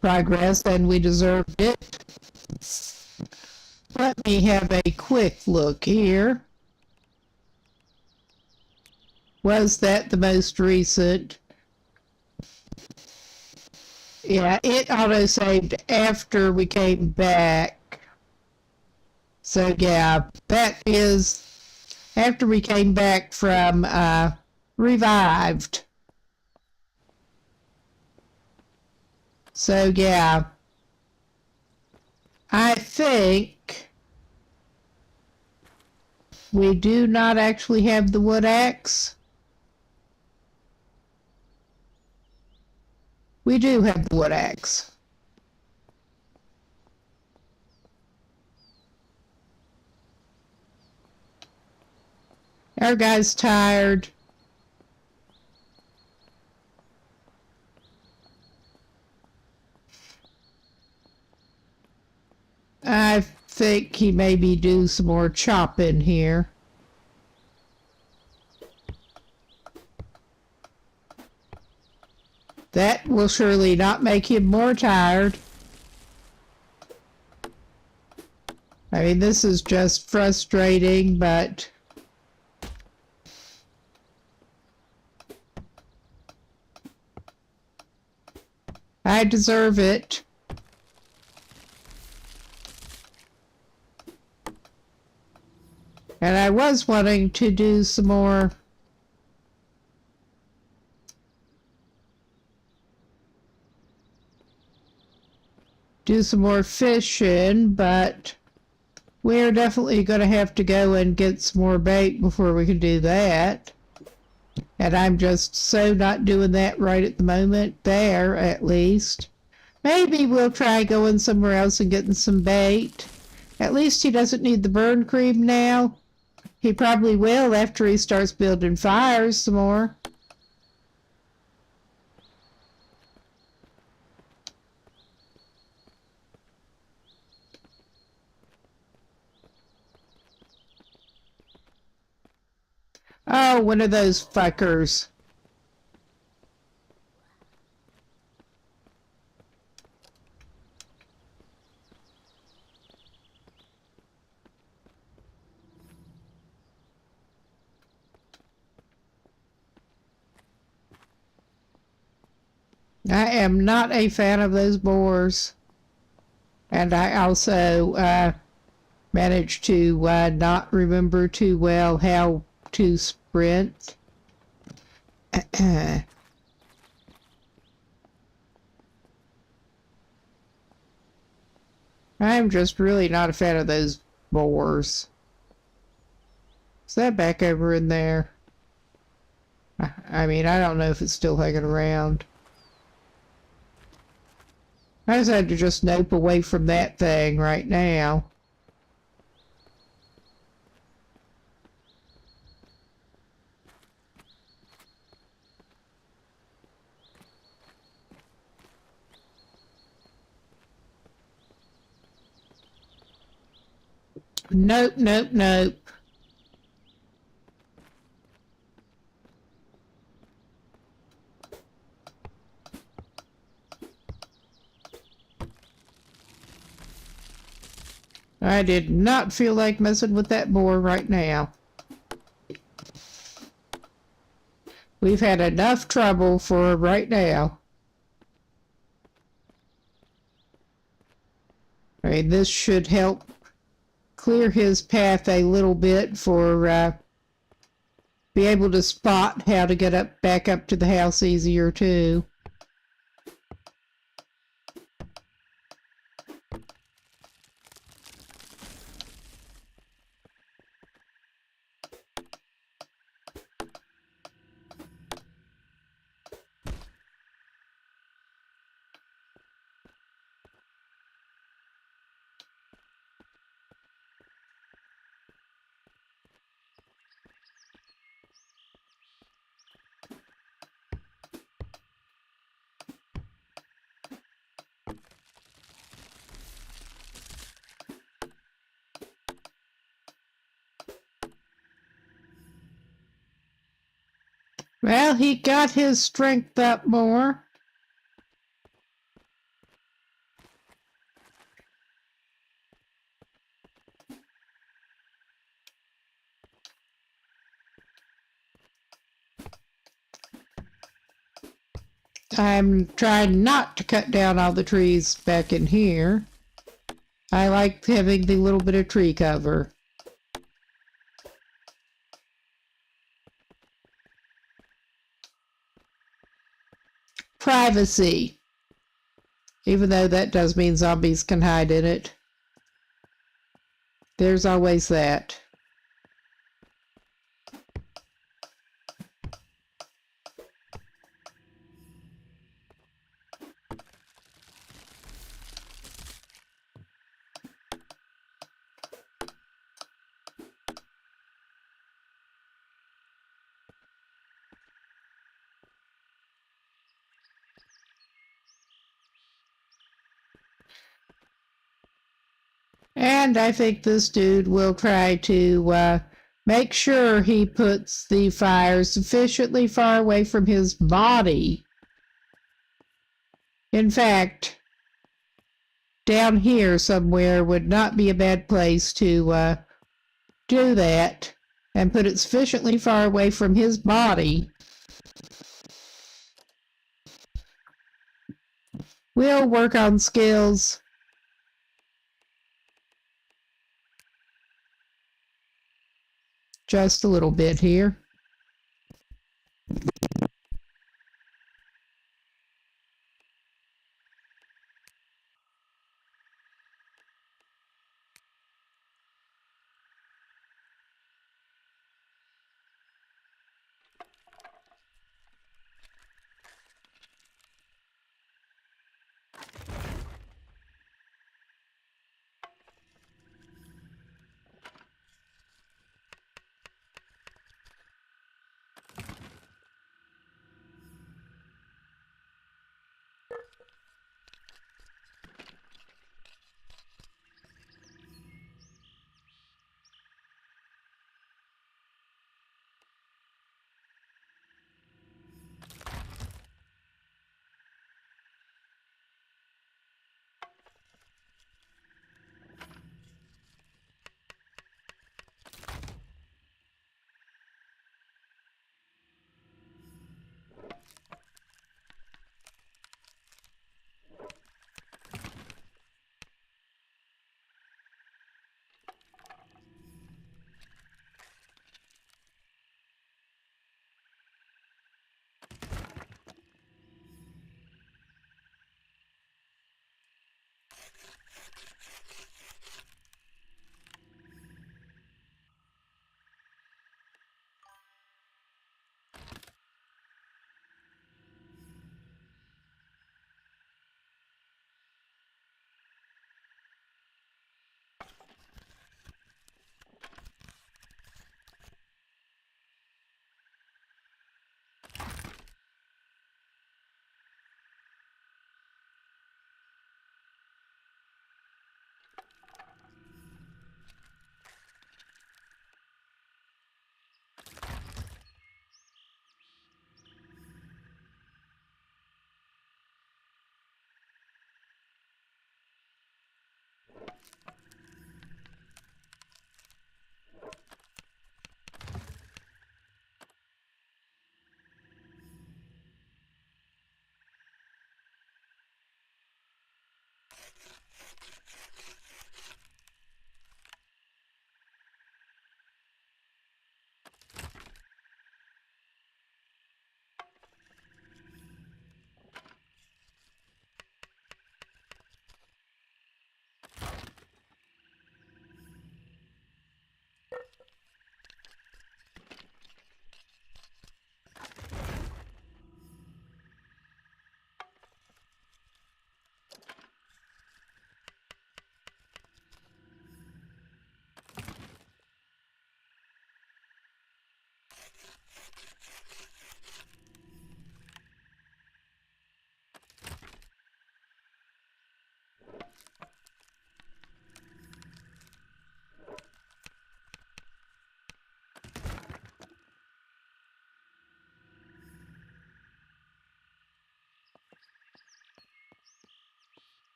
progress and we deserved it. Let me have a quick look here. Was that the most recent? Yeah, it auto-saved after we came back. So yeah, that is after we came back from Revived. So yeah. I think we do not actually have the wood axe. We do have the wood axe. Our guy's tired. I think he maybe do some more chopping here. That will surely not make him more tired. I mean, this is just frustrating, but I deserve it. And I was wanting to do some more fishing, but we're definitely going to have to go and get some more bait before we can do that. And I'm just so not doing that right at the moment, there at least. Maybe we'll try going somewhere else and getting some bait. At least he doesn't need the burn cream now. He probably will after he starts building fires some more. Oh, one of those fuckers. I am not a fan of those boars. And I also managed to not remember too well how to sprint. I'm just really not a fan of those boars. Is that back over in there? I mean, I don't know if it's still hanging around. I just had to just nope away from that thing right now. Nope, nope, nope. I did not feel like messing with that boar right now. We've had enough trouble for right now. I mean, this should help clear his path a little bit for be able to spot how to get back up to the house easier too. Well, he got his strength up more. I'm trying not to cut down all the trees back in here. I like having the little bit of tree cover. Privacy. Even though that does mean zombies can hide in it. There's always that. And I think this dude will try to make sure he puts the fire sufficiently far away from his body. In fact, down here somewhere would not be a bad place to do that and put it sufficiently far away from his body. We'll work on skills. Just a little bit here.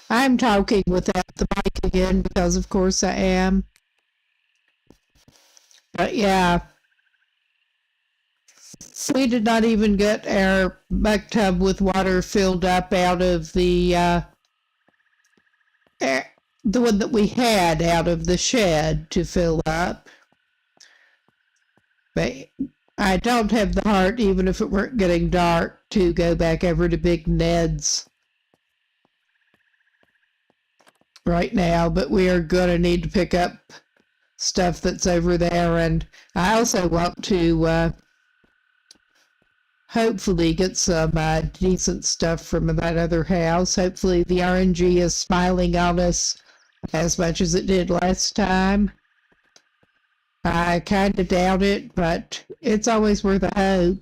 I'm talking without the mic again because, of course, I am. But yeah, we did not even get our muck tub with water filled up out of the one that we had out of the shed to fill up. But I don't have the heart, even if it weren't getting dark, to go back over to Big Ned's right now. But we are going to need to pick up stuff that's over there. And I also want to hopefully get some decent stuff from that other house. Hopefully the RNG is smiling on us as much as it did last time. I kind of doubt it, but it's always worth a hope.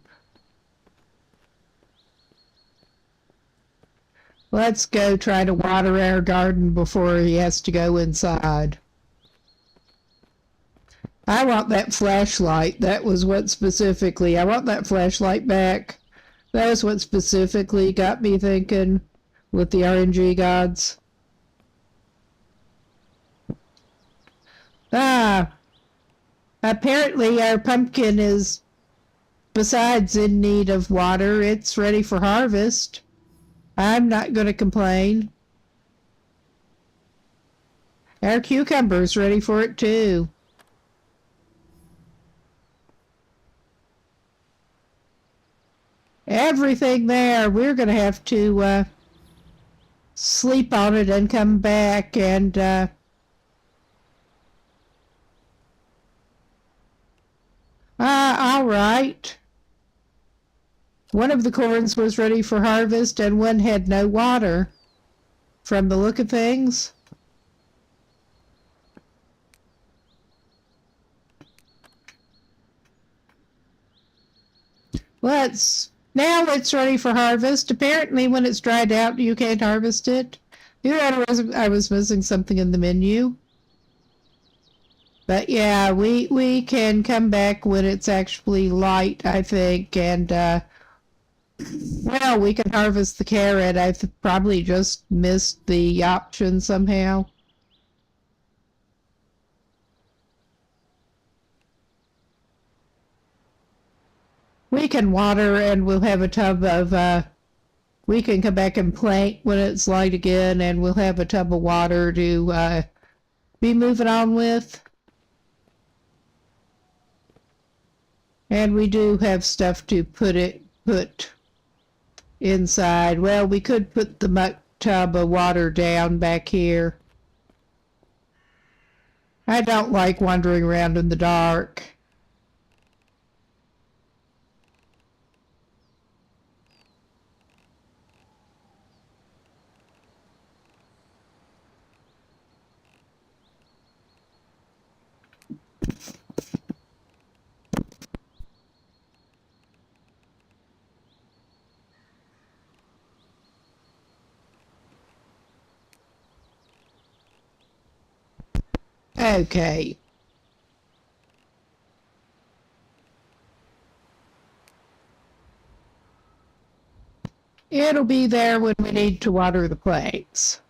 Let's go try to water our garden before he has to go inside. I want that flashlight. That was what specifically, I want that flashlight back. That was what specifically got me thinking with the RNG gods. Apparently our pumpkin is, besides in need of water, it's ready for harvest. I'm not going to complain. Our cucumber's ready for it too. Everything there. We're going to have to sleep on it and come back and all right. One of the corns was ready for harvest and one had no water from the look of things. Now it's ready for harvest. Apparently when it's dried out, you can't harvest it. I was missing something in the menu. But yeah, we can come back when it's actually light, I think, and well, we can harvest the carrot. I've probably just missed the option somehow. We can water and we'll have a tub of, we can come back and plant when it's light again and we'll have a tub of water to be moving on with. And we do have stuff to put inside. Well, we could put the muck tub of water down back here. I don't like wandering around in the dark. Okay. It'll be there when we need to water the plants.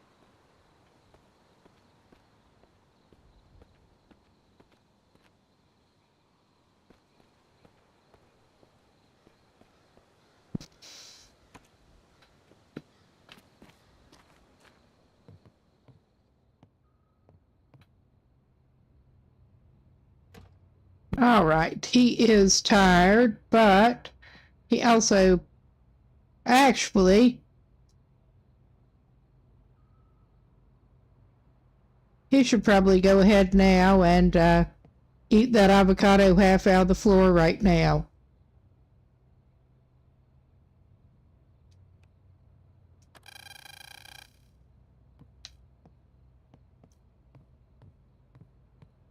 All right, he is tired, but he also actually he should probably go ahead now and eat that avocado half out of the floor right now.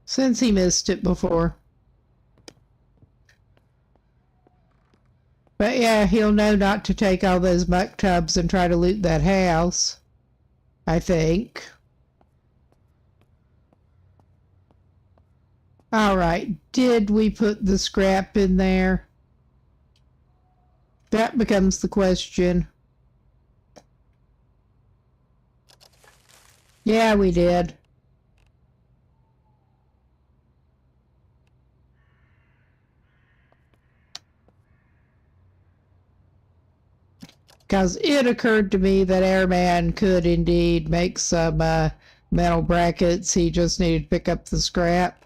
Since he missed it before. But yeah, he'll know not to take all those muck tubs and try to loot that house, I think. All right, did we put the scrap in there? That becomes the question. Yeah, we did. Because it occurred to me that Airman could indeed make some metal brackets. He just needed to pick up the scrap.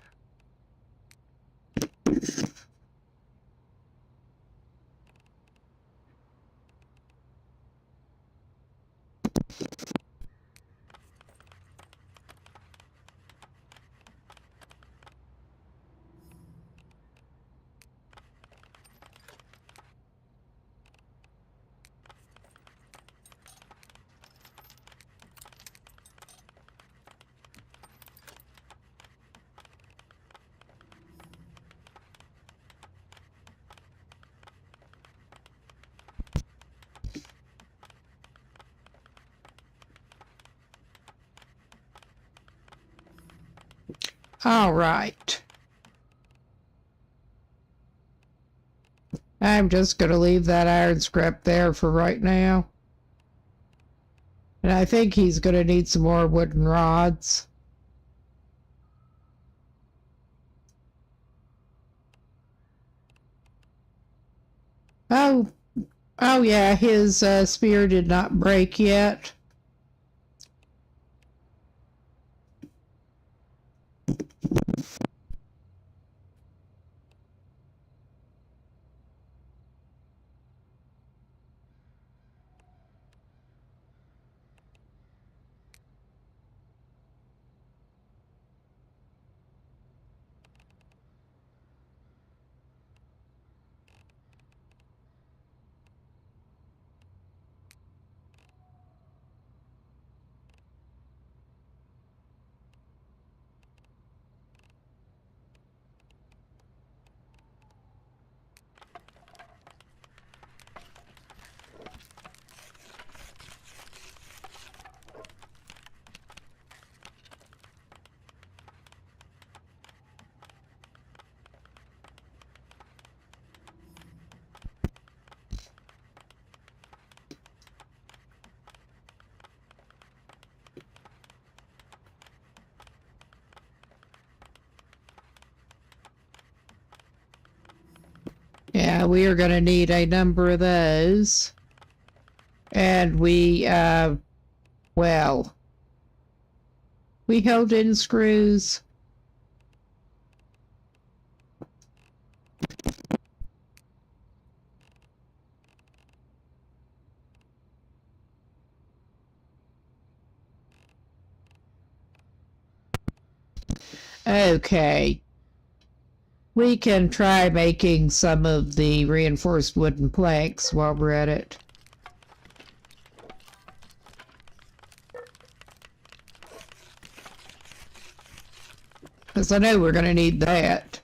All right. I'm just going to leave that iron scrap there for right now. And I think he's going to need some more wooden rods. Oh yeah, his spear did not break yet. Yeah, we are going to need a number of those. And we held in screws. Okay. We can try making some of the reinforced wooden planks while we're at it. Because I know we're going to need that.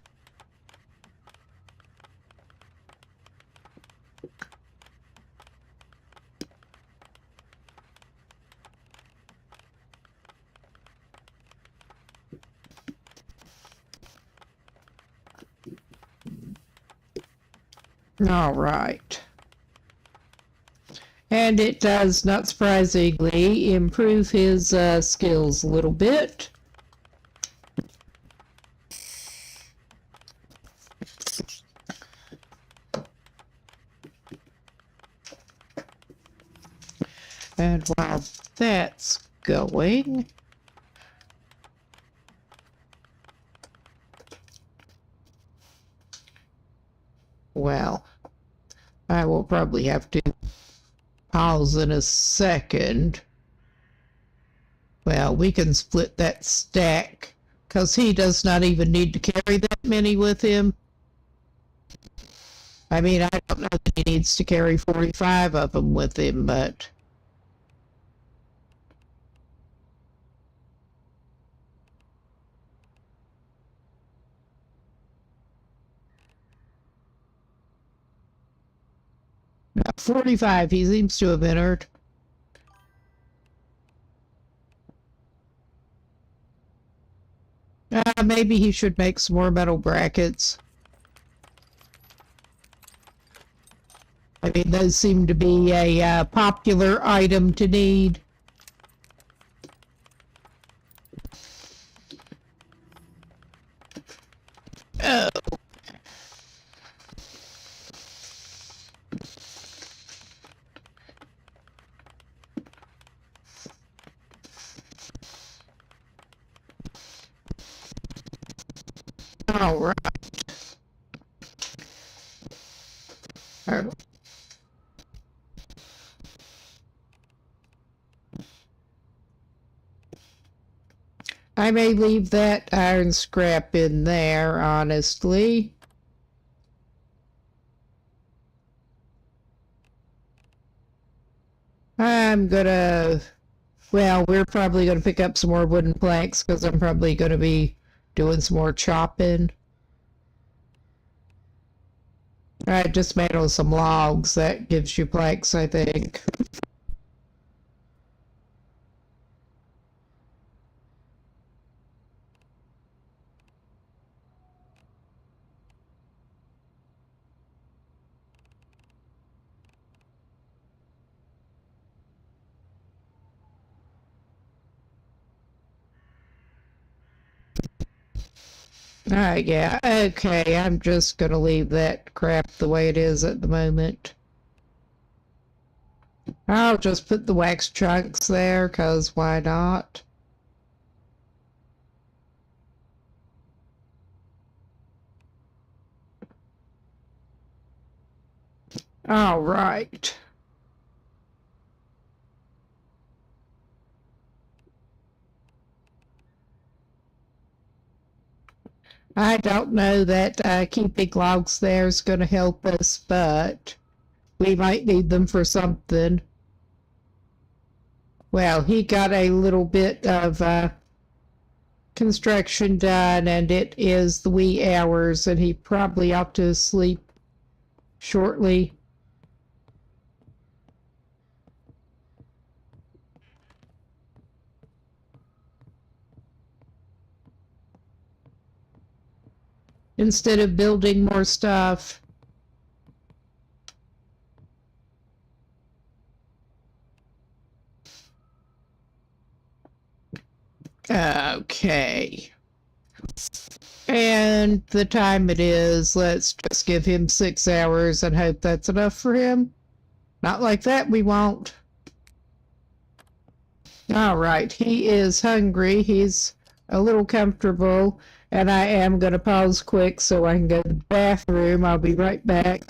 All right. And it does, not surprisingly, improve his skills a little bit. And while that's going, well, I will probably have to pause in a second. Well, we can split that stack, because he does not even need to carry that many with him. I mean, I don't know that he needs to carry 45 of them with him, but... No, 45, he seems to have entered. Maybe he should make some more metal brackets. I mean, those seem to be a popular item to need. All right. Oh. I may leave that iron scrap in there, honestly. I'm gonna, well, we're probably gonna pick up some more wooden planks because I'm probably gonna be doing some more chopping. I dismantled some logs. That gives you planks, I think. Yeah, okay, I'm just gonna leave that crap the way it is at the moment. I'll just put the wax chunks there, 'cause why not? All right. I don't know that keeping logs there is going to help us, but we might need them for something. Well, he got a little bit of construction done, and it is the wee hours, and he probably ought to sleep shortly. Instead of building more stuff. Okay. And the time it is, let's just give him 6 hours and hope that's enough for him. Not like that, we won't. All right, he is hungry. He's a little comfortable, and I am going to pause quick so I can go to the bathroom. I'll be right back.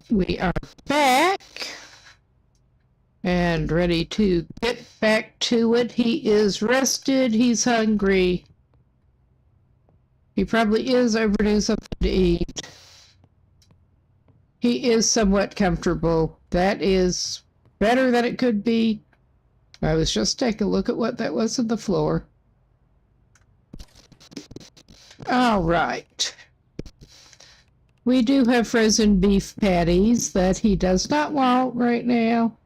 We are back and ready to get back to it. He is rested. He's hungry. He probably is overdue something to eat. He is somewhat comfortable. That is better than it could be. I was just taking a look at what that was on the floor. All right. We do have frozen beef patties that he does not want right now.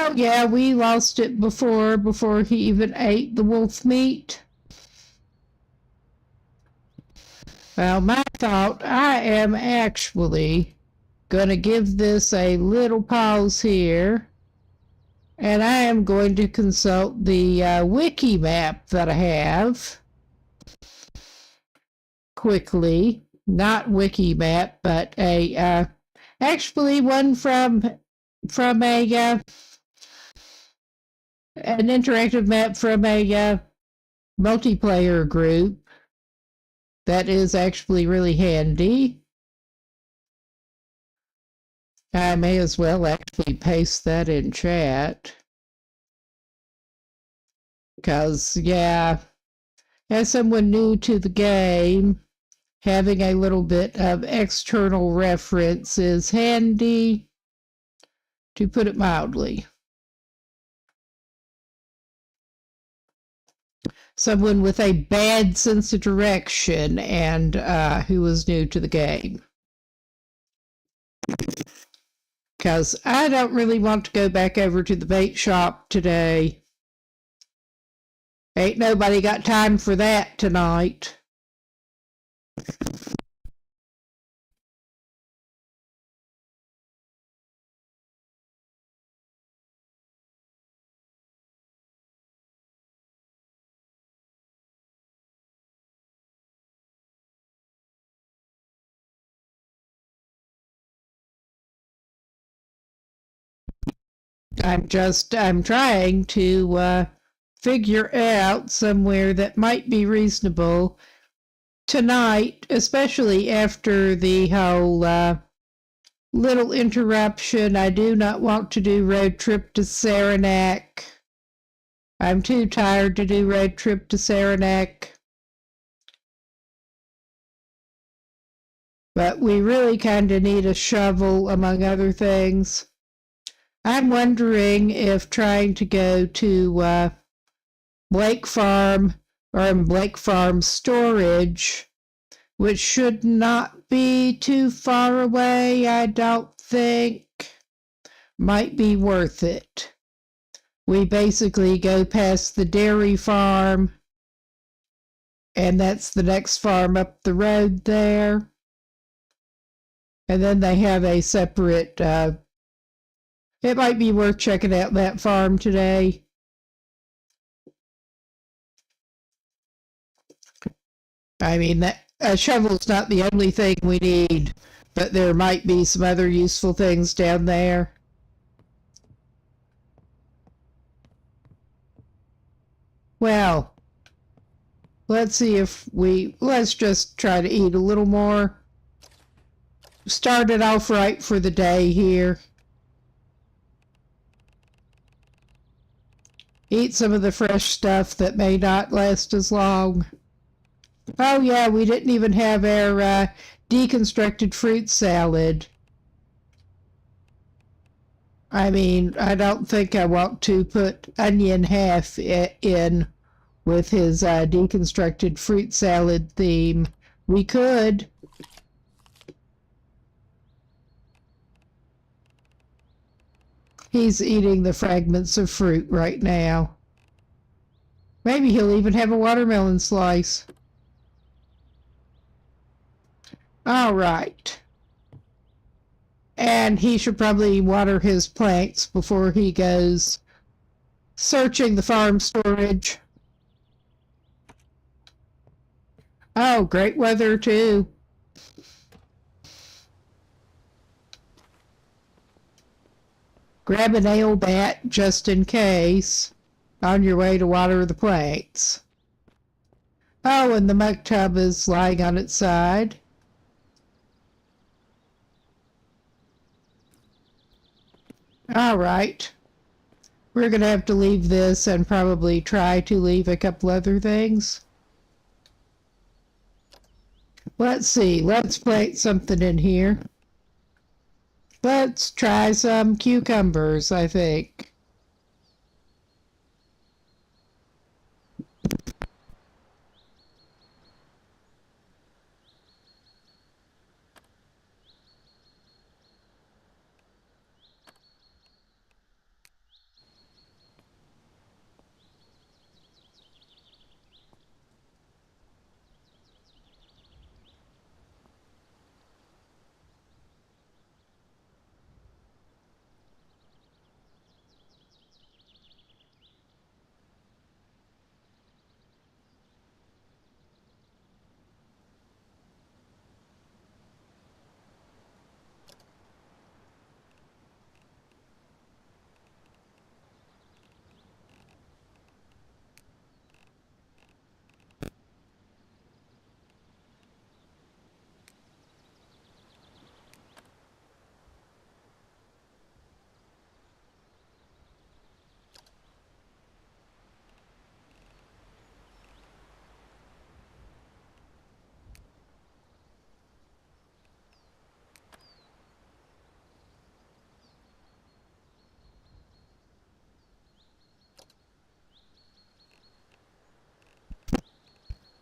Oh, yeah, we lost it before he even ate the wolf meat. Well, my thought, I am actually going to give this a little pause here, and I am going to consult the wiki map that I have quickly. Not wiki map, but actually one from a an interactive map from a multiplayer group that is actually really handy. I may as well actually paste that in chat. Because, yeah, as someone new to the game, having a little bit of external reference is handy, to put it mildly. Someone with a bad sense of direction and who was new to the game. Because I don't really want to go back over to the bait shop today. Ain't nobody got time for that tonight. I'm trying to figure out somewhere that might be reasonable tonight, especially after the whole little interruption. I do not want to do road trip to Saranac. I'm too tired to do road trip to Saranac. But we really kind of need a shovel, among other things. I'm wondering if trying to go to Blake Farm or Blake Farm Storage, which should not be too far away, I don't think, might be worth it. We basically go past the dairy farm, and that's the next farm up the road there. And then they have a separate, it might be worth checking out that farm today. I mean, a shovel's not the only thing we need, but there might be some other useful things down there. Well, let's see if let's just try to eat a little more. Started off right for the day here. Eat some of the fresh stuff that may not last as long. Oh yeah, we didn't even have our deconstructed fruit salad. I mean, I don't think I want to put onion half in with his deconstructed fruit salad theme. We could. He's eating the fragments of fruit right now. Maybe he'll even have a watermelon slice. All right. And he should probably water his plants before he goes searching the farm storage. Oh, great weather too. Grab a nail bat just in case on your way to water the plants. Oh, and the muck tub is lying on its side. All right. We're going to have to leave this and probably try to leave a couple other things. Let's see. Let's plant something in here. Let's try some cucumbers, I think.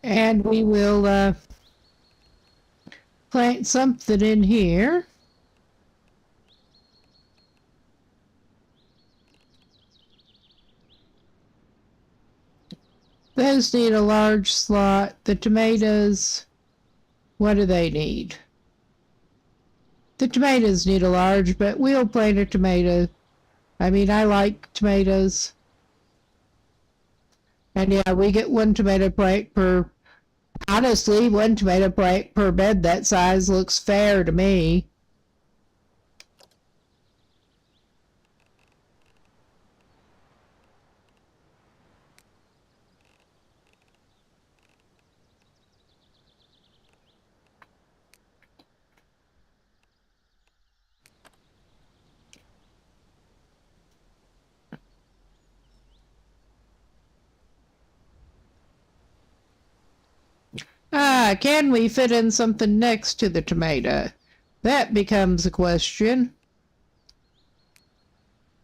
And we will plant something in here. Those need a large slot. The tomatoes, what do they need? The tomatoes need a large, but we'll plant a tomato. I mean, I like tomatoes. And yeah, we get one tomato plant per, honestly, one tomato plant per bed that size looks fair to me. Can we fit in something next to the tomato? That becomes a question.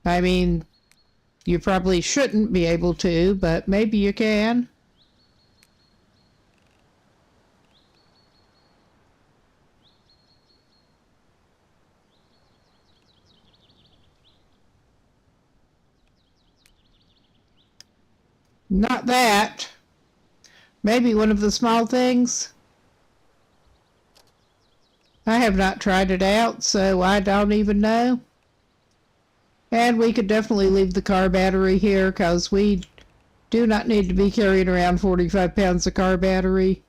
I mean, you probably shouldn't be able to, but maybe you can. Not that. Maybe one of the small things. I have not tried it out, so I don't even know. And we could definitely leave the car battery here because we do not need to be carrying around 45 pounds of car battery.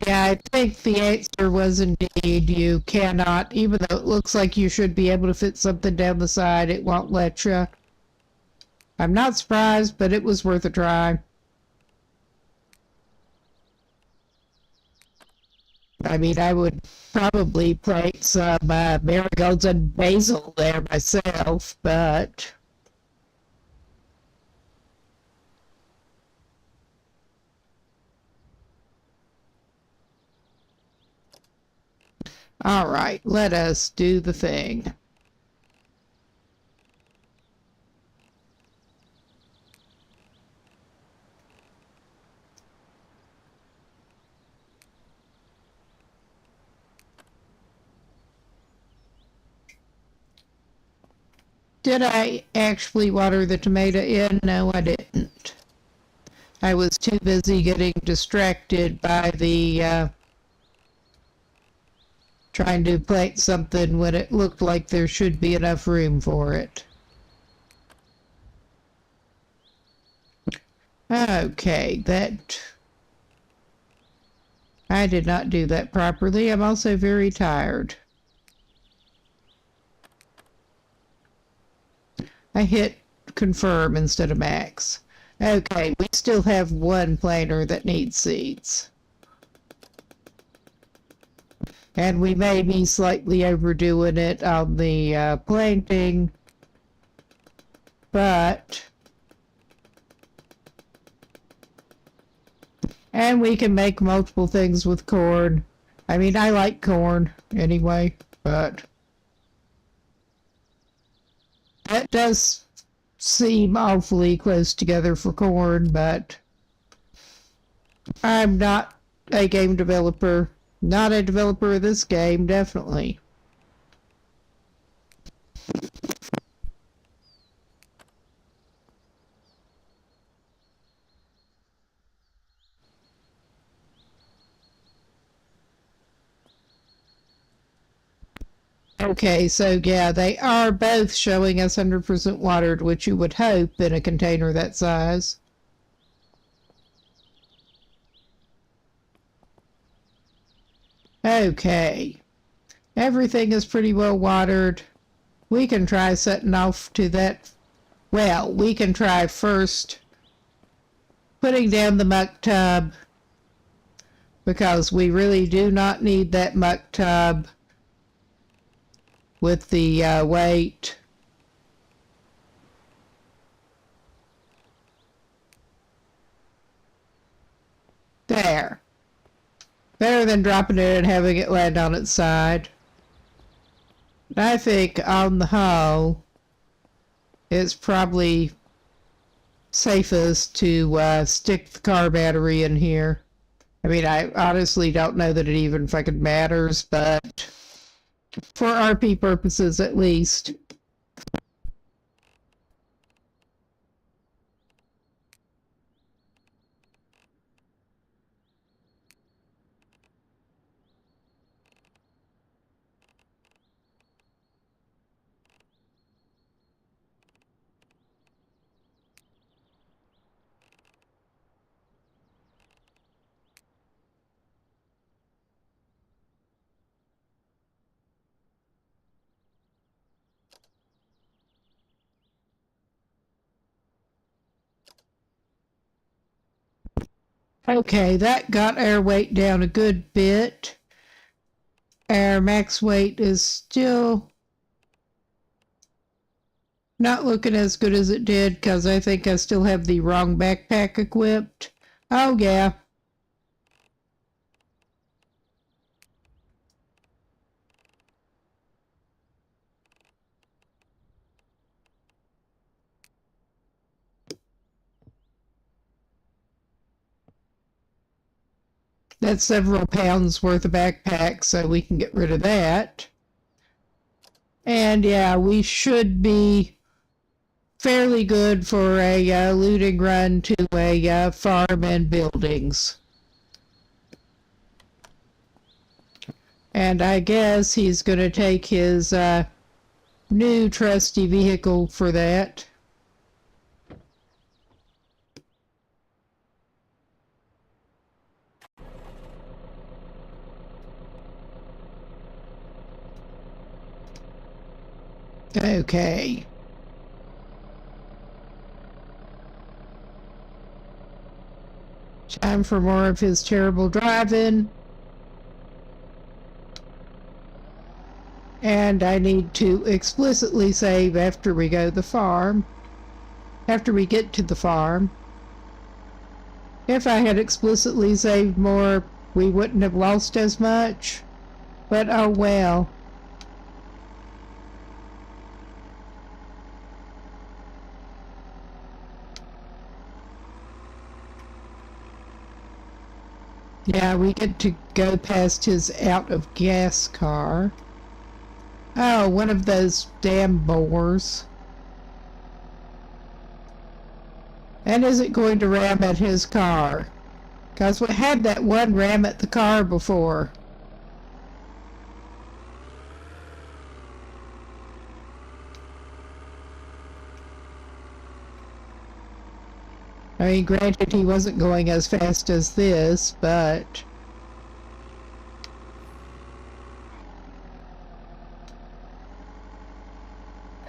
Yeah, I think the answer was indeed you cannot, even though it looks like you should be able to fit something down the side, it won't let you. I'm not surprised, but it was worth a try. I mean, I would probably plant some marigolds and basil there myself, but all right, let us do the thing. Did I actually water the tomato in? No, I didn't. I was too busy getting distracted by the trying to plant something when it looked like there should be enough room for it. Okay, that... I did not do that properly. I'm also very tired. I hit confirm instead of max. Okay, we still have one planter that needs seeds. And we may be slightly overdoing it on the planting, but... And we can make multiple things with corn. I mean, I like corn anyway, but... That does seem awfully close together for corn, but I'm not a game developer. Not a developer of this game, definitely. Okay, so yeah, they are both showing us 100% watered, which you would hope in a container that size. Okay, everything is pretty well watered. We can try setting off to that. Well, we can try first putting down the muck tub, because we really do not need that muck tub with the weight. There. Better than dropping it and having it land on its side. I think on the whole, it's probably safest to stick the car battery in here. I mean, I honestly don't know that it even fucking matters, but for RP purposes at least. Okay, that got our weight down a good bit. Our max weight is still not looking as good as it did because I think I still have the wrong backpack equipped. Oh, yeah. That's several pounds worth of backpack, so we can get rid of that. And yeah, we should be fairly good for a looting run to a farm and buildings. And I guess he's going to take his new trusty vehicle for that. Okay. Time for more of his terrible driving. And I need to explicitly save after we go to the farm. After we get to the farm. If I had explicitly saved more, we wouldn't have lost as much. But oh well. Yeah, we get to go past his out-of-gas car. Oh, one of those damn boars. And is it going to ram at his car? Because we had that one ram at the car before. I mean, granted, he wasn't going as fast as this, but...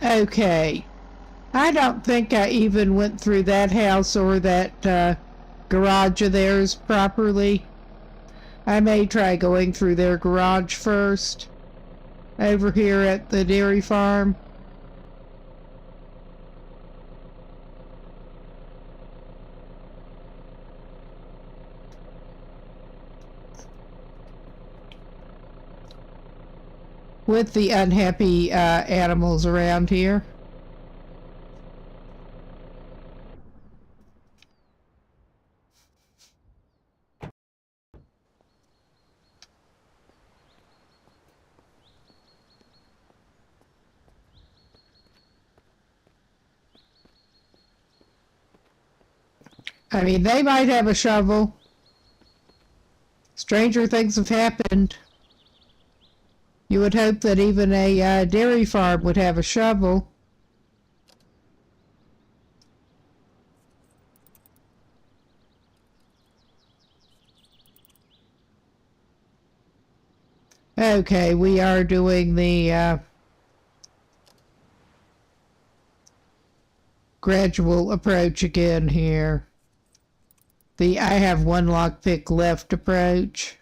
Okay. I don't think I even went through that house or that garage of theirs properly. I may try going through their garage first. Over here at the dairy farm. With the unhappy animals around here. I mean, they might have a shovel. Stranger things have happened. You would hope that even a dairy farm would have a shovel. Okay, we are doing the gradual approach again here. The I have one lockpick left approach.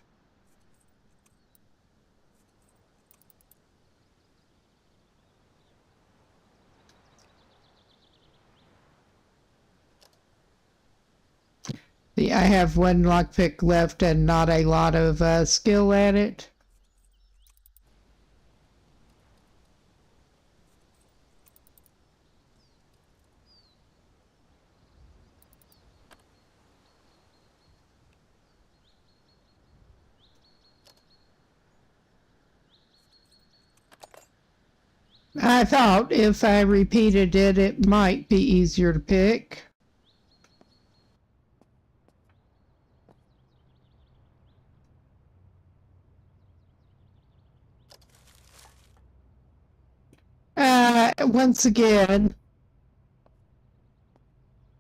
The I have one lockpick left and not a lot of skill at it. I thought if I repeated it, it might be easier to pick. Once again,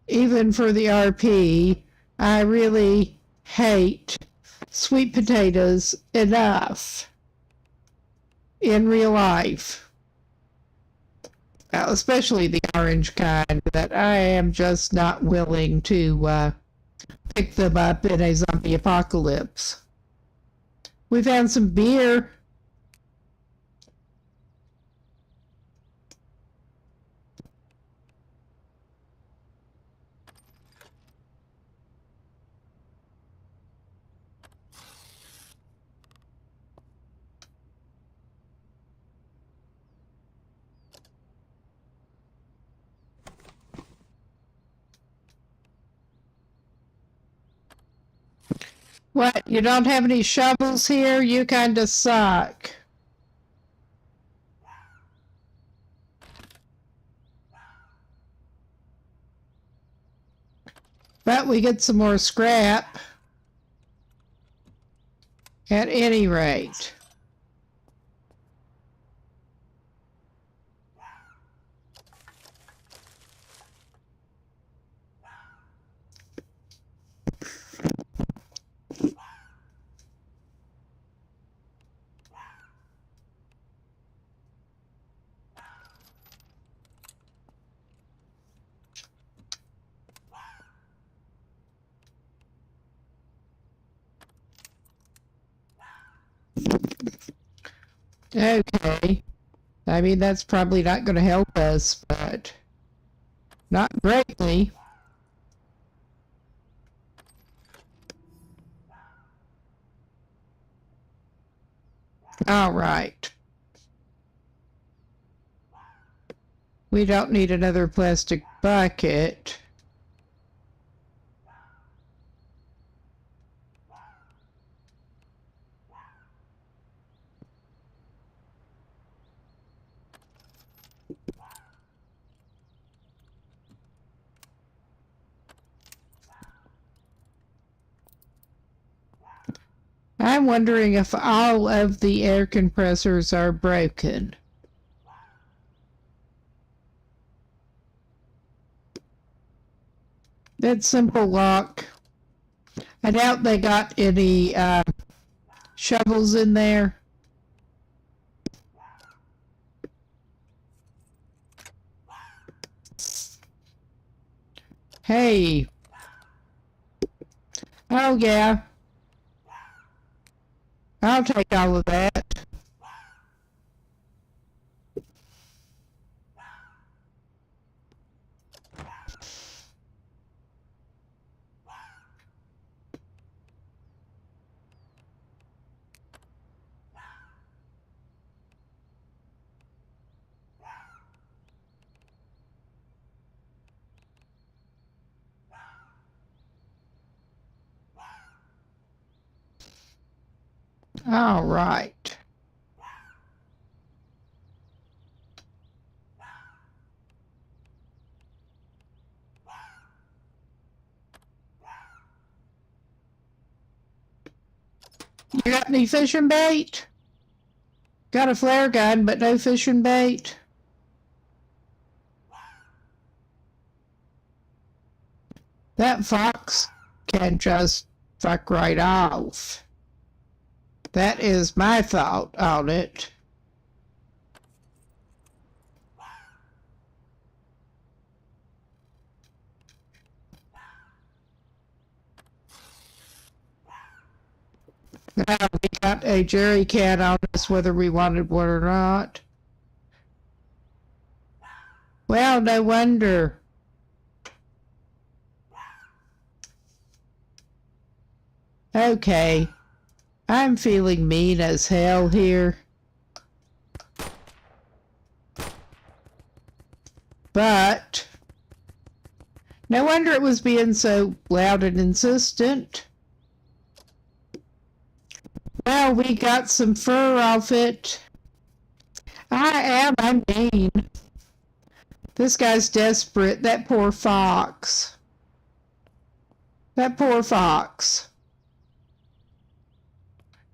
even for the RP, I really hate sweet potatoes enough in real life, especially the orange kind, that I am just not willing to pick them up in a zombie apocalypse. We found some beer. What, you don't have any shovels here? You kind of suck. But we get some more scrap. At any rate. Okay. I mean, that's probably not going to help us, but not greatly. All right. We don't need another plastic bucket. I'm wondering if all of the air compressors are broken. That simple lock. I doubt they got any shovels in there. Hey. Oh, yeah. I'll take all of that. All right. You got any fishing bait? Got a flare gun, but no fishing bait? That fox can just fuck right off. That is my thought on it. Now we got a jerry can on us whether we wanted one or not. Well, no wonder. Okay, I'm feeling mean as hell here. But no wonder it was being so loud and insistent. Well, we got some fur off it. I'm mean. This guy's desperate. That poor fox. That poor fox.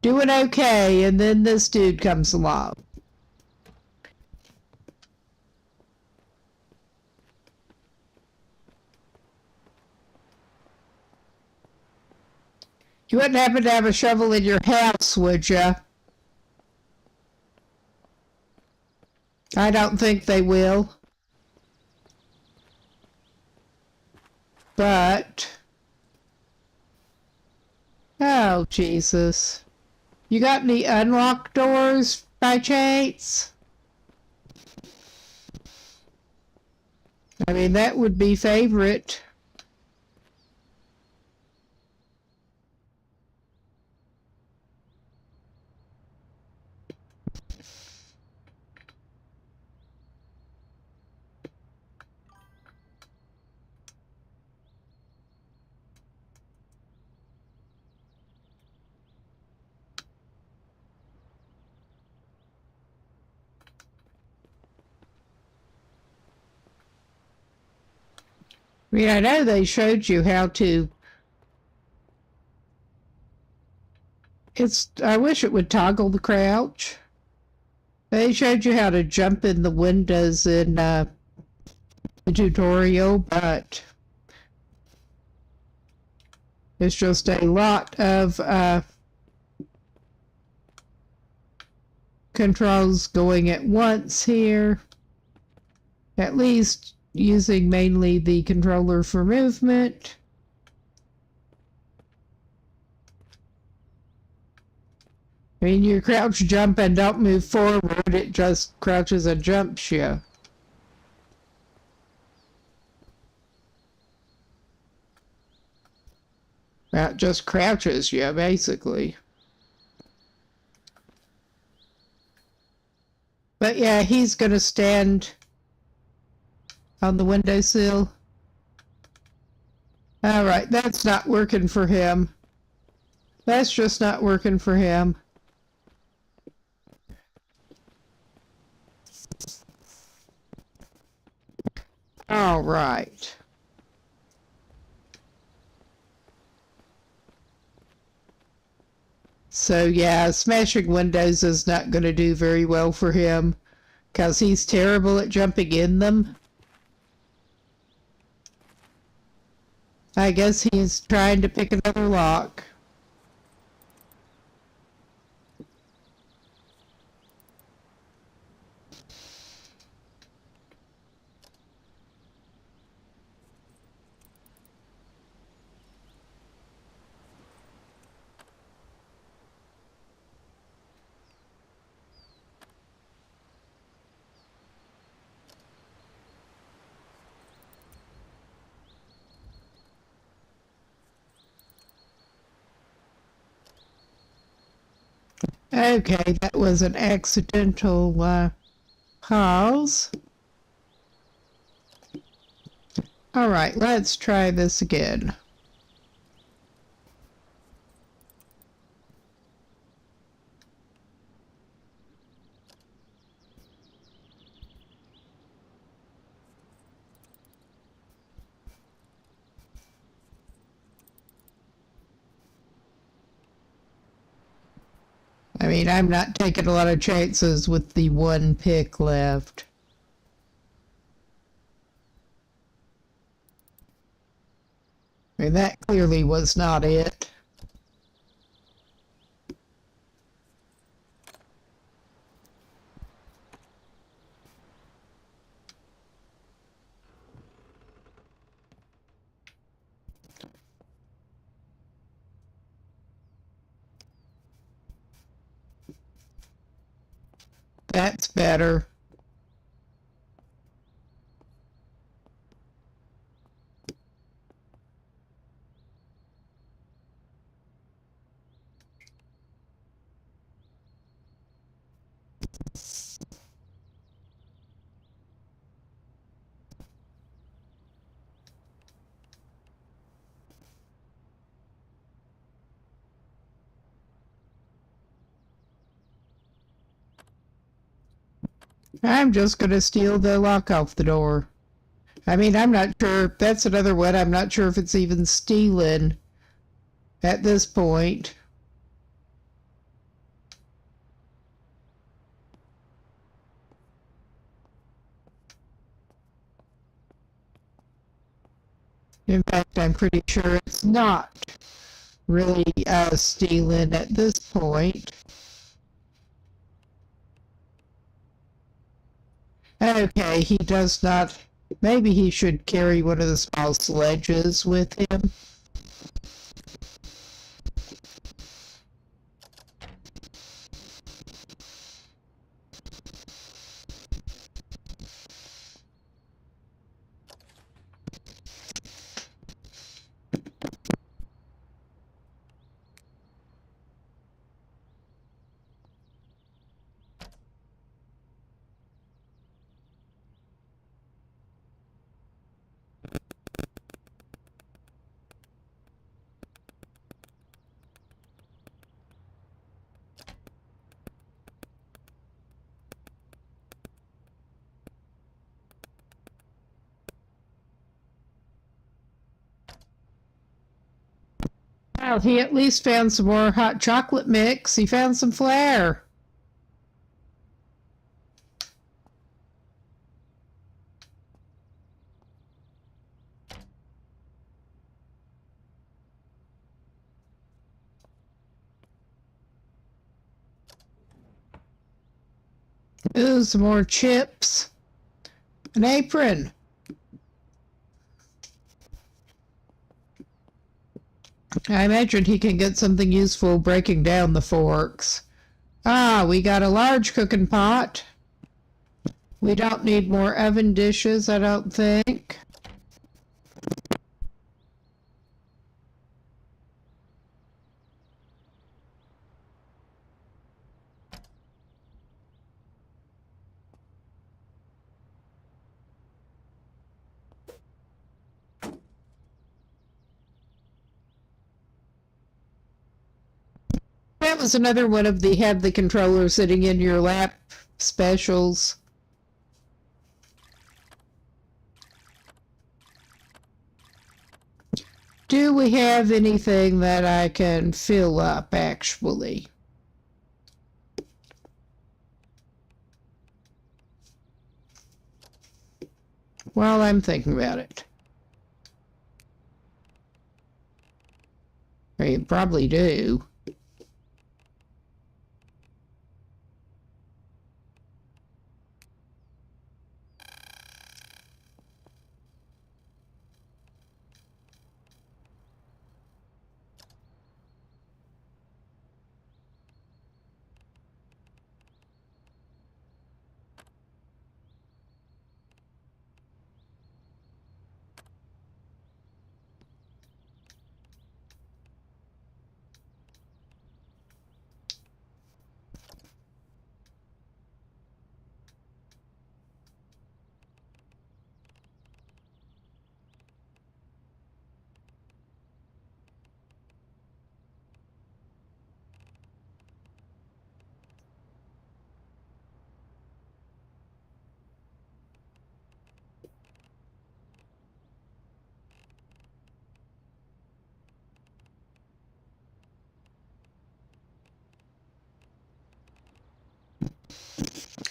Doing okay, and then this dude comes along. You wouldn't happen to have a shovel in your house, would you? I don't think they will. But... oh, Jesus. You got any unlocked doors by chance? I mean, that would be favorite. I mean, I know they showed you how to... I wish it would toggle the crouch. They showed you how to jump in the windows in the tutorial, but it's just a lot of controls going at once here. At least using mainly the controller for movement. I mean, you crouch, jump, and don't move forward. It just crouches and jumps you. That just crouches you, basically. But yeah, he's going to stand on the windowsill. All right, that's not working for him. That's just not working for him. All right. So yeah, smashing windows is not going to do very well for him because he's terrible at jumping in them. I guess he's trying to pick another lock. Okay, that was an accidental pause. All right, let's try this again. I mean, I'm not taking a lot of chances with the one pick left. I mean, that clearly was not it. That's better. I'm just going to steal the lock off the door. I mean, I'm not sure. That's another one. I'm not sure if it's even stealing at this point. In fact, I'm pretty sure it's not really stealing at this point. Okay, he does not. Maybe he should carry one of the small sledges with him. Well, he at least found some more hot chocolate mix. He found some Flair. Ooh, some more chips. An apron. I imagine he can get something useful breaking down the forks. Ah, we got a large cooking pot. We don't need more oven dishes, I don't think. That was another one of the have the controller sitting in your lap specials. Do we have anything that I can fill up, actually? While I'm thinking about it. You probably do.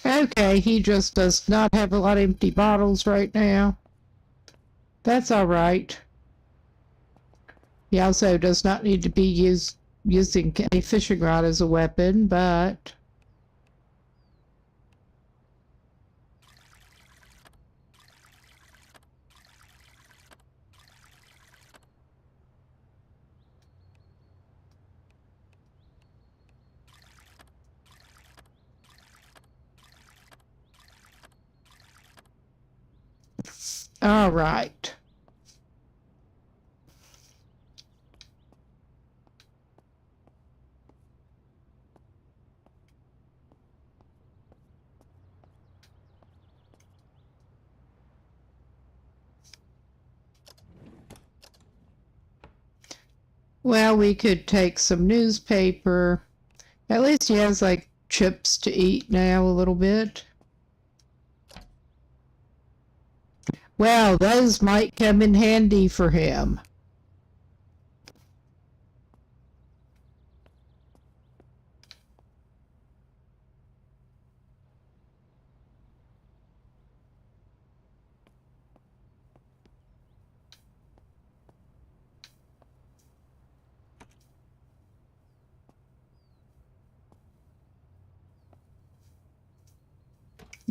Okay, he just does not have a lot of empty bottles right now. That's all right. He also does not need to be using a fishing rod as a weapon, but... All right. Well, we could take some newspaper. At least he has like chips to eat now a little bit. Well, those might come in handy for him.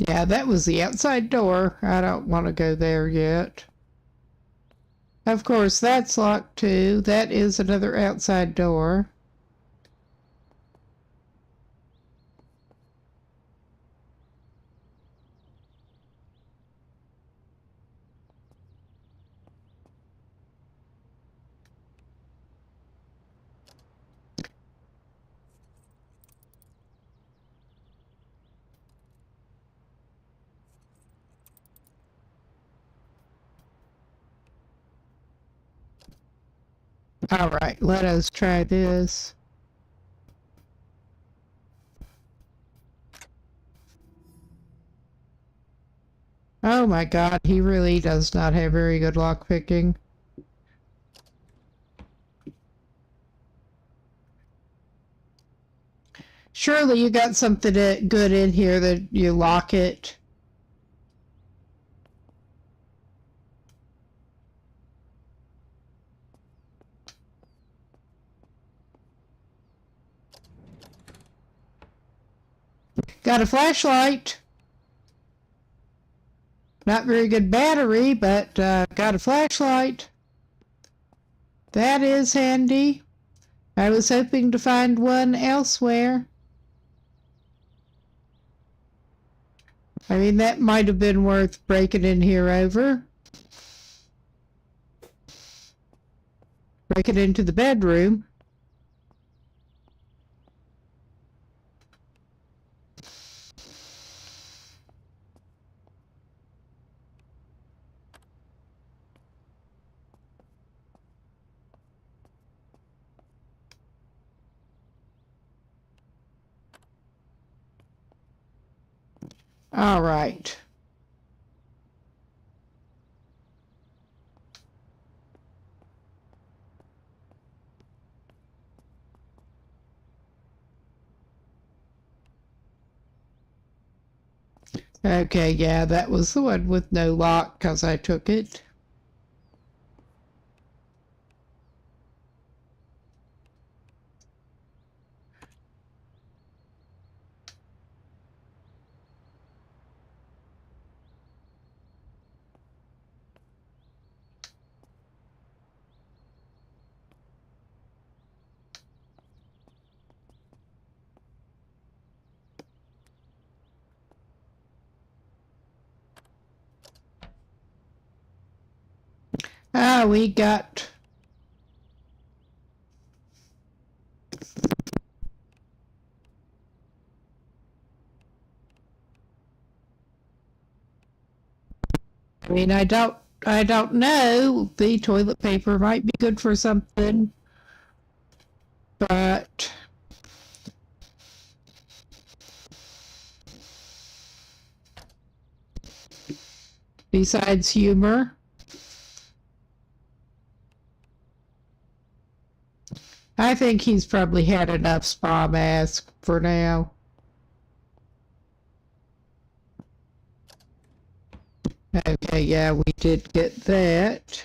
Yeah, that was the outside door. I don't want to go there yet. Of course, that's locked too. That is another outside door. All right, let us try this. Oh my God, he really does not have very good lock picking. Surely you got something good in here that you lock it. Got a flashlight. Not very good battery, but got a flashlight. That is handy. I was hoping to find one elsewhere. I mean, that might have been worth breaking in here over. Break it into the bedroom. All right. Okay, yeah, that was the one with no lock because I took it. We got... I mean, I don't know. The toilet paper might be good for something, but besides humor, I think he's probably had enough spa mask for now. Okay, yeah, we did get that.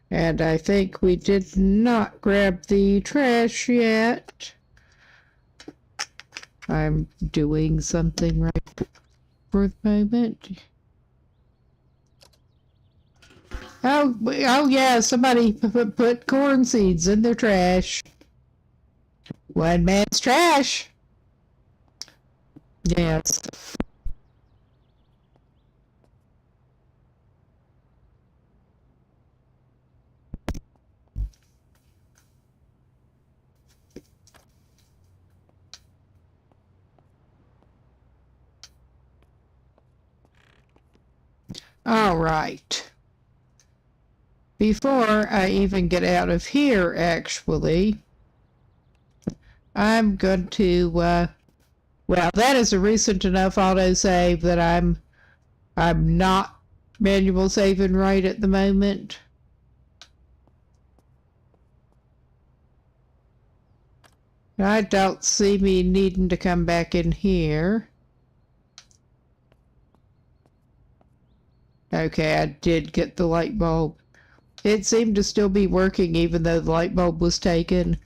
And I think we did not grab the trash yet. I'm doing something right for the moment. Oh yeah, somebody put corn seeds in their trash. One man's trash. Yes. All right. Before I even get out of here, actually, I'm going to, well, that is a recent enough autosave that I'm not manual saving right at the moment. I don't see me needing to come back in here. Okay, I did get the light bulb. It seemed to still be working even though the light bulb was taken.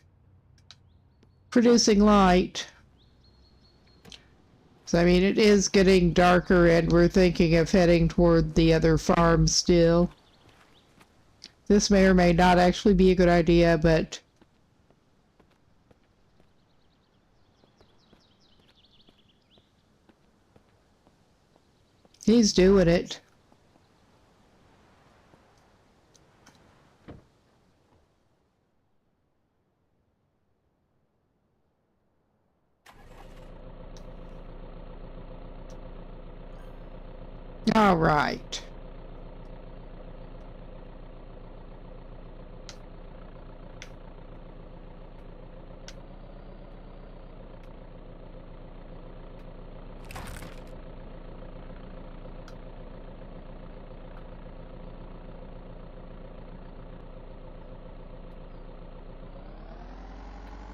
Producing light. So, I mean, it is getting darker and we're thinking of heading toward the other farm still. This may or may not actually be a good idea, but he's doing it. All right.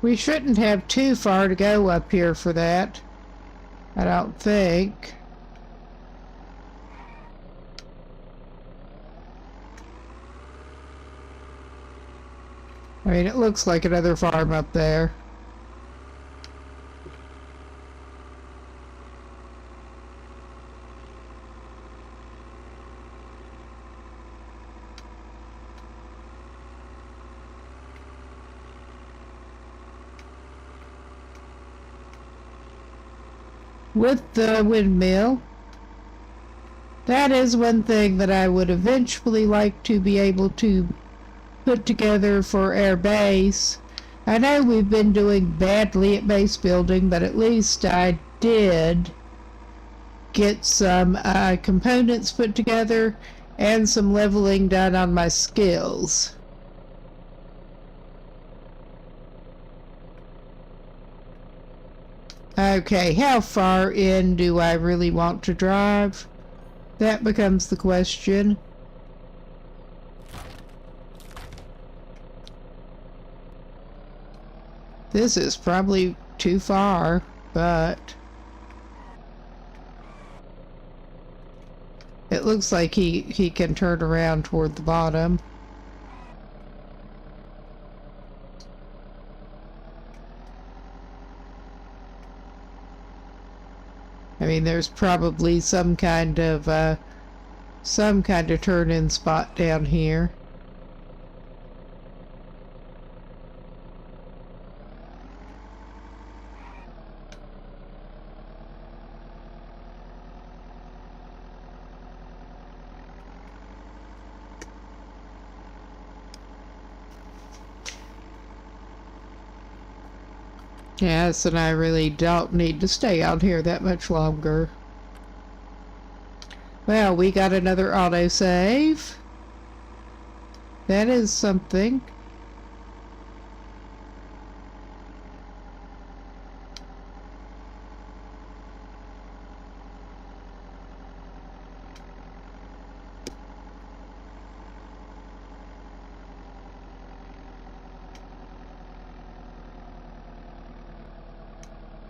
We shouldn't have too far to go up here for that. I don't think. I mean, it looks like another farm up there. With the windmill, that is one thing that I would eventually like to be able to put together for our base. I know we've been doing badly at base building, but at least I did get some components put together and some leveling done on my skills. Okay, how far in do I really want to drive? That becomes the question. This is probably too far, but it looks like he can turn around toward the bottom. I mean, there's probably some kind of turn-in spot down here. Yes, and I really don't need to stay out here that much longer. Well, we got another autosave. That is something.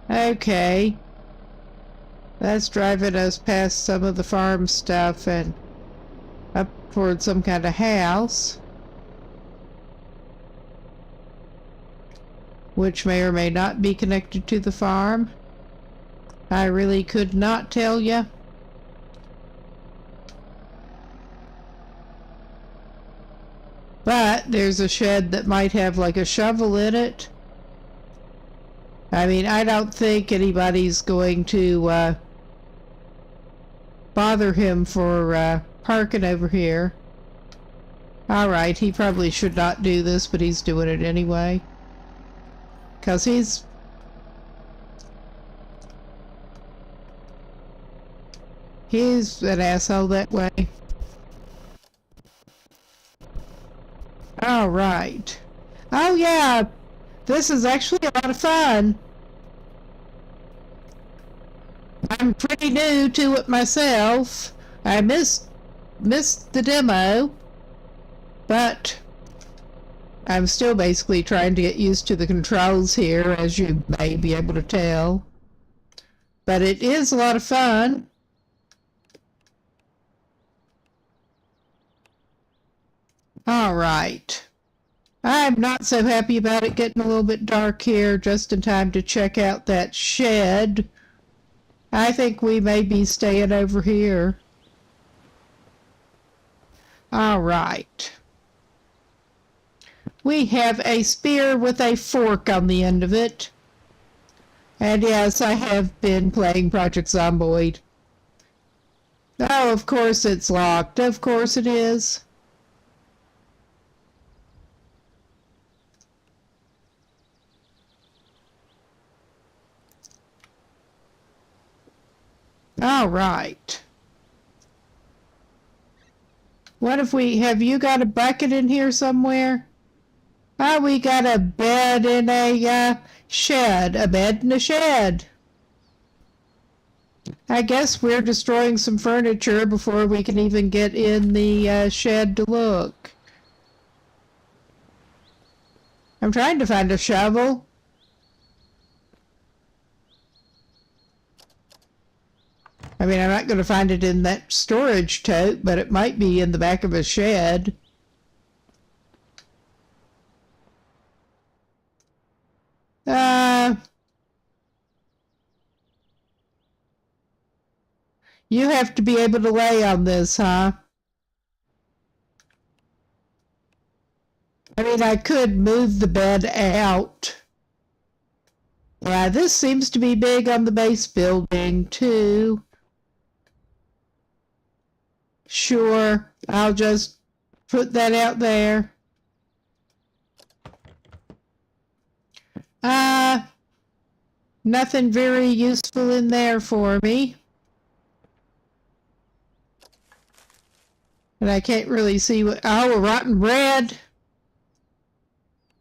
Okay. That's driving us past some of the farm stuff and up toward some kind of house, which may or may not be connected to the farm. I really could not tell you. But there's a shed that might have like a shovel in it. I mean, I don't think anybody's going to bother him for parking over here. Alright, he probably should not do this, but he's doing it anyway. 'Cause he's an asshole that way. Alright. Oh yeah, this is actually a lot of fun. I'm pretty new to it myself. I missed the demo, but I'm still basically trying to get used to the controls here, as you may be able to tell. But it is a lot of fun. Alright. I'm not so happy about it getting a little bit dark here, just in time to check out that shed. I think we may be staying over here. Alright. We have a spear with a fork on the end of it. And yes, I have been playing Project Zomboid. Oh, of course it's locked. Of course it is. All right. What if have you got a bucket in here somewhere? Oh, we got a bed in a shed. A bed in a shed. I guess we're destroying some furniture before we can even get in the shed to look. I'm trying to find a shovel. I mean, I'm not going to find it in that storage tote, but it might be in the back of a shed. You have to be able to lay on this, huh? I mean, I could move the bed out. Yeah, this seems to be big on the base building, too. Sure, I'll just put that out there. Nothing very useful in there for me. And I can't really see what... Oh, a rotten bread.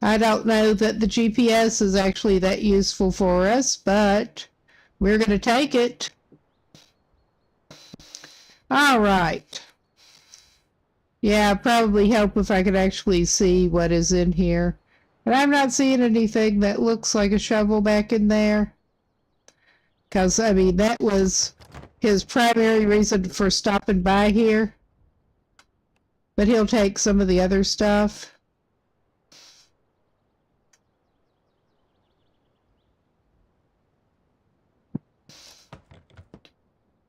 I don't know that the GPS is actually that useful for us, but we're going to take it. All right. Yeah, it'd probably help if I could actually see what is in here. But I'm not seeing anything that looks like a shovel back in there. Because, I mean, that was his primary reason for stopping by here. But he'll take some of the other stuff.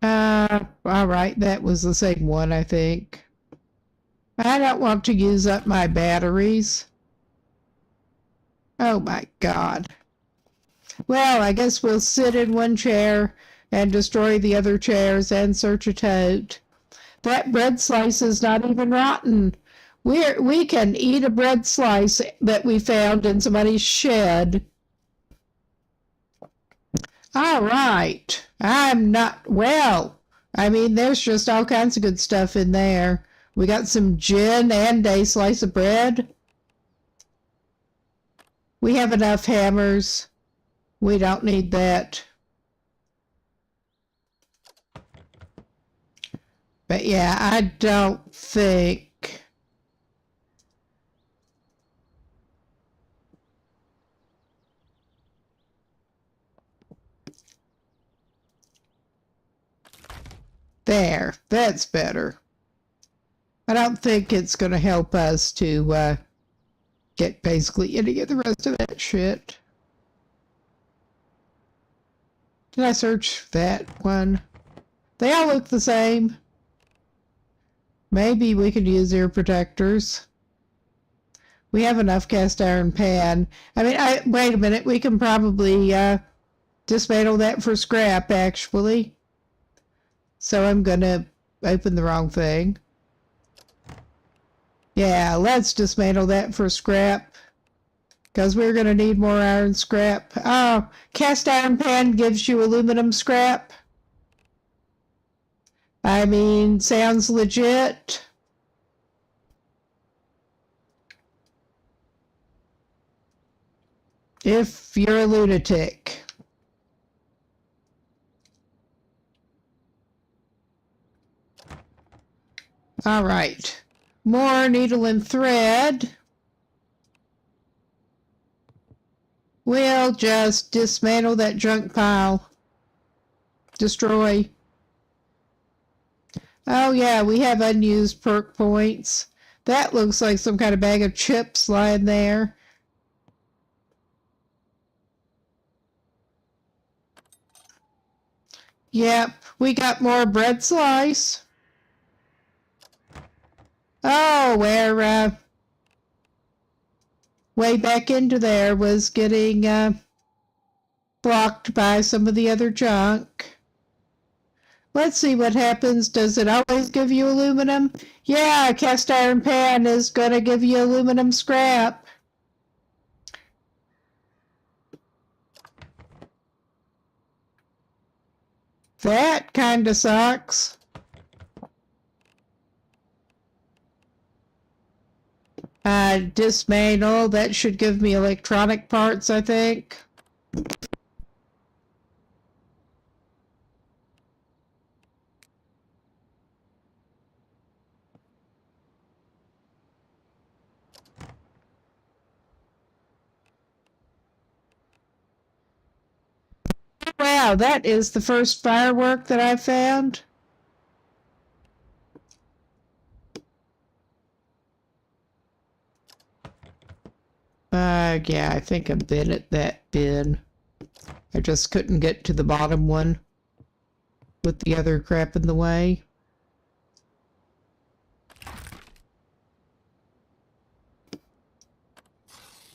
All right, that was the same one, I think. I don't want to use up my batteries. Oh my God. Well, I guess we'll sit in one chair and destroy the other chairs and search a tote. That bread slice is not even rotten. We can eat a bread slice that we found in somebody's shed. All right. Well, I mean, there's just all kinds of good stuff in there. We got some gin and a slice of bread. We have enough hammers. We don't need that. But yeah, I don't think... There, that's better. I don't think it's going to help us to get basically any of the rest of that shit. Did I search that one? They all look the same. Maybe we could use ear protectors. We have enough cast iron pan. I mean, wait a minute. We can probably dismantle that for scrap, actually. So I'm going to open the wrong thing. Yeah, let's dismantle that for scrap. Because we're going to need more iron scrap. Oh, cast iron pan gives you aluminum scrap. I mean, sounds legit. If you're a lunatic. All right. More needle and thread. We'll just dismantle that junk pile. Destroy. Oh yeah, we have unused perk points. That looks like some kind of bag of chips lying there. Yep, we got more bread slice. Oh, we're way back into there was getting blocked by some of the other junk. Let's see what happens. Does it always give you aluminum? Yeah, a cast iron pan is going to give you aluminum scrap. That kind of sucks. Dismantle. That should give me electronic parts, I think. Wow, that is the first firework that I found. Yeah, I think I've been at that bin. I just couldn't get to the bottom one with the other crap in the way.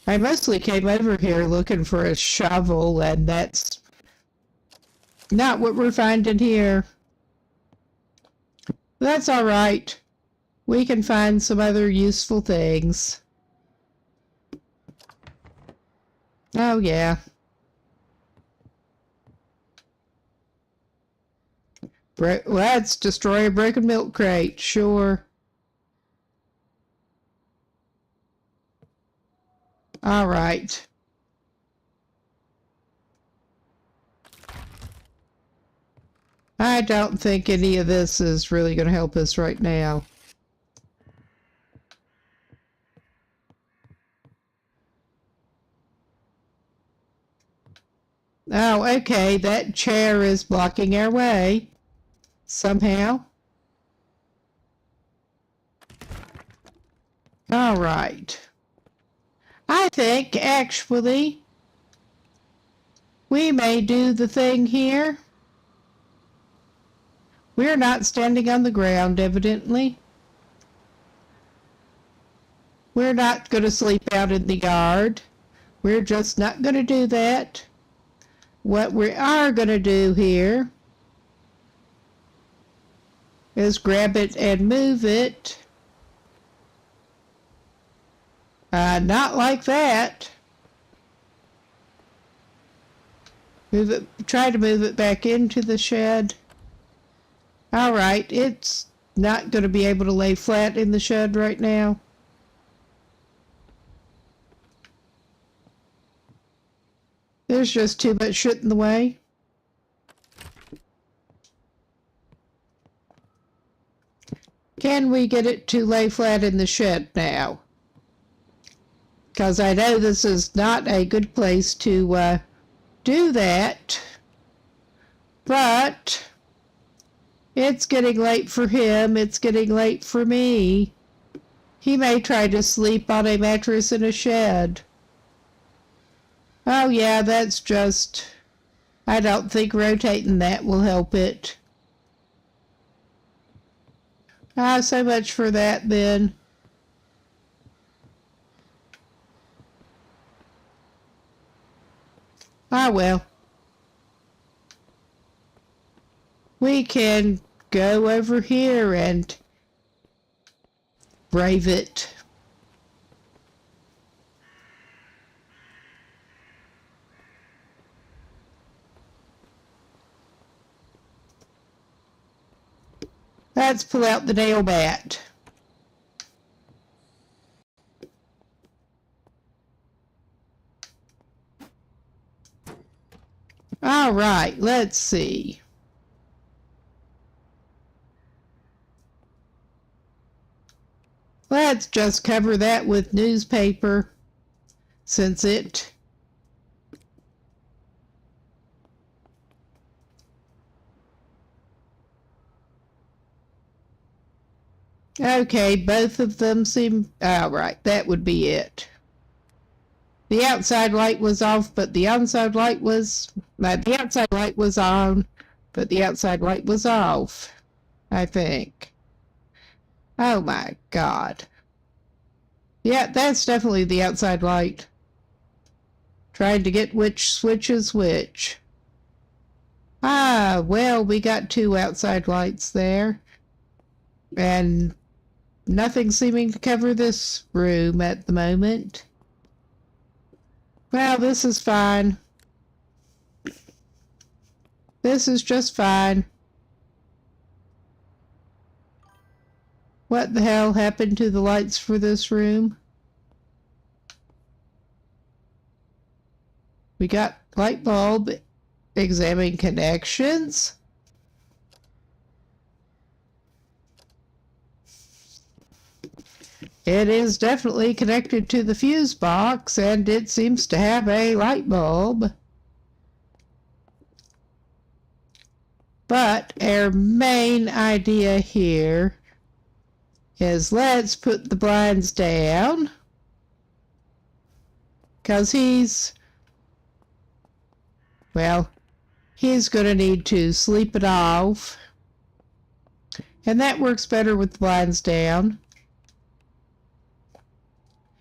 I mostly came over here looking for a shovel, and that's not what we're finding here. That's all right. We can find some other useful things. Oh, yeah. Let's destroy a broken milk crate, sure. All right. I don't think any of this is really going to help us right now. Oh, okay, that chair is blocking our way. Somehow. All right. I think, actually, we may do the thing here. We're not standing on the ground, evidently. We're not going to sleep out in the yard. We're just not going to do that. What we are going to do here is grab it and move it. Not like that. Move it, try to move it back into the shed. All right, it's not going to be able to lay flat in the shed right now. There's just too much shit in the way. Can we get it to lay flat in the shed now? Because I know this is not a good place to do that. But it's getting late for him. It's getting late for me. He may try to sleep on a mattress in a shed. Oh yeah, that's just... I don't think rotating that will help it. So much for that then. Ah, well. We can go over here and brave it. Let's pull out the nail bat. All right, let's see. Let's just cover that with newspaper since it... Okay, both of them seem... All right, that would be it. The outside light was off, but the outside light was... the outside light was on, but the outside light was off, I think. Oh my God. Yeah, that's definitely the outside light. Trying to get which switch is which. Ah, well, we got two outside lights there. And nothing seeming to cover this room at the moment. Well, this is fine. This is just fine. What the hell happened to the lights for this room? We got light bulb, examine connections. It is definitely connected to the fuse box, and it seems to have a light bulb. But our main idea here is let's put the blinds down, because he's going to need to sleep it off. And that works better with the blinds down.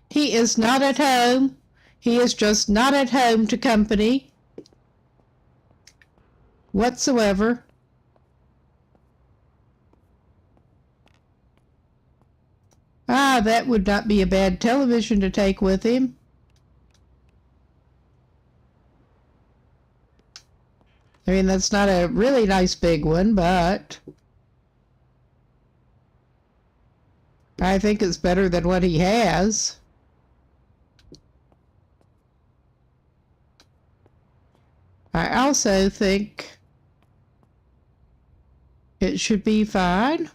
He is not at home. He is just not at home to company whatsoever. Ah, that would not be a bad television to take with him. I mean, that's not a really nice big one, but I think it's better than what he has. I also think it should be fine.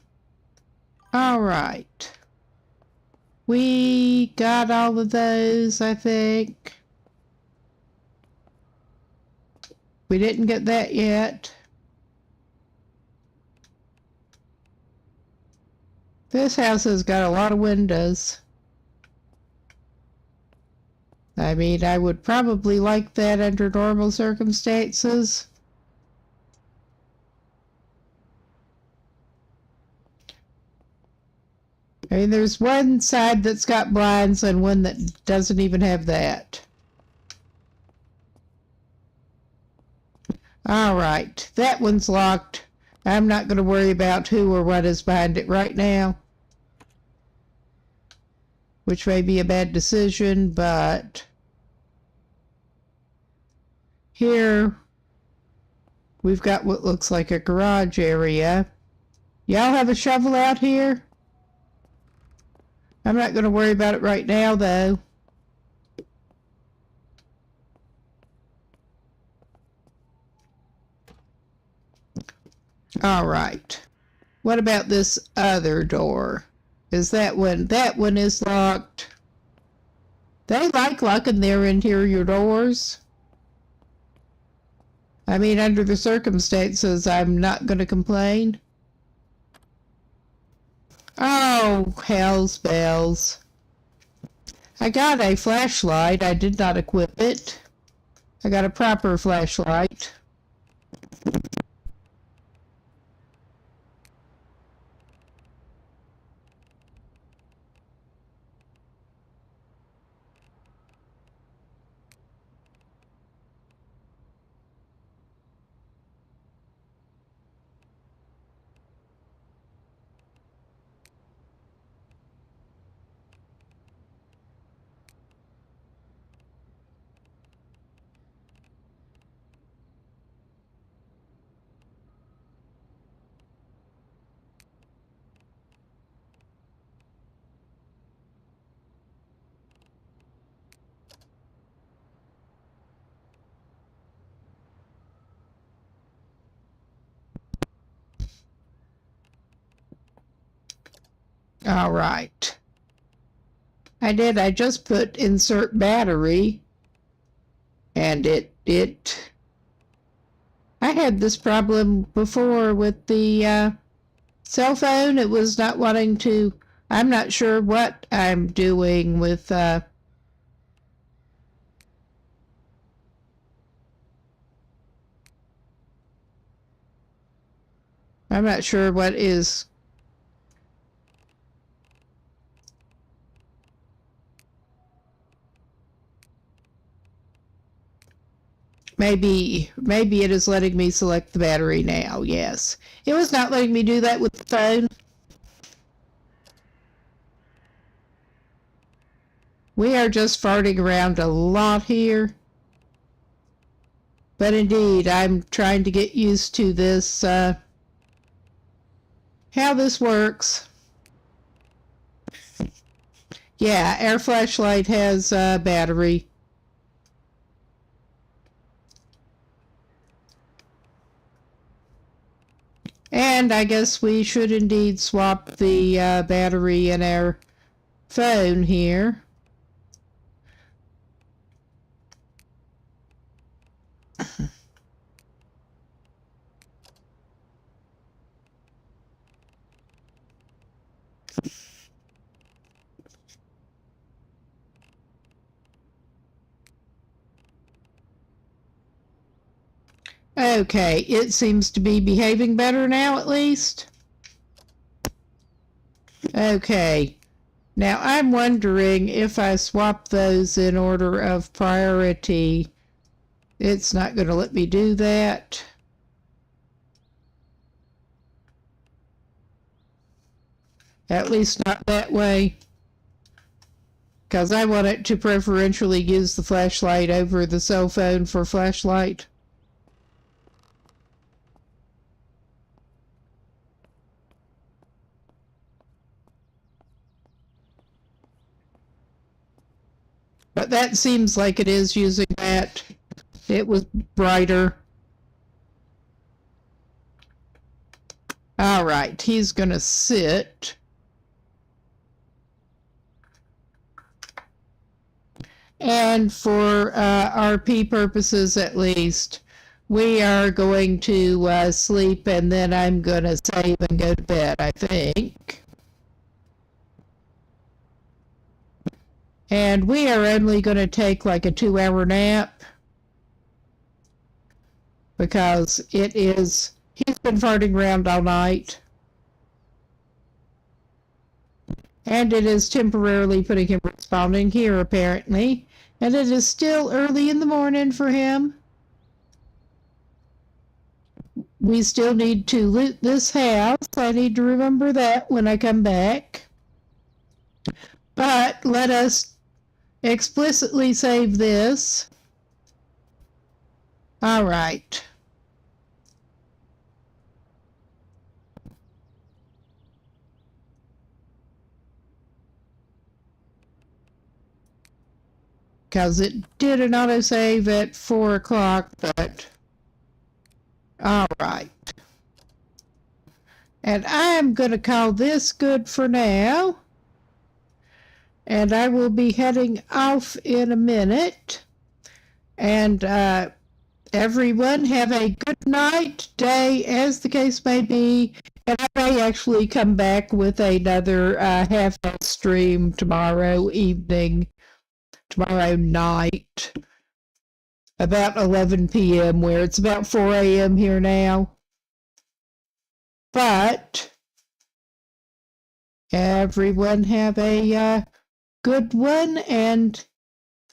All right. We got all of those, I think. We didn't get that yet. This house has got a lot of windows. I mean, I would probably like that under normal circumstances. I mean, there's one side that's got blinds and one that doesn't even have that. All right, that one's locked. I'm not going to worry about who or what is behind it right now, which may be a bad decision, but here we've got what looks like a garage area. Y'all have a shovel out here? I'm not going to worry about it right now, though. All right. What about this other door? Is that one? That one is locked. They like locking their interior doors. I mean, under the circumstances, I'm not going to complain. Oh, hell's bells. I got a flashlight. I did not equip it. I got a proper flashlight. All right. I just put insert battery, and I had this problem before with the cell phone. It was not wanting to, I'm not sure what I'm doing with, I'm not sure what is. Maybe it is letting me select the battery now. Yes. It was not letting me do that with the phone. We are just farting around a lot here. But indeed, I'm trying to get used to this, how this works. Yeah, our flashlight has a battery. And I guess we should indeed swap the battery in our phone here. Okay, it seems to be behaving better now at least. Okay, now I'm wondering if I swap those in order of priority. It's not going to let me do that. At least not that way. Because I want it to preferentially use the flashlight over the cell phone for flashlight. But that seems like it is using that. It was brighter. All right, he's going to sit. And for RP purposes at least, we are going to sleep, and then I'm going to save and go to bed, I think. And we are only going to take like a 2-hour nap, because he's been farting around all night. And it is temporarily putting him responding here, apparently. And it is still early in the morning for him. We still need to loot this house. I need to remember that when I come back. But let us explicitly save this. All right. Because it did an autosave at 4 o'clock, but all right. And I'm going to call this good for now. And I will be heading off in a minute. And everyone have a good night, day, as the case may be. And I may actually come back with another half-hour stream tomorrow evening. Tomorrow night, about 11 p.m., where it's about 4 a.m. here now. But everyone have a good one, and